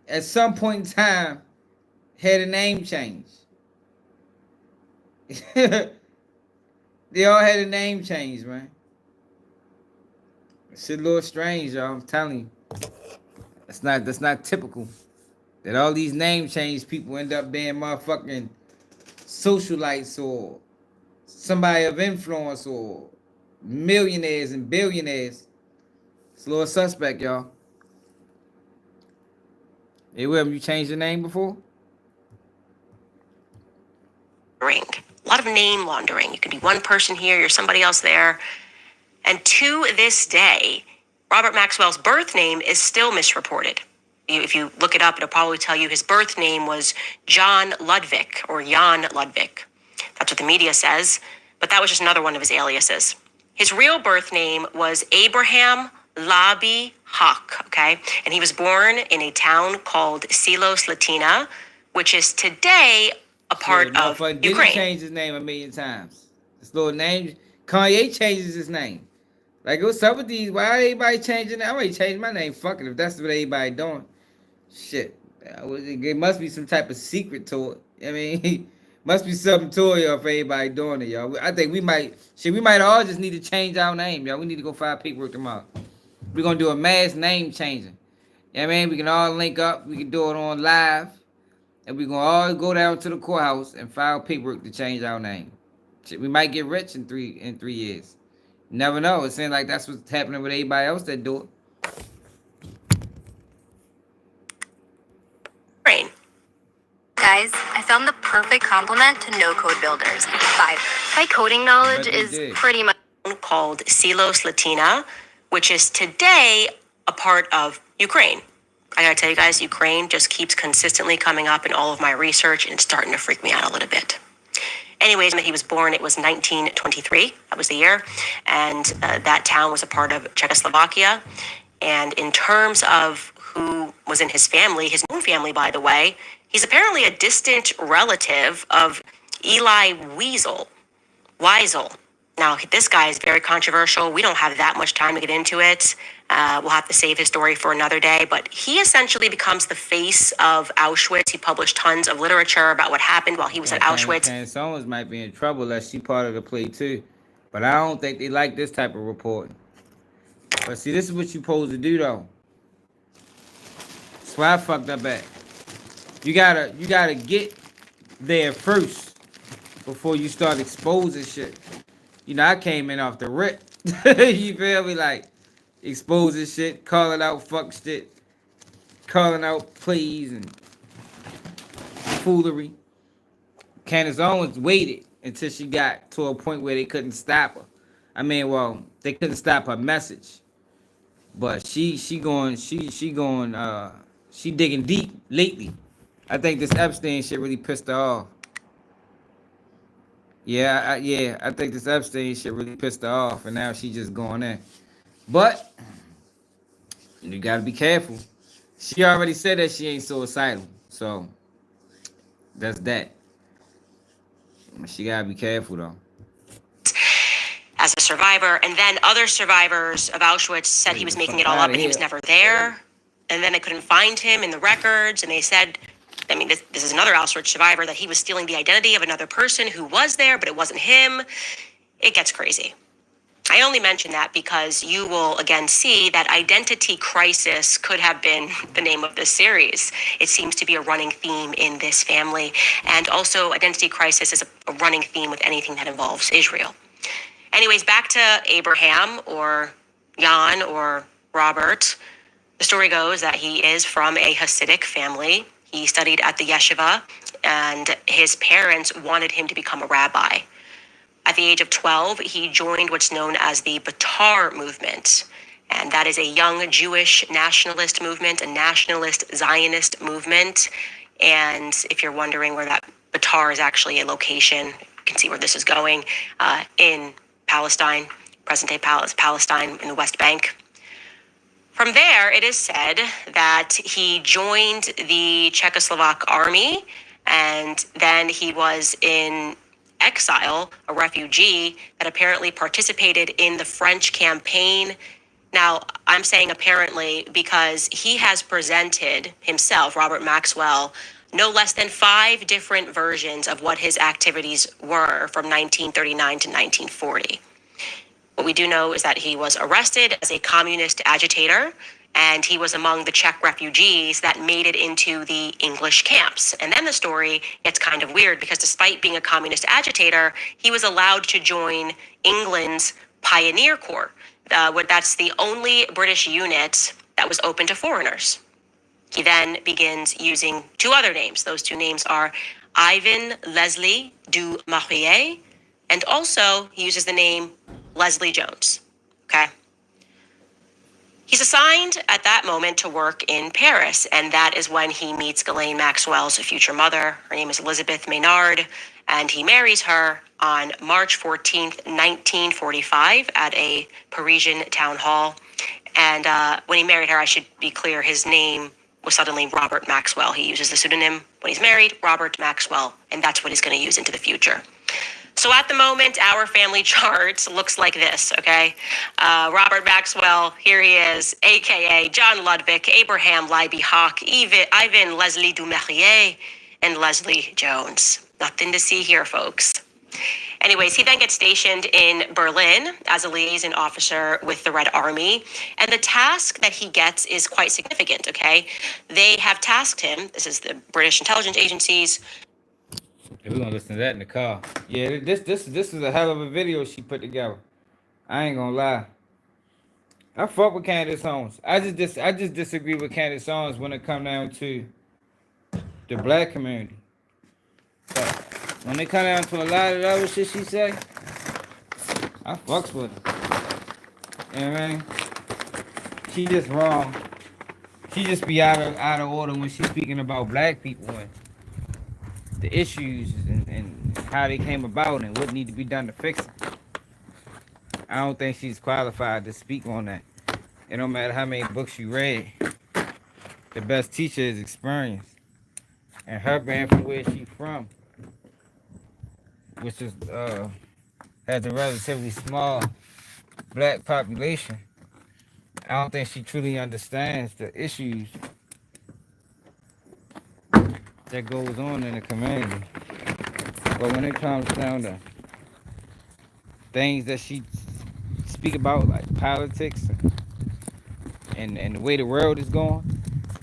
at some point in time had a name change. They all had a name change, man. It's a little strange, y'all. I'm telling you. That's not typical. That all these name change people end up being motherfucking socialites or somebody of influence or millionaires and billionaires. It's a little suspect, y'all. Hey, William, you changed your name before? A lot of name laundering. You could be one person here, you're somebody else there. And to this day, Robert Maxwell's birth name is still misreported. If you look it up, it'll probably tell you his birth name was John Ludwig or Jan Ludwig. That's what the media says, but that was just another one of his aliases. His real birth name was Abraham Labi Hawk, okay? And he was born in a town called Silos Latina, which is today a part of Ukraine. Diddy changed his name a million times. This little name, Kanye changes his name. Like, what's up with these? Why everybody changing it? I already changed my name. Fuck it. If that's what everybody doing. Shit. There must be some type of secret to it. I mean, must be something to it, y'all, if everybody doing it, y'all. I think we might all just need to change our name, y'all. We need to go file paperwork tomorrow. We're going to do a mass name changing. You know what I mean? We can all link up. We can do it on live. And we're going to all go down to the courthouse and file paperwork to change our name. Shit, we might get rich in 3 years. Never know. It seems like that's what's happening with everybody else that do it. Brain. Guys, I found the perfect complement to no-code builders, Fiverr. My coding knowledge is pretty much called Silos Latina, which is today a part of Ukraine. I gotta tell you guys, Ukraine just keeps consistently coming up in all of my research, and it's starting to freak me out a little bit. Anyways, when he was born, it was 1923. That was the year. And that town was a part of Czechoslovakia. And in terms of who was in his family, his own family, by the way, he's apparently a distant relative of Eli Wiesel. Now, this guy is very controversial. We don't have that much time to get into it. We'll have to save his story for another day. But he essentially becomes the face of Auschwitz. He published tons of literature about what happened while he was at Auschwitz. Candace Owens might be in trouble unless she part of the play too. But I don't think they like this type of reporting. But see, this is what you're supposed to do though. That's why I fucked up at. You gotta get there first before you start exposing shit. You know, I came in off the rip. You feel me? Like, exposing shit, calling out fuck shit, calling out plays and foolery. Candace Owens waited until she got to a point where they couldn't stop her. I mean, well, they couldn't stop her message. But she digging deep lately. I think this Epstein shit really pissed her off. Yeah, I think this Epstein shit really pissed her off, and now she just going in. But you gotta be careful. She already said that she ain't suicidal, so that's that. She gotta be careful though. As a survivor, and then other survivors of Auschwitz said he was making it all up and he was never there. And then they couldn't find him in the records, and they said, I mean, this is another Auschwitz survivor, that he was stealing the identity of another person who was there, but it wasn't him. It gets crazy. I only mention that because you will again see that identity crisis could have been the name of this series. It seems to be a running theme in this family. And also identity crisis is a running theme with anything that involves Israel. Anyways, back to Abraham or Jan or Robert. The story goes that he is from a Hasidic family. He studied at the yeshiva, and his parents wanted him to become a rabbi. At the age of 12, he joined what's known as the Batar movement. And that is a young Jewish nationalist movement, a nationalist Zionist movement. And if you're wondering where that Batar is actually a location, you can see where this is going, in Palestine, present-day Palestine in the West Bank. From there, it is said that he joined the Czechoslovak army, and then he was in exile, a refugee that apparently participated in the French campaign. Now, I'm saying apparently because he has presented himself, Robert Maxwell, no less than 5 different versions of what his activities were from 1939 to 1940. What we do know is that he was arrested as a communist agitator, and he was among the Czech refugees that made it into the English camps. And then the story gets kind of weird because despite being a communist agitator, he was allowed to join England's Pioneer Corps. That's the only British unit that was open to foreigners. He then begins using two other names. Those two names are Ivan Leslie du Maurier, and also he uses the name Leslie Jones. Okay. He's assigned at that moment to work in Paris, and that is when he meets Ghislaine Maxwell's future mother. Her name is Elizabeth Maynard, and he marries her on March 14th, 1945 at a Parisian town hall. And when he married her, I should be clear, his name was suddenly Robert Maxwell. He uses the pseudonym when he's married, Robert Maxwell, and that's what he's going to use into the future. So at the moment, our family chart looks like this, okay? Robert Maxwell, here he is, a.k.a. John Ludwig, Abraham Libby Hawk, Ivan Leslie du Maurier, and Leslie Jones. Nothing to see here, folks. Anyways, he then gets stationed in Berlin as a liaison officer with the Red Army. And the task that he gets is quite significant, okay? They have tasked him, this is the British intelligence agencies. We're gonna listen to that in the car. Yeah, this is a hell of a video she put together. I ain't gonna lie. I fuck with Candace Owens. I just disagree with Candace Owens when it come down to the black community. But when it come down to a lot of the other shit she say, I fucks with her. You know what I mean? She just wrong. She just be out of order when she's speaking about black people and the issues and how they came about and what need to be done to fix it. I don't think she's qualified to speak on that. It don't matter how many books you read. The best teacher is experience. And her being from where she's from, which is has a relatively small black population, I don't think she truly understands the issues that goes on in the community. But when it comes down to things that she speak about, like politics and the way the world is going,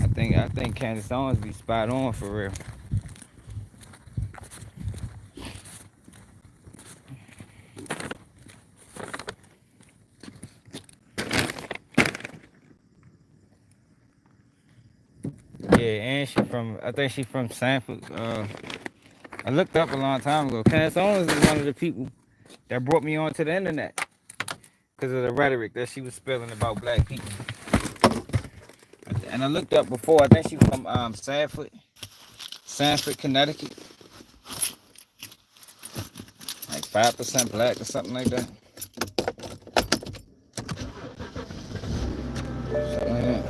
I think Candace Owens be spot on for real. Yeah, and I think she from Sanford. I looked up a long time ago. Candace Owens is one of the people that brought me onto the internet because of the rhetoric that she was spilling about black people. And I looked up before. I think she from Sanford, Connecticut. Like 5% black or something like that. Something like that.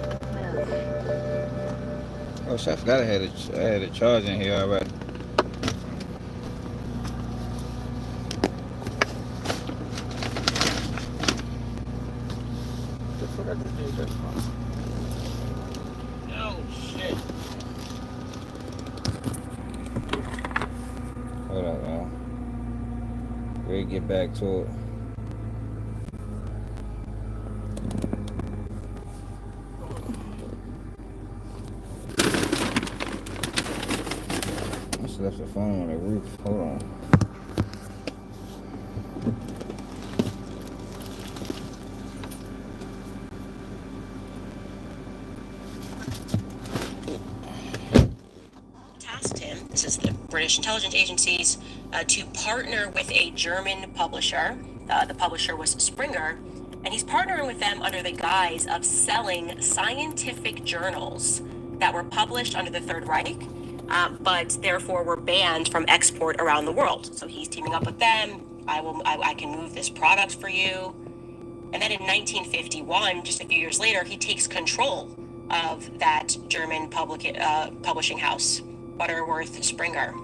Oh shit, I forgot I had a charge in here already. What the fuck I just did that from? Oh shit. Hold on, man. We'll get back to it. I just left the phone on the roof. Hold on. Tasked him, this is the British intelligence agencies, to partner with a German publisher. The publisher was Springer, and he's partnering with them under the guise of selling scientific journals that were published under the Third Reich, but therefore were banned from export around the world. So he's teaming up with them. I can move this product for you. And then in 1951, just a few years later, he takes control of that German publishing house, Butterworth Springer.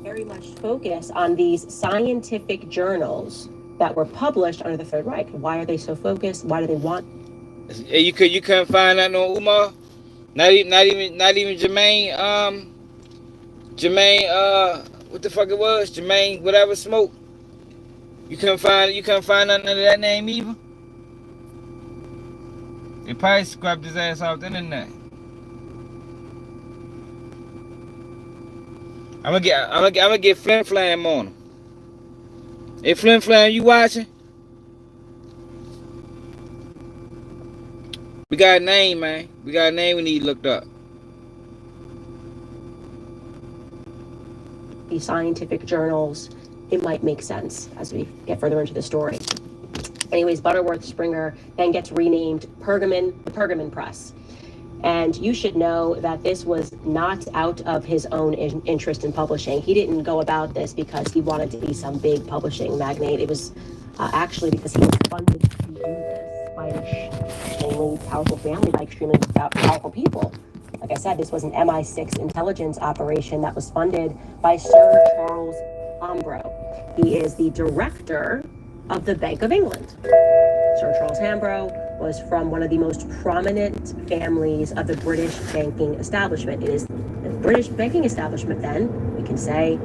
Very much focus on these scientific journals that were published under the Third Reich. Why are they so focused? Why do they want? You couldn't find that no Umar. Not even Jermaine. What the fuck it was? Jermaine whatever Smoke. You couldn't find none of that name either. They probably scrapped his ass off the internet. I'm gonna get Flim Flam on him. Hey Flim Flam, you watching? We got a name, man. We got a name we need looked up. The scientific journals, it might make sense as we get further into the story. Anyways, Butterworth Springer then gets renamed Pergamon, the Pergamon Press. And you should know that this was not out of his own interest in publishing. He didn't go about this because he wanted to be some big publishing magnate. It was actually because he was funded to do this by an extremely powerful family, by extremely powerful people. Like I said, this was an MI6 intelligence operation that was funded by Sir Charles Hambro. He is the director of the Bank of England. Sir Charles Hambro was from one of the most prominent families of the British banking establishment. It is the British banking establishment then, we can say,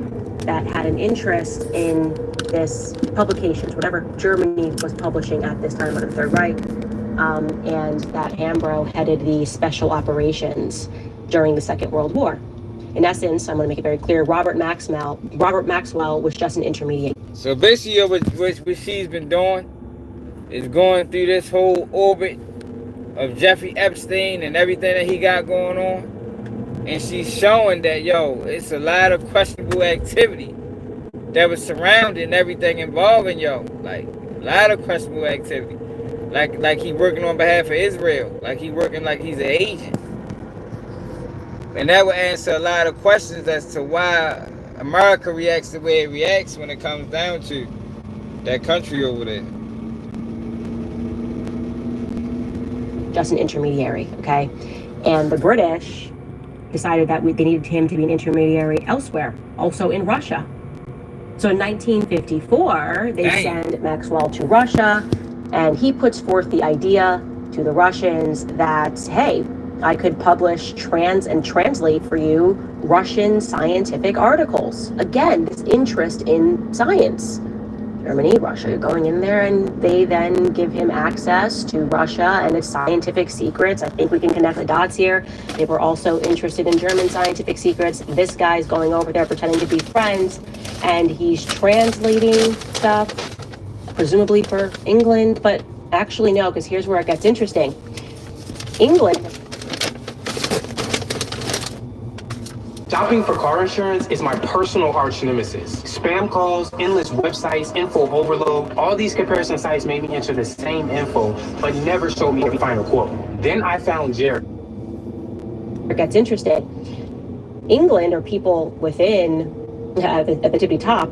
that had an interest in this publications, whatever Germany was publishing at this time under the Third Reich, and that Hambro headed the special operations during the Second World War. In essence, I'm going to make it very clear, Robert Maxwell was just an intermediate. So basically what she's been doing is going through this whole orbit of Jeffrey Epstein and everything that he got going on. And she's showing that, it's a lot of questionable activity that was surrounding everything involving, like a lot of questionable activity. Like he working on behalf of Israel. Like he working like he's an agent. And that would answer a lot of questions as to why America reacts the way it reacts when it comes down to that country over there. Just an intermediary, okay? And the British decided that they needed him to be an intermediary elsewhere, also in Russia. So in 1954, they send Maxwell to Russia, and he puts forth the idea to the Russians that, hey, I could publish and translate for you Russian scientific articles. Again, this interest in science. Germany, Russia, going in there, and they then give him access to Russia and its scientific secrets. I think we can connect the dots here. They were also interested in German scientific secrets. This guy's going over there pretending to be friends, and he's translating stuff, presumably for England, but actually no, because here's where it gets interesting. England. Shopping for car insurance is my personal arch nemesis. Spam calls, endless websites, info overload, all these comparison sites made me enter the same info, but never showed me the final quote. Then I found Jared. It gets interested. England, or people within at the tippy top,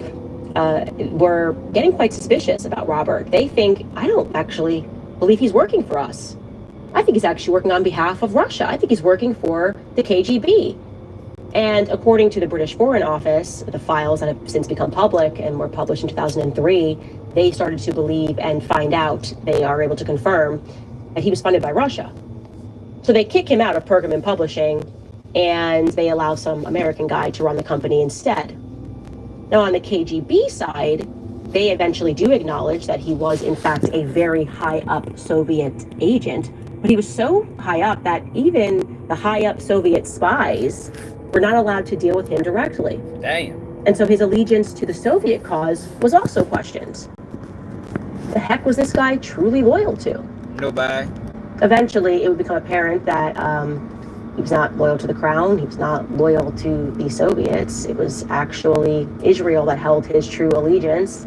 were getting quite suspicious about Robert. They think, I don't actually believe he's working for us. I think he's actually working on behalf of Russia. I think he's working for the KGB. And according to the British Foreign Office, the files that have since become public and were published in 2003, they started to believe and find out, they are able to confirm, that he was funded by Russia. So they kick him out of Pergamon Publishing, and they allow some American guy to run the company instead. Now on the KGB side, they eventually do acknowledge that he was in fact a very high up Soviet agent, but he was so high up that even the high up Soviet spies were not allowed to deal with him directly. Damn. And so his allegiance to the Soviet cause was also questioned. The heck was this guy truly loyal to? Nobody. Eventually, it would become apparent that he was not loyal to the crown. He was not loyal to the Soviets. It was actually Israel that held his true allegiance.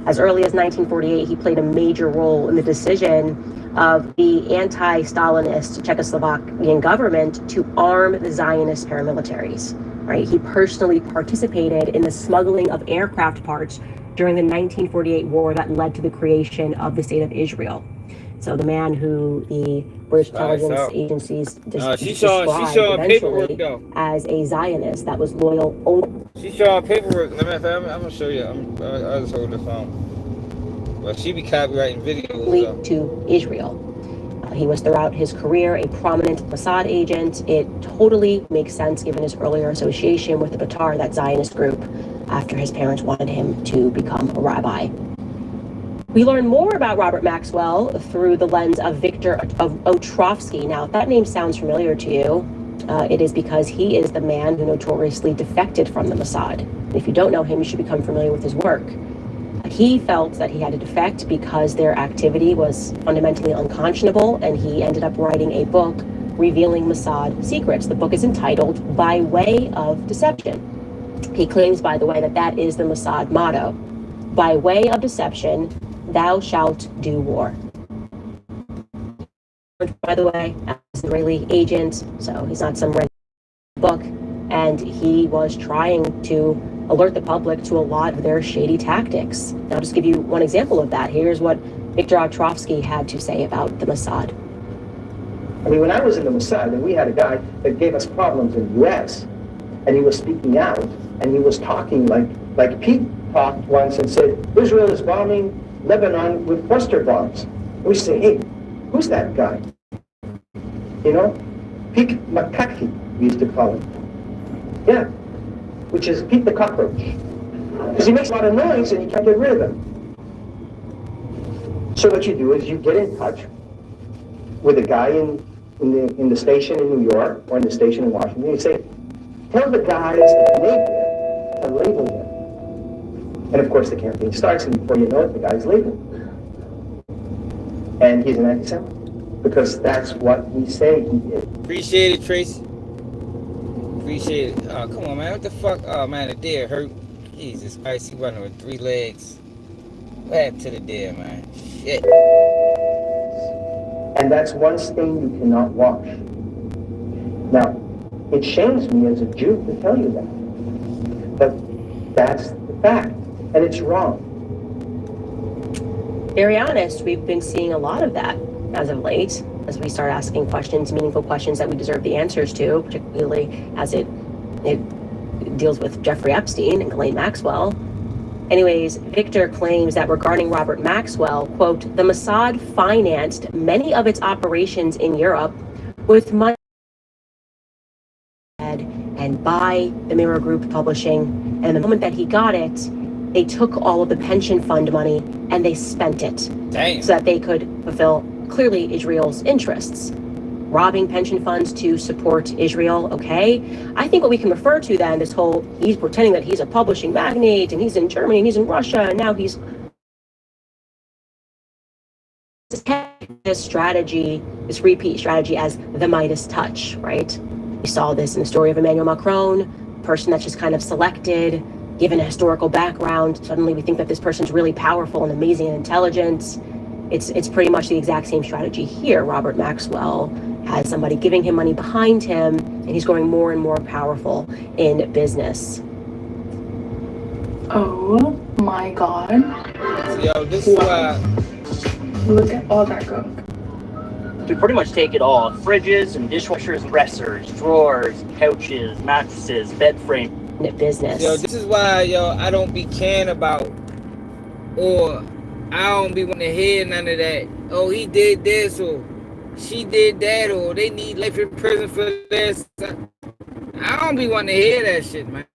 As early as 1948, he played a major role in the decision of the anti-Stalinist Czechoslovakian government to arm the Zionist paramilitaries. Right? He personally participated in the smuggling of aircraft parts during the 1948 war that led to the creation of the state of Israel. So the man who the British intelligence agencies described eventually as a Zionist that was loyal only. She's showing paperwork. I'm gonna show you. I'll just hold the phone. Well, she be copywriting videos to Israel. He was throughout his career a prominent Mossad agent. It totally makes sense given his earlier association with the Batar, that Zionist group, after his parents wanted him to become a rabbi. We learn more about Robert Maxwell through the lens of Victor Ostrovsky. Now, if that name sounds familiar to you, it is because he is the man who notoriously defected from the Mossad. If you don't know him, you should become familiar with his work. He felt that he had to defect because their activity was fundamentally unconscionable, and he ended up writing a book revealing Mossad secrets. The book is entitled By Way of Deception. He claims, by the way, that that is the Mossad motto. By way of deception, thou shalt do war. By the way, as an Israeli agent, so he's not some random book, and he was trying to alert the public to a lot of their shady tactics. Now, I'll just give you one example of that. Here's what Viktor Ostrovsky had to say about the Mossad. I mean, when I was in the Mossad, and we had a guy that gave us problems in the U.S., and he was speaking out, and he was talking like Pete talked once and said, Israel is bombing Lebanon with cluster bombs. And we say, hey, who's that guy? You know? Pete Makaki, we used to call him. Yeah, which is Pete the cockroach. Because he makes a lot of noise and you can't get rid of him. So what you do is you get in touch with a guy in the station in New York or in the station in Washington. You say, tell the guys that made it to label him. And of course the campaign starts, and before you know it, the guy's labeled. And he's an anti-Semite, because that's what we say he did. Appreciate it, Tracy. Appreciate it. Oh, come on, man. What the fuck? Oh, man, the deer hurt. Jesus Christ, he running with 3 legs. What happened to the deer, man? Shit. And that's one stain you cannot wash. Now, it shames me as a Jew to tell you that. But that's the fact. And it's wrong. Very honest, we've been seeing a lot of that as of late, as we start asking questions, meaningful questions that we deserve the answers to, particularly as it deals with Jeffrey Epstein and Ghislaine Maxwell. Anyways, Victor claims that regarding Robert Maxwell, quote, the Mossad financed many of its operations in Europe with money and by the Mirror Group Publishing. And the moment that he got it, they took all of the pension fund money and they spent it. Damn. So that they could fulfill clearly Israel's interests. Robbing pension funds to support Israel, okay? I think what we can refer to then, this whole, he's pretending that he's a publishing magnate and he's in Germany and he's in Russia and now he's this strategy, this repeat strategy as the Midas touch, right? We saw this in the story of Emmanuel Macron, a person that's just kind of selected, given a historical background. Suddenly we think that this person's really powerful and amazing and intelligent. It's pretty much the exact same strategy here. Robert Maxwell has somebody giving him money behind him, and he's growing more and more powerful in business. Oh my God. Yo, this is why. Look at all that gunk. We pretty much take it all. Fridges and dishwashers, dressers, drawers, couches, mattresses, bed frame. Business. Yo, this is why, yo, I don't be caring about, or I don't be wanting to hear none of that. Oh, he did this, or she did that, or they need life in prison for this. I don't be wanting to hear that shit, man.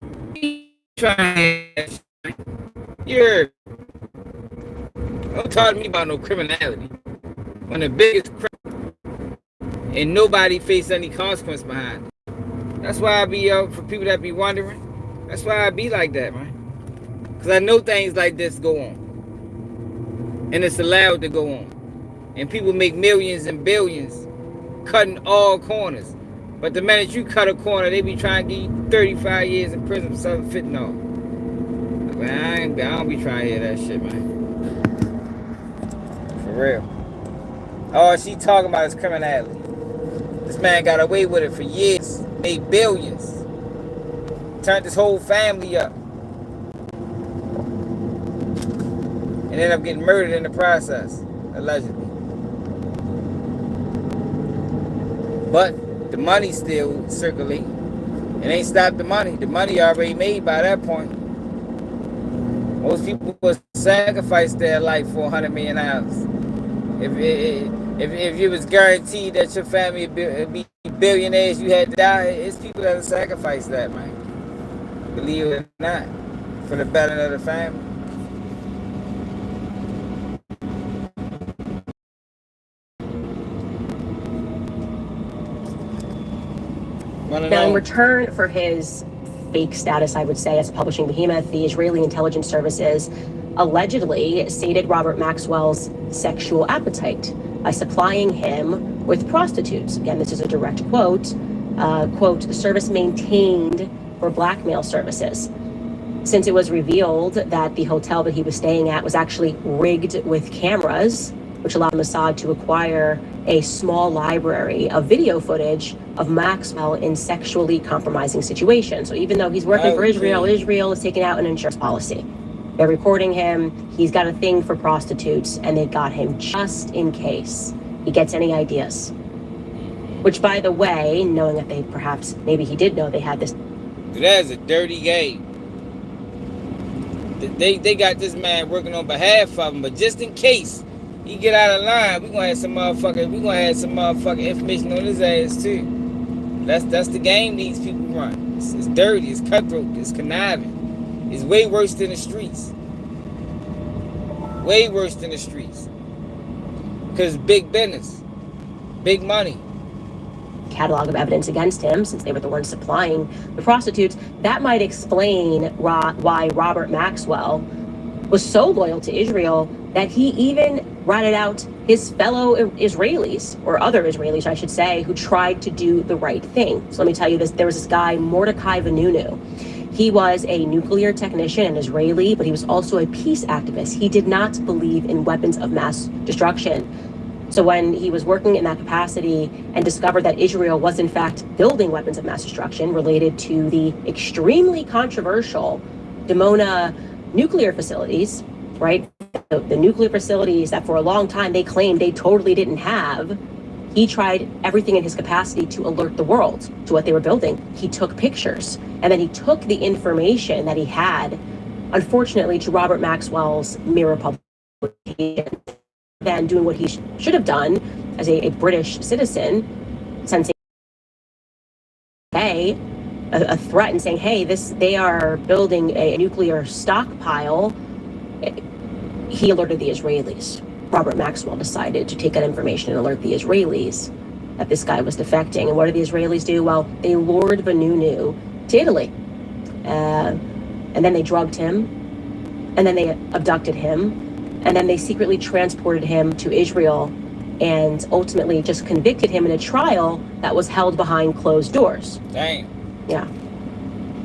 Trying to hear that shit, man. You heard. Don't talk to me about no criminality. One of the biggest crimes, and nobody face any consequence behind it. That's why I be out for people that be wondering. That's why I be like that, man. Because I know things like this go on. And it's allowed to go on. And people make millions and billions cutting all corners. But the minute you cut a corner, they be trying to give you 35 years in prison for something fentanyl. Man, I don't be trying to hear that shit, man. For real. All she talking about is criminality. This man got away with it for years. Made billions. Turned his whole family up. And ended up getting murdered in the process, allegedly. But the money's still circulating. It ain't stopped the money. The money already made by that point. Most people will sacrifice their life for $100 million. If it was guaranteed that your family would be billionaires, you had to die, it's people that will sacrifice that, man. Believe it or not, for the betterment of the family. Now, in return for his fake status, I would say, as a publishing behemoth, the Israeli intelligence services allegedly sated Robert Maxwell's sexual appetite by supplying him with prostitutes. Again, this is a direct quote. Quote, the service maintained for blackmail services. Since it was revealed that the hotel that he was staying at was actually rigged with cameras, which allowed Mossad to acquire a small library of video footage of Maxwell in sexually compromising situations. So even though he's working for Israel, Israel is taking out an insurance policy. They're recording him. He's got a thing for prostitutes, and they got him just in case he gets any ideas. Which, by the way, knowing that they perhaps, maybe he did know they had this. That's a dirty game. They got this man working on behalf of him, but just in case he get out of line, we gonna have some motherfucking information on his ass too. That's the game these people run. It's dirty, it's cutthroat, it's conniving. It's way worse than the streets. Way worse than the streets. Because big business, big money. Catalog of evidence against him, since they were the ones supplying the prostitutes. That might explain why Robert Maxwell was so loyal to Israel that he even ratted out his fellow Israelis, or other Israelis, I should say, who tried to do the right thing. So let me tell you this. There was this guy, Mordecai Vanunu. He was a nuclear technician, an Israeli, but he was also a peace activist. He did not believe in weapons of mass destruction. So when he was working in that capacity and discovered that Israel was in fact building weapons of mass destruction related to the extremely controversial Dimona nuclear facilities, right? The nuclear facilities that for a long time they claimed they totally didn't have, he tried everything in his capacity to alert the world to what they were building. He took pictures, and then he took the information that he had, unfortunately, to Robert Maxwell's mirror publication. Then doing what he should have done as a British citizen, sensing a threat and saying, hey, they are building a nuclear stockpile. He alerted the Israelis. Robert Maxwell decided to take that information and alert the Israelis that this guy was defecting. And what did the Israelis do? Well, they lured Vanunu to Italy. And then they drugged him. And then they abducted him. And then they secretly transported him to Israel and ultimately just convicted him in a trial that was held behind closed doors. Dang. Yeah.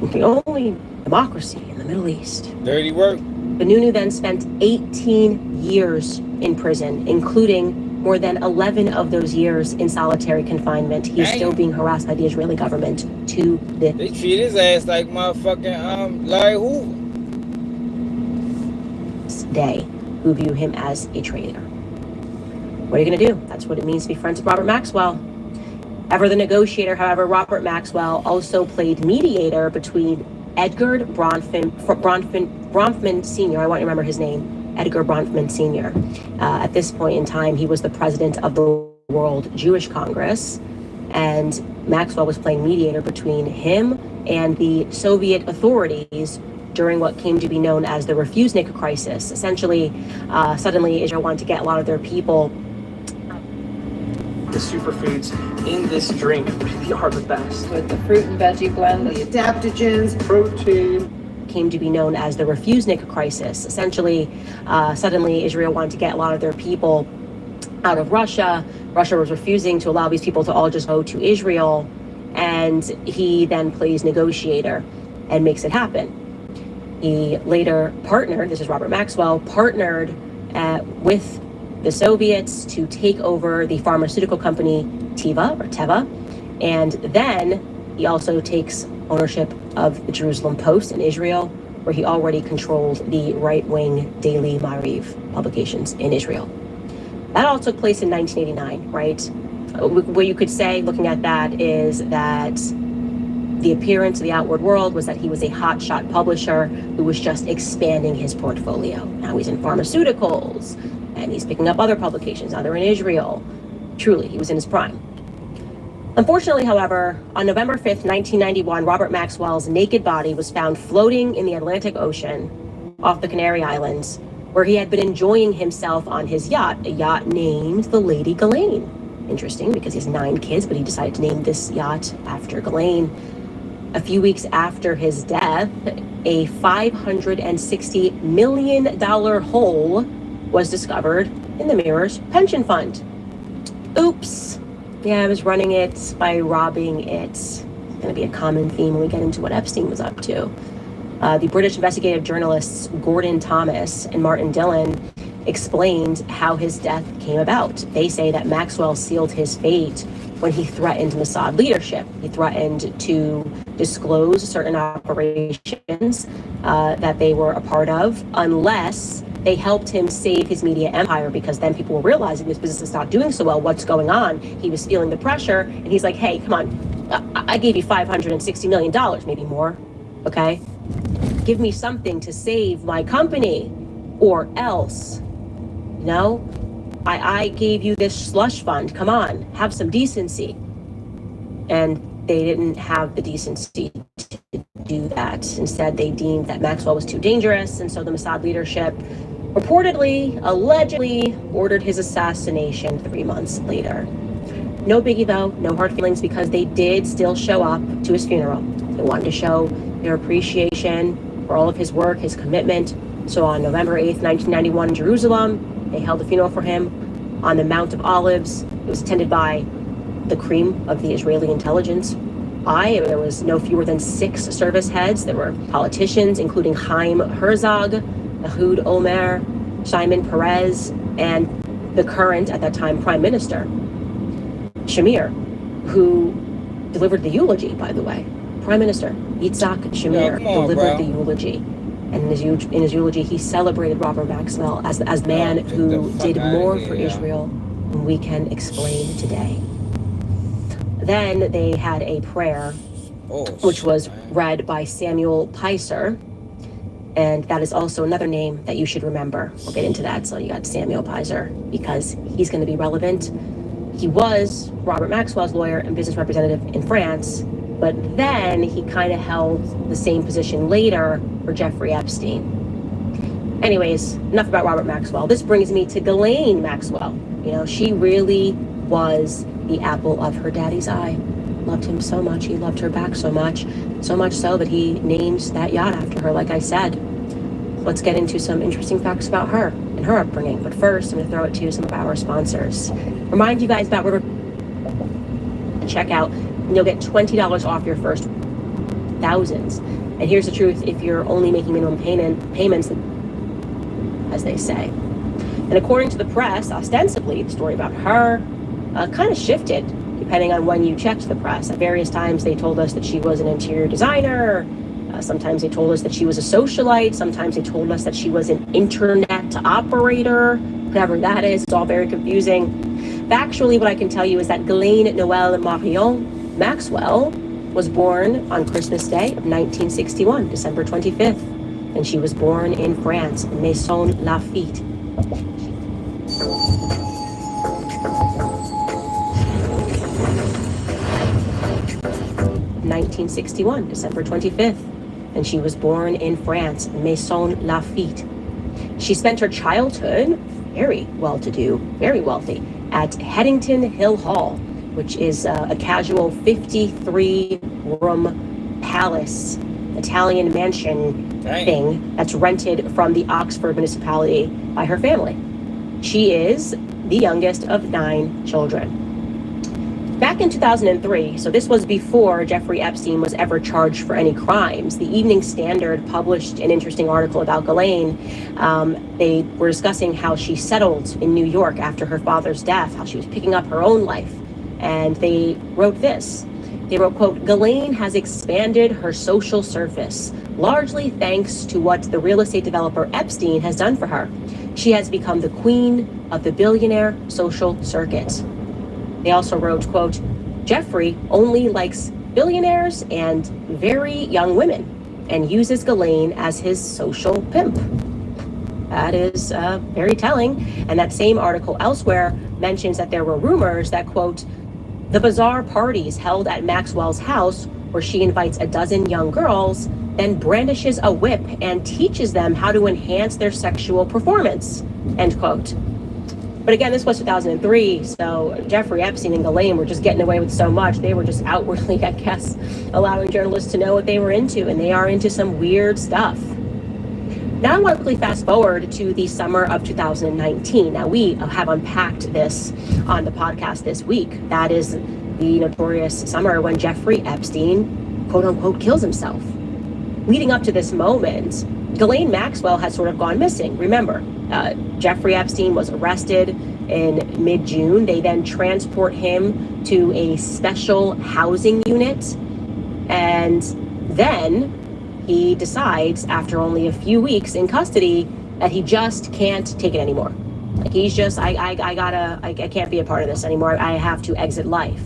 The only democracy in the Middle East. Dirty work. Vanunu then spent 18 years in prison, including more than 11 of those years in solitary confinement. He's still being harassed by the Israeli government to this They treat his ass like motherfucking Larry Hoover. day, who view him as a traitor. What are you going to do? That's what it means to be friends with Robert Maxwell. Ever the negotiator, however, Robert Maxwell also played mediator between Edgar Bronfman Sr., I want to remember his name, Edgar Bronfman Sr. At this point in time, he was the president of the World Jewish Congress, and Maxwell was playing mediator between him and the Soviet authorities during what came to be known as the Refusnik crisis. Essentially, suddenly Israel wanted to get a lot of their people. The superfoods in this drink really are the best. With the fruit and veggie blend, the adaptogens, Protein. Came to be known as the Refusnik crisis. Essentially, suddenly Israel wanted to get a lot of their people out of Russia. Russia was refusing to allow these people to all just go to Israel, and he then plays negotiator and makes it happen. He later partnered, this is Robert Maxwell, partnered with the Soviets to take over the pharmaceutical company Teva, and then he also takes ownership of the Jerusalem Post in Israel, where he already controlled the right-wing Daily Maariv publications in Israel. That all took place in 1989, right? What you could say, looking at that, is that the appearance of the outward world was that he was a hotshot publisher who was just expanding his portfolio. Now he's in pharmaceuticals, and he's picking up other publications. Now they're in Israel. Truly, he was in his prime. Unfortunately, however, on November 5th, 1991, Robert Maxwell's naked body was found floating in the Atlantic Ocean off the Canary Islands, where he had been enjoying himself on his yacht, a yacht named the Lady Ghislaine. Interesting, because he has 9 kids, but he decided to name this yacht after Ghislaine. A few weeks after his death, death, a $560 million hole was discovered in the Mirror's pension fund. Oops. Yeah, I was running it by robbing it. It's going to be a common theme when we get into what Epstein was up to. The British investigative journalists Gordon Thomas and Martin Dillon explained how his death came about. They say that Maxwell sealed his fate when he threatened Mossad leadership. He threatened to disclose certain operations that they were a part of unless they helped him save his media empire, because then people were realizing this business is not doing so well. What's going on? He was feeling the pressure, and he's like, hey, come on, I gave you $560 million, maybe more, okay? Give me something to save my company, or else, you know? I gave you this slush fund, come on, have some decency. And they didn't have the decency to do that. Instead, they deemed that Maxwell was too dangerous, and so the Mossad leadership reportedly, allegedly, ordered his assassination 3 months later. No biggie though, no hard feelings, because they did still show up to his funeral. They wanted to show their appreciation for all of his work, his commitment. So on November 8th, 1991 in Jerusalem, they held a funeral for him on the Mount of Olives. It was attended by the cream of the Israeli intelligence. There was no fewer than 6 service heads. There were politicians, including Chaim Herzog, Ehud Olmert, Shimon Peres, and the current, at that time, Prime Minister, Shamir, who delivered the eulogy, by the way. Prime Minister Yitzhak Shamir delivered the eulogy. And in his eulogy, he celebrated Robert Maxwell as the man who did more for Israel than we can explain today. Then they had a prayer, which was read by Samuel Picer. And that is also another name that you should remember. We'll get into that. So you got Samuel Picer, because he's going to be relevant. He was Robert Maxwell's lawyer and business representative in France, but then he kind of held the same position later for Jeffrey Epstein. Anyways, enough about Robert Maxwell. This brings me to Ghislaine Maxwell. You know, she really was the apple of her daddy's eye. Loved him so much. He loved her back so much so that he names that yacht after her, like I said. Let's get into some interesting facts about her and her upbringing. But first, I'm going to throw it to some of our sponsors. Remind you guys about River. Check out, and you'll get $20 off your first thousands. And here's the truth: if you're only making minimum payments, as they say. And according to the press, ostensibly, the story about her kind of shifted depending on when you checked the press. At various times, they told us that she was an interior designer. Sometimes they told us that she was a socialite. Sometimes they told us that she was an internet operator, whatever that is. It's all very confusing. Factually, what I can tell you is that Ghislaine Noël Marion Maxwell was born on Christmas Day of 1961, December 25th. And she was born in France, Maison Lafitte. 1961, December 25th. And she was born in France, Maison Lafitte. She spent her childhood very well-to-do, very wealthy, at Headington Hill Hall, which is a casual 53-room palace, Italian mansion thing that's rented from the Oxford municipality by her family. She is the youngest of 9 children. Back in 2003, so this was before Jeffrey Epstein was ever charged for any crimes, the Evening Standard published an interesting article about Ghislaine. They were discussing how she settled in New York after her father's death, how she was picking up her own life. And they wrote this. They wrote, quote, Ghislaine has expanded her social surface, largely thanks to what the real estate developer Epstein has done for her. She has become the queen of the billionaire social circuit. They also wrote, quote, Jeffrey only likes billionaires and very young women and uses Ghislaine as his social pimp. That is very telling. And that same article elsewhere mentions that there were rumors that, quote, the bizarre parties held at Maxwell's house where she invites a dozen young girls, then brandishes a whip and teaches them how to enhance their sexual performance, end quote. But again, this was 2003, so Jeffrey Epstein and Ghislaine were just getting away with so much. They were just outwardly, I guess, allowing journalists to know what they were into, and they are into some weird stuff. Now I want to quickly fast forward to the summer of 2019. Now we have unpacked this on the podcast this week. That is the notorious summer when Jeffrey Epstein, quote unquote, kills himself. Leading up to this moment, Ghislaine Maxwell had sort of gone missing. Remember, Jeffrey Epstein was arrested in mid-June. They then transport him to a special housing unit. And then he decides, after only a few weeks in custody, that he just can't take it anymore. Like, he's just, I can't be a part of this anymore. I have to exit life.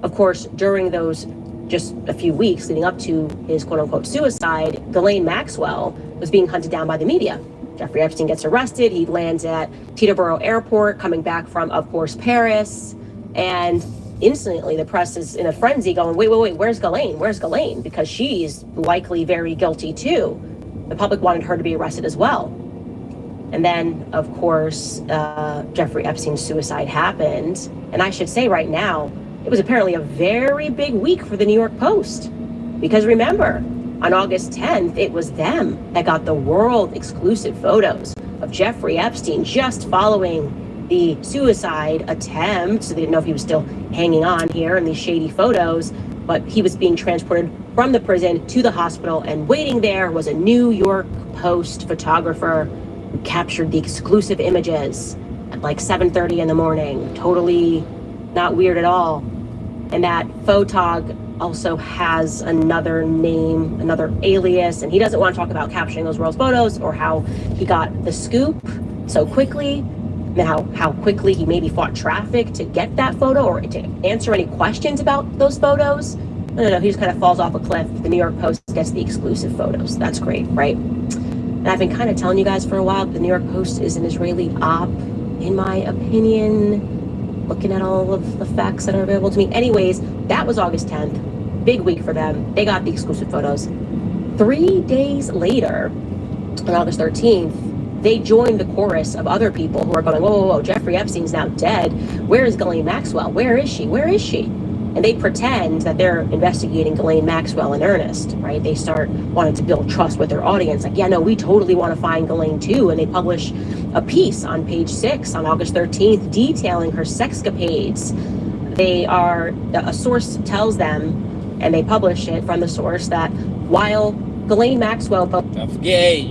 Of course, during those just a few weeks leading up to his quote-unquote suicide, Ghislaine Maxwell was being hunted down by the media. Jeffrey Epstein gets arrested. He lands at Teterboro Airport, coming back from, of course, Paris. And instantly, the press is in a frenzy going, wait, where's Ghislaine? Where's Ghislaine? Because she's likely very guilty, too. The public wanted her to be arrested as well. And then, of course, Jeffrey Epstein's suicide happened. And I should say right now, it was apparently a very big week for the New York Post. Because remember, on August 10th, it was them that got the world exclusive photos of Jeffrey Epstein just following the suicide attempt. So they didn't know if he was still hanging on here in these shady photos, but he was being transported from the prison to the hospital, and waiting there was a New York Post photographer who captured the exclusive images at like 7:30 in the morning. Totally not weird at all. And that photog also has another name, another alias, and he doesn't want to talk about capturing those world's photos or how he got the scoop so quickly, and how quickly he maybe fought traffic to get that photo or to answer any questions about those photos. No, he just kind of falls off a cliff. The New York Post gets the exclusive photos. That's great, right? And I've been kind of telling you guys for a while, the New York Post is an Israeli op, in my opinion, looking at all of the facts that are available to me. Anyways, that was August 10th. Big week for them. They got the exclusive photos. 3 days later, on August 13th, they joined the chorus of other people who are going, whoa, Jeffrey Epstein's now dead. Where is Ghislaine Maxwell? Where is she? And they pretend that they're investigating Ghislaine Maxwell in earnest, right? They start wanting to build trust with their audience. Like, yeah, no, we totally want to find Ghislaine too. And they publish a piece on page 6 on August 13th detailing her sexcapades. A source tells them, and they publish it from the source, that while Ghislaine Maxwell... Don't forget,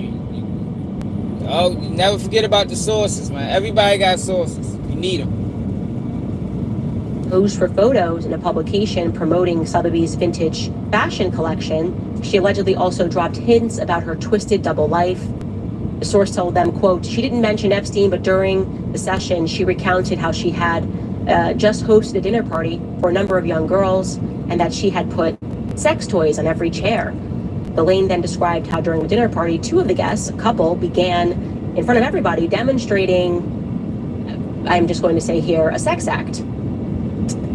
never forget about the sources, man. Everybody got sources. You need them. Posed for photos in a publication promoting Sotheby's vintage fashion collection, she allegedly also dropped hints about her twisted double life. The source told them, quote, she didn't mention Epstein, but during the session, she recounted how she had just hosted a dinner party for a number of young girls, and that she had put sex toys on every chair. Ghislaine then described how during the dinner party, 2 of the guests, a couple, began in front of everybody demonstrating, I'm just going to say here, a sex act.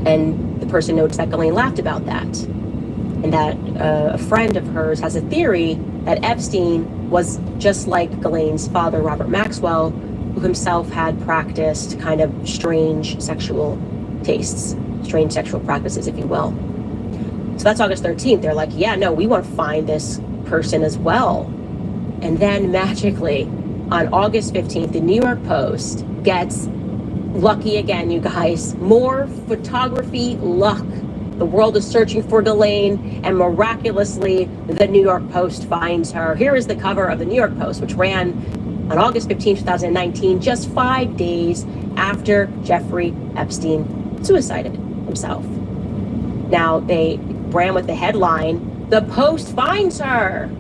And the person notes that Ghislaine laughed about that. And that a friend of hers has a theory that Epstein was just like Ghislaine's father, Robert Maxwell, who himself had practiced kind of strange sexual tastes, strange sexual practices, if you will. So that's August 13th. They're like, yeah, no, we want to find this person as well. And then magically, on August 15th, the New York Post gets lucky again, you guys. More photography luck. The world is searching for Ghislaine, and miraculously, the New York Post finds her. Here is the cover of the New York Post, which ran on August 15, 2019, just 5 days after Jeffrey Epstein suicided himself. Now, they ran with the headline, "The Post finds her."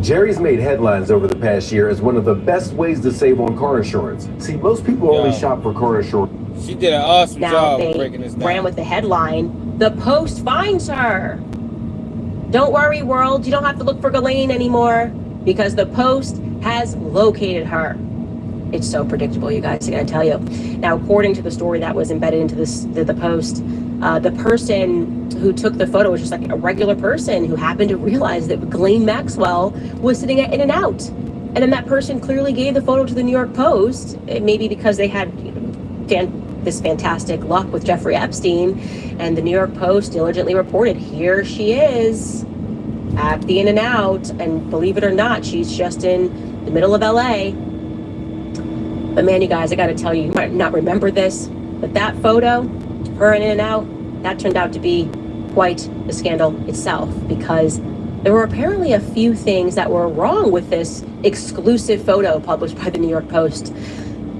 Jerry's made headlines over the past year as one of the best ways to save on car insurance. See, most people only shop for car insurance. She did an awesome job of breaking this down. Ran with the headline, "The Post finds her." Don't worry, world, you don't have to look for Ghislaine anymore because the Post has located her. It's so predictable, you guys, I gotta tell you. Now, according to the story that was embedded into the Post, the person who took the photo was just like a regular person who happened to realize that Ghislaine Maxwell was sitting at In-N-Out. And then that person clearly gave the photo to the New York Post, maybe because they had this fantastic luck with Jeffrey Epstein, and the New York Post diligently reported, here she is at the In-N-Out, and believe it or not, she's just in the middle of LA. But man, you guys, I gotta tell you, you might not remember this, but that photo, her in In-N-Out, that turned out to be quite the scandal itself, because there were apparently a few things that were wrong with this exclusive photo published by the New York Post.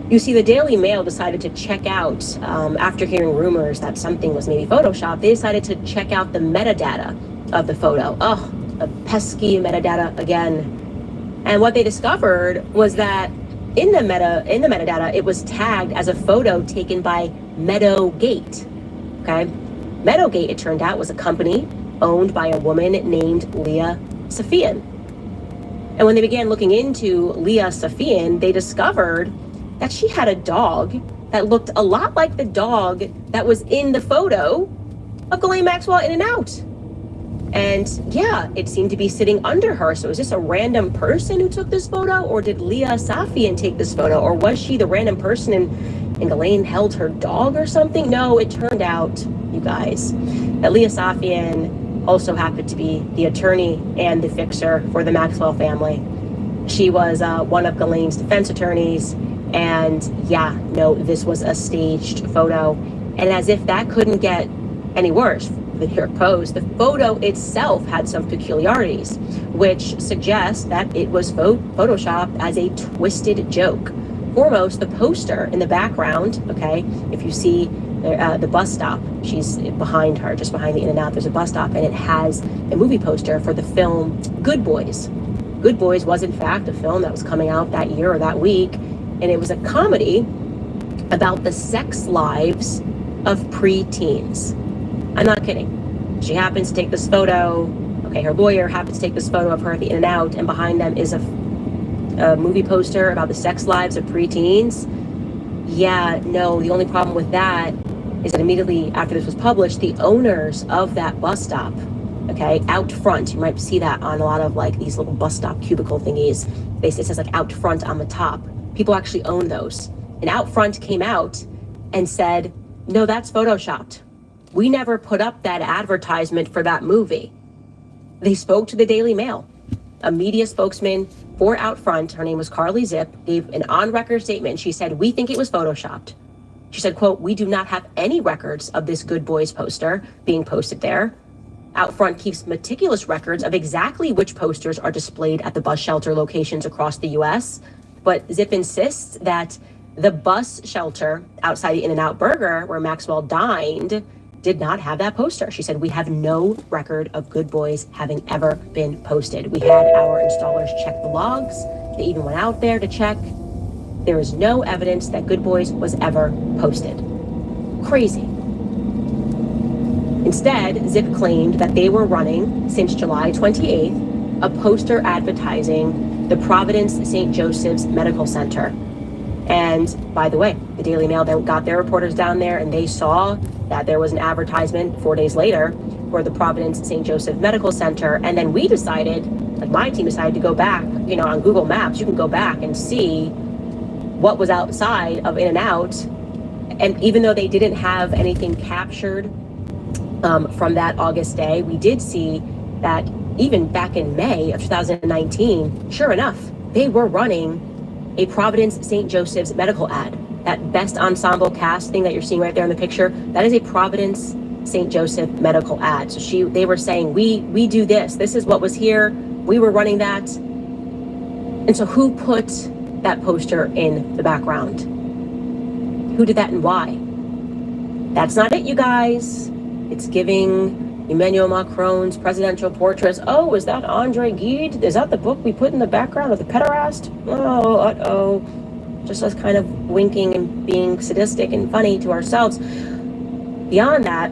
You see, the Daily Mail decided to check out, after hearing rumors that something was maybe Photoshopped, they decided to check out the metadata of the photo. Oh, the pesky metadata again. And what they discovered was that in the metadata, it was tagged as a photo taken by Meadowgate, okay? Meadowgate, it turned out, was a company owned by a woman named Leah Safian. And when they began looking into Leah Safian, they discovered that she had a dog that looked a lot like the dog that was in the photo of Ghislaine Maxwell In-N-Out. And yeah, it seemed to be sitting under her. So is this a random person who took this photo, or did Leah Safian take this photo, or was she the random person and Ghislaine held her dog or something? No, it turned out, you guys, that Leah Safian also happened to be the attorney and the fixer for the Maxwell family. She was one of Ghislaine's defense attorneys, and yeah, no, this was a staged photo. And as if that couldn't get any worse, the New York Post, the photo itself had some peculiarities, which suggests that it was photoshopped as a twisted joke. Foremost, the poster in the background, okay, if you see the bus stop, she's behind her, just behind the In-N-Out, there's a bus stop, and it has a movie poster for the film Good Boys. Good Boys was in fact a film that was coming out that year or that week, and it was a comedy about the sex lives of preteens. I'm not kidding. She happens to take this photo, okay, her lawyer happens to take this photo of her at the In-N-Out, and behind them is a movie poster about the sex lives of preteens. Yeah, no, the only problem with that is that immediately after this was published, the owners of that bus stop, okay, out front, you might see that on a lot of like these little bus stop cubicle thingies. It says like out front on the top. People actually own those. And out front came out and said, no, that's photoshopped. We never put up that advertisement for that movie. They spoke to the Daily Mail. A media spokesman for Out Front, her name was Carly Zip, gave an on-record statement. She said, we think it was photoshopped. She said, quote, we do not have any records of this Good Boys poster being posted there. Out Front keeps meticulous records of exactly which posters are displayed at the bus shelter locations across the U.S. But Zip insists that the bus shelter outside the In-N-Out Burger, where Maxwell dined, did not have that poster. She said, we have no record of Good Boys having ever been posted. We had our installers check the logs. They even went out there to check. There is no evidence that Good Boys was ever posted. Crazy. Instead, Zip claimed that they were running, since July 28th, a poster advertising the Providence St. Joseph's Medical Center. And by the way, the Daily Mail, they got their reporters down there and they saw that there was an advertisement 4 days later for the Providence St. Joseph Medical Center. And then we decided, like my team decided to go back, you know, on Google Maps, you can go back and see what was outside of In-N-Out. And even though they didn't have anything captured from that August day, we did see that even back in May of 2019, sure enough, they were running a Providence St. Joseph's medical ad. That best ensemble cast thing that you're seeing right there in the picture, that is a Providence St. Joseph medical ad. So they were saying, we do this. This is what was here. We were running that. And so who put that poster in the background? Who did that and why? That's not it, you guys. It's giving Emmanuel Macron's presidential portraits. Oh, is that Andre Gide? Is that the book we put in the background of the pederast? Oh, uh-oh. Just us kind of winking and being sadistic and funny to ourselves. Beyond that,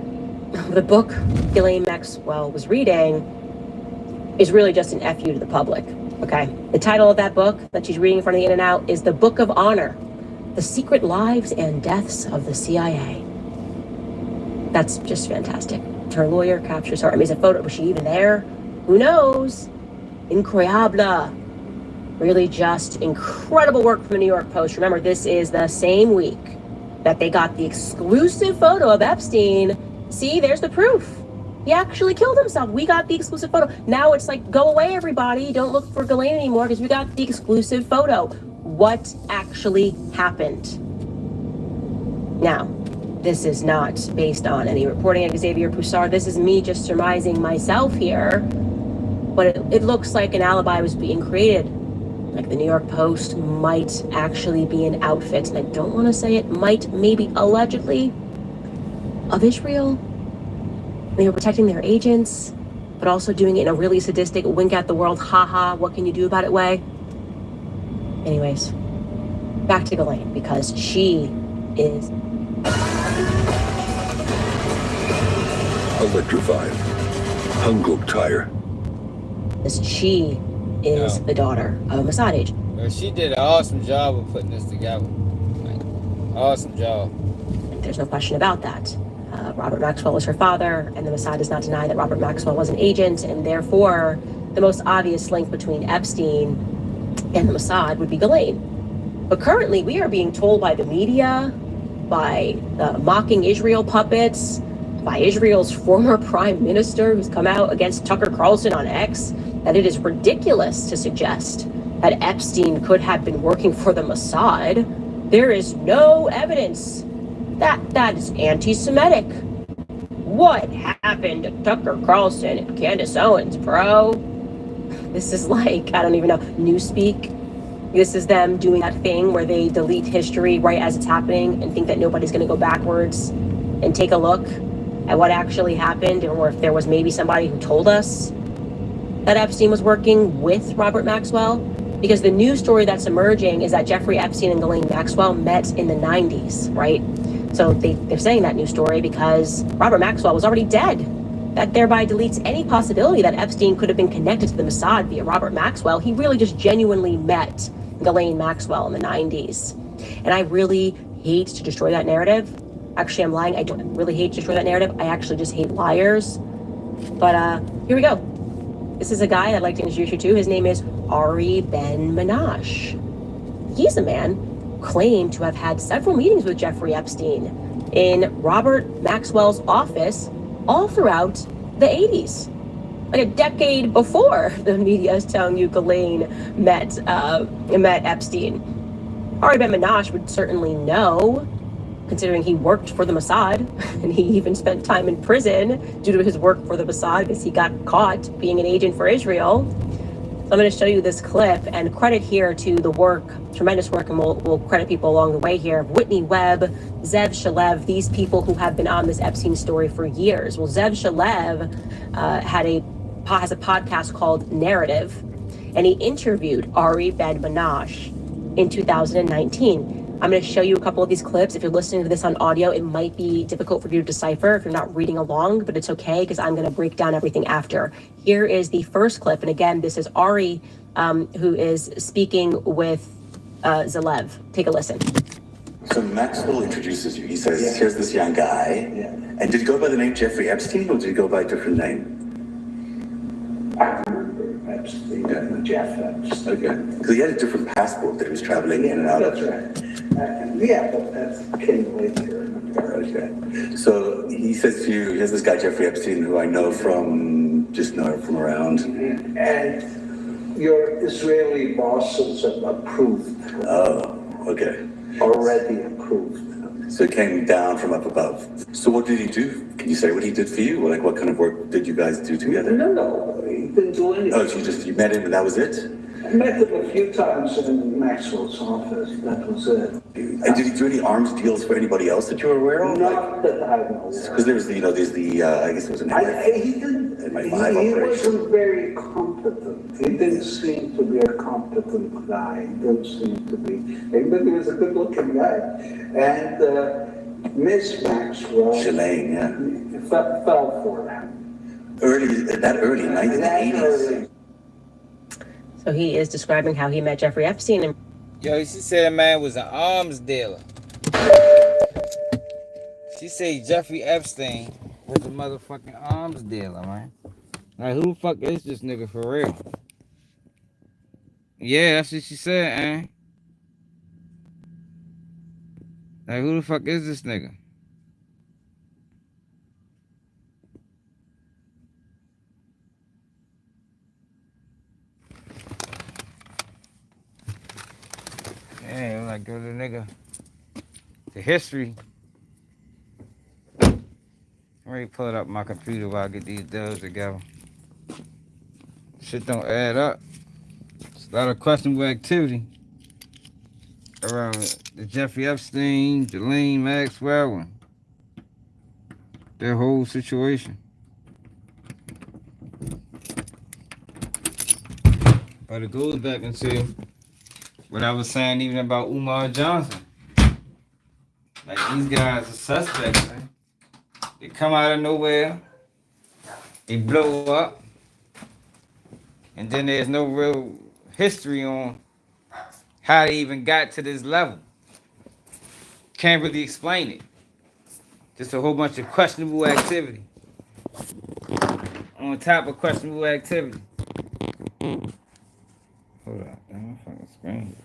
the book Ghislaine Maxwell was reading is really just an FU to the public, okay? The title of that book that she's reading in front of the In-N-Out is The Book of Honor, The Secret Lives and Deaths of the CIA. That's just fantastic. Her lawyer captures her. I mean, is a photo, was she even there? Who knows? Incroyable. Really just incredible work from the New York Post. Remember, this is the same week that they got the exclusive photo of Epstein. See, there's the proof. He actually killed himself. We got the exclusive photo. Now it's like, go away, everybody. Don't look for Ghislaine anymore because we got the exclusive photo. What actually happened? Now, this is not based on any reporting of Xavier Poussard. This is me just surmising myself here. But it looks like an alibi was being created. Like the New York Post might actually be an outfit, and I don't want to say it, might, maybe, allegedly, of Israel. They were protecting their agents, but also doing it in a really sadistic, wink at the world, haha, what can you do about it way. Anyways, back to Ghislaine, because she is electrified. Hung tire. She is the daughter of a Mossad agent. Well, she did an awesome job of putting this together. Like, awesome job. There's no question about that. Robert Maxwell was her father, and the Mossad does not deny that Robert Maxwell was an agent, and therefore the most obvious link between Epstein and the Mossad would be Ghislaine. But currently we are being told by the media, by the mocking Israel puppets, by Israel's former prime minister who's come out against Tucker Carlson on X, that it is ridiculous to suggest that Epstein could have been working for the Mossad. There is no evidence that is anti-Semitic. What happened to Tucker Carlson and Candace Owens, bro? This is like, I don't even know, Newspeak. This is them doing that thing where they delete history right as it's happening and think that nobody's going to go backwards and take a look at what actually happened, or if there was maybe somebody who told us that Epstein was working with Robert Maxwell. Because the news story that's emerging is that Jeffrey Epstein and Ghislaine Maxwell met in the 90s, right? So they're saying that news story because Robert Maxwell was already dead. That thereby deletes any possibility that Epstein could have been connected to the Mossad via Robert Maxwell. He really just genuinely met Ghislaine Maxwell in the 90s. And I really hate to destroy that narrative. Actually, I'm lying. I don't really hate to destroy that narrative. I actually just hate liars. But here we go. This is a guy I'd like to introduce you to. His name is Ari Ben Menashe. He's a man claimed to have had several meetings with Jeffrey Epstein in Robert Maxwell's office all throughout the 80s. Like a decade before the media is telling you Ghislaine met Epstein. Ari Ben Menashe would certainly know, considering he worked for the Mossad, and he even spent time in prison due to his work for the Mossad because he got caught being an agent for Israel. So I'm going to show you this clip, and credit here to the work, tremendous work, and we'll credit people along the way here. Whitney Webb, Zev Shalev, these people who have been on this Epstein story for years. Well, Zev Shalev has a podcast called Narrative, and he interviewed Ari Ben Menashe in 2019. I'm going to show you a couple of these clips. If you're listening to this on audio, it might be difficult for you to decipher if you're not reading along, but it's okay because I'm going to break down everything after. Here is the first clip. And again, this is Ari, who is speaking with Zalev. Take a listen. So Maxwell introduces you. He says, here's this young guy. Yeah. And did he go by the name Jeffrey Epstein or did he go by a different name? I remember Epstein, Jeff Epstein. Okay. Because he had a different passport that he was traveling in and out of. That's right. Yeah, but that came later. Okay. So he says to you, here's this guy Jeffrey Epstein who I know from around. And your Israeli bosses have approved. Oh, okay. Already approved. So it came down from up above. So what did he do? Can you say what he did for you? Like what kind of work did you guys do together? No, he didn't do anything. Oh, so you met him and that was it? I met him a few times in Maxwell's office. That was it. And did he do any arms deals for anybody else that you were aware of? Not that I know. Because there's the, there's the, I guess it was an he didn't. He wasn't very competent. He didn't seem to be a competent guy. He didn't seem to be. But he was a good-looking guy. And Miss Maxwell. Ghislaine, yeah. Fell for him. Early, in the 80s. So he is describing how he met Jeffrey Epstein. And yo, she said a man was an arms dealer. She said Jeffrey Epstein was a motherfucking arms dealer, man. Like, who the fuck is this nigga for real? Yeah, that's what she said, man. Like, who the fuck is this nigga? Yeah, like, go to the nigga. The history. I'm ready to pull it up my computer while I get these dubs together. Shit don't add up. It's a lot of questionable activity around the Jeffrey Epstein, Ghislaine Maxwell, and their whole situation. But it goes back into what I was saying even about Umar Johnson. Like, these guys are suspects, man. They come out of nowhere, they blow up, and then there's no real history on how they even got to this level. Can't really explain it. Just a whole bunch of questionable activity. On top of questionable activity. Hold up, damn, my fucking screen.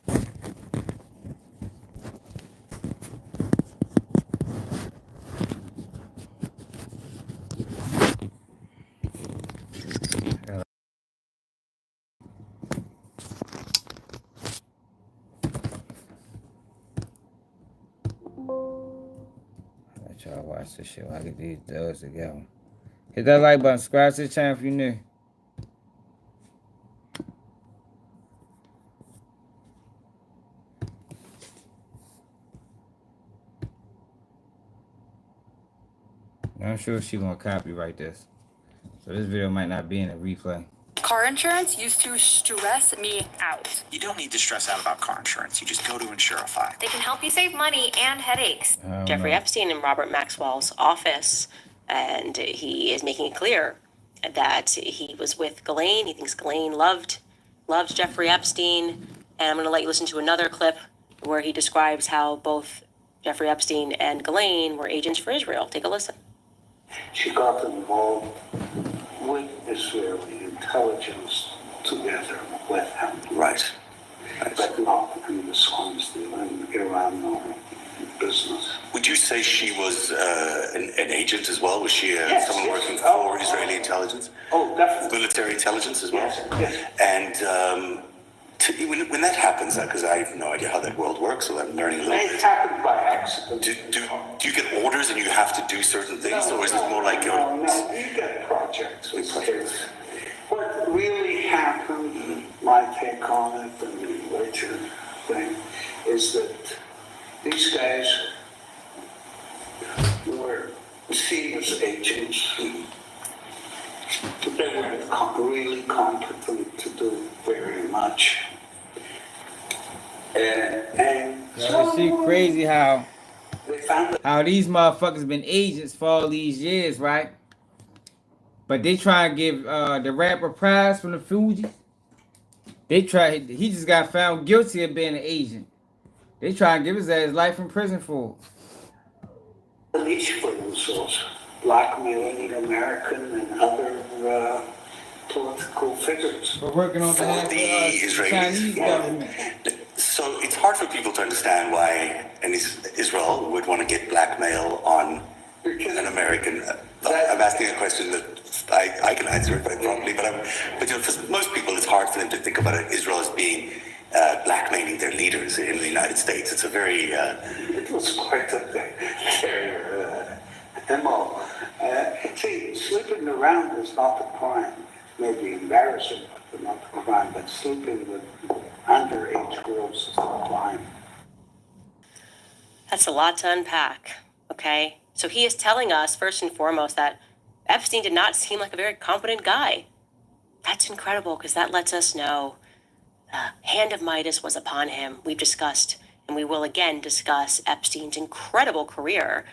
Let y'all watch this shit while I get these dubs together. Hit that like button, subscribe to the channel if you're new. I'm sure she's gonna copyright this. So this video might not be in a replay. Car insurance used to stress me out. You don't need to stress out about car insurance. You just go to Insurify. They can help you save money and headaches. Jeffrey Epstein in Robert Maxwell's office, and he is making it clear that he was with Ghislaine. He thinks Ghislaine loved Jeffrey Epstein. And I'm going to let you listen to another clip where he describes how both Jeffrey Epstein and Ghislaine were agents for Israel. Take a listen. She got involved with Israeli intelligence together with him. Right. But not in this honesty and Iran business. Would you say she was an agent as well? Was she Yes, someone yes. working for Israeli intelligence? Oh, definitely. Military intelligence as well? Yes. And when that happens, because I have no idea how that world works, so I'm learning a little It bit. happened by accident. Do you get orders and you have to do certain things, or is it more like No, you get projects. What really happened, my take on it, and what you think, is that these guys were seen as agents. But they weren't really competent to do very much. And It's shit crazy how they found these motherfuckers been agents for all these years, right? But they try to give the rapper Prize from the Fugees. He just got found guilty of being an agent. They try to give his ass life in prison for it. the Meech for themselves, blackmailing American and other political figures. For working on behalf of the the Chinese government. So it's hard for people to understand why Israel would want to get blackmail on an American. I'm asking a question that I can answer it very properly, but for most people, it's hard for them to think about Israel as being blackmailing their leaders in the United States. It's a very it was quite their MO. See, sleeping around is not the crime. Maybe embarrassing, but not the crime. But sleeping with underage girls is the crime. That's a lot to unpack, okay? So he is telling us, first and foremost, that Epstein did not seem like a very competent guy. That's incredible, because that lets us know the hand of Midas was upon him. We've discussed, and we will again discuss, Epstein's incredible career.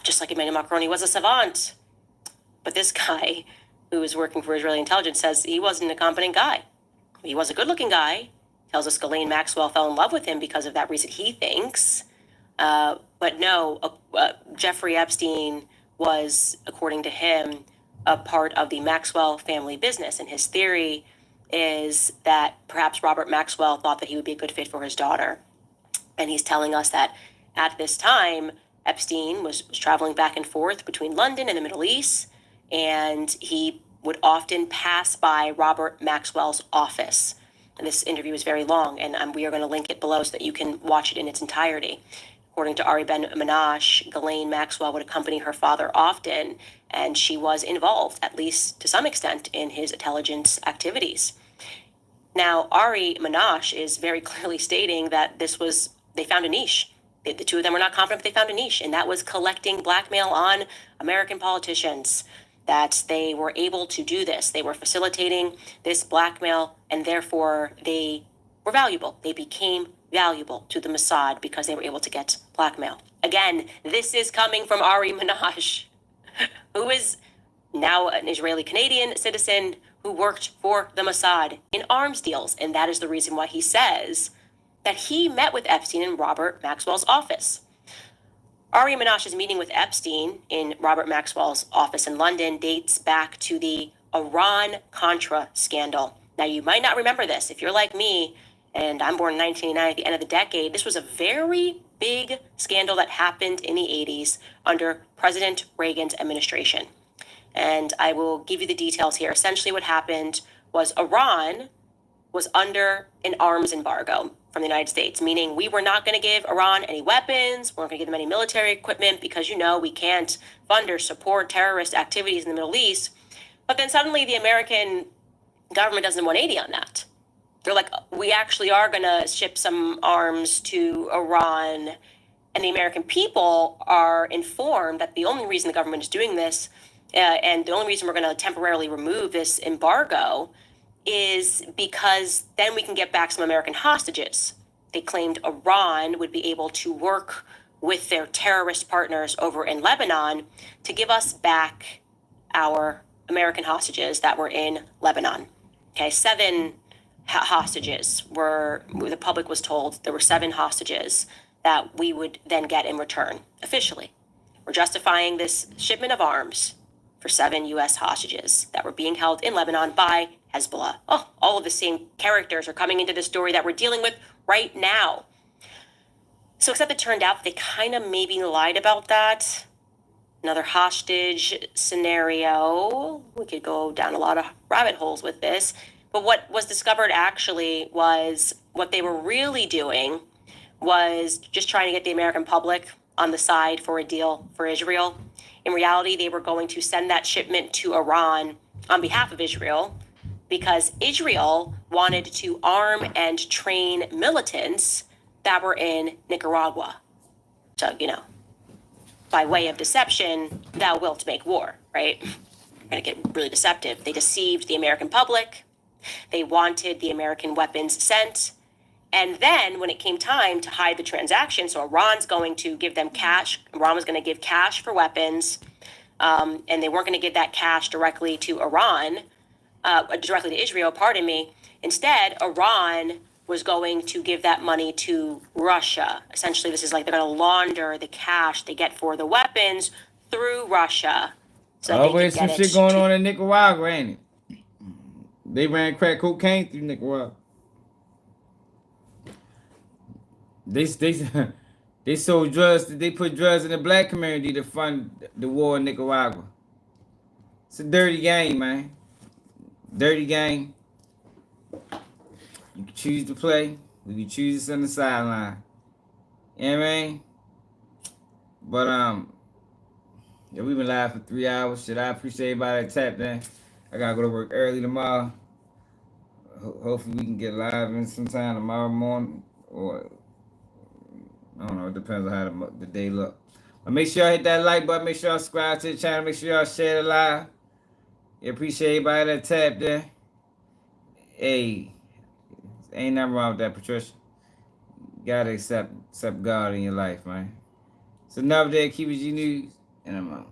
Just like Emmanuel Macron, he was a savant. But this guy, who was working for Israeli intelligence, says he wasn't a competent guy. He was a good-looking guy. Tells us Ghislaine Maxwell fell in love with him because of that reason, he thinks. But no, Jeffrey Epstein was, according to him, a part of the Maxwell family business. And his theory is that perhaps Robert Maxwell thought that he would be a good fit for his daughter. And he's telling us that at this time, Epstein was traveling back and forth between London and the Middle East, and he would often pass by Robert Maxwell's office. And this interview is very long, and we are going to link it below so that you can watch it in its entirety. According to Ari Ben-Menashe, Ghislaine Maxwell would accompany her father often, and she was involved, at least to some extent, in his intelligence activities. Now, Ari Menashe is very clearly stating that they found a niche. The two of them were not confident, but they found a niche, and that was collecting blackmail on American politicians, that they were able to do this. They were facilitating this blackmail, and therefore they were valuable. They became valuable to the Mossad because they were able to get blackmail. Again, this is coming from Ari Menashe, who is now an Israeli-Canadian citizen who worked for the Mossad in arms deals. And that is the reason why he says that he met with Epstein in Robert Maxwell's office. Ari Menashe's meeting with Epstein in Robert Maxwell's office in London dates back to the Iran-Contra scandal. Now, you might not remember this. If you're like me, and I'm born in 1989, at the end of the decade, this was a very big scandal that happened in the 80s under President Reagan's administration. And I will give you the details here. Essentially what happened was Iran was under an arms embargo from the United States, meaning we were not going to give Iran any weapons, we weren't going to give them any military equipment because, we can't fund or support terrorist activities in the Middle East. But then suddenly the American government does a 180 on that. They're like, we actually are going to ship some arms to Iran. And the American people are informed that the only reason the government is doing this, and the only reason we're going to temporarily remove this embargo, is because then we can get back some American hostages. They claimed Iran would be able to work with their terrorist partners over in Lebanon to give us back our American hostages that were in Lebanon. Okay, 7 hostages the public was told there were 7 hostages that we would then get in return. Officially, we're justifying this shipment of arms for 7 U.S. hostages that were being held in Lebanon by Hezbollah. Oh, all of the same characters are coming into the story that we're dealing with right now. So except it turned out they kind of maybe lied about that. Another hostage scenario. We could go down a lot of rabbit holes with this. But what was discovered actually was what they were really doing was just trying to get the American public on the side for a deal for Israel. In reality, they were going to send that shipment to Iran on behalf of Israel because Israel wanted to arm and train militants that were in Nicaragua. So, by way of deception, thou wilt make war, right? We're going to get really deceptive. They deceived the American public. They wanted the American weapons sent. And then when it came time to hide the transaction, so Iran's going to give them cash. Iran was going to give cash for weapons. And they weren't going to give that cash directly to directly to Israel, pardon me. Instead, Iran was going to give that money to Russia. Essentially, this is like they're going to launder the cash they get for the weapons through Russia. So always some shit going on in Nicaragua, ain't it? They ran crack cocaine through Nicaragua. They sold drugs. They put drugs in the black community to fund the war in Nicaragua. It's a dirty game, man. Dirty game. You can choose to play. You can choose to sit on the sideline. You know what I mean? But yeah, we've been live for 3 hours. Shit, I appreciate everybody that tapped in. I gotta go to work early tomorrow. Hopefully we can get live in sometime tomorrow morning, or I don't know. It depends on how the day look. But make sure y'all hit that like button. Make sure y'all subscribe to the channel. Make sure y'all share the live. I appreciate everybody that tapped in. Hey, ain't nothing wrong with that, Patricia. You gotta accept God in your life, man. It's another day of KBG News, and I'm out.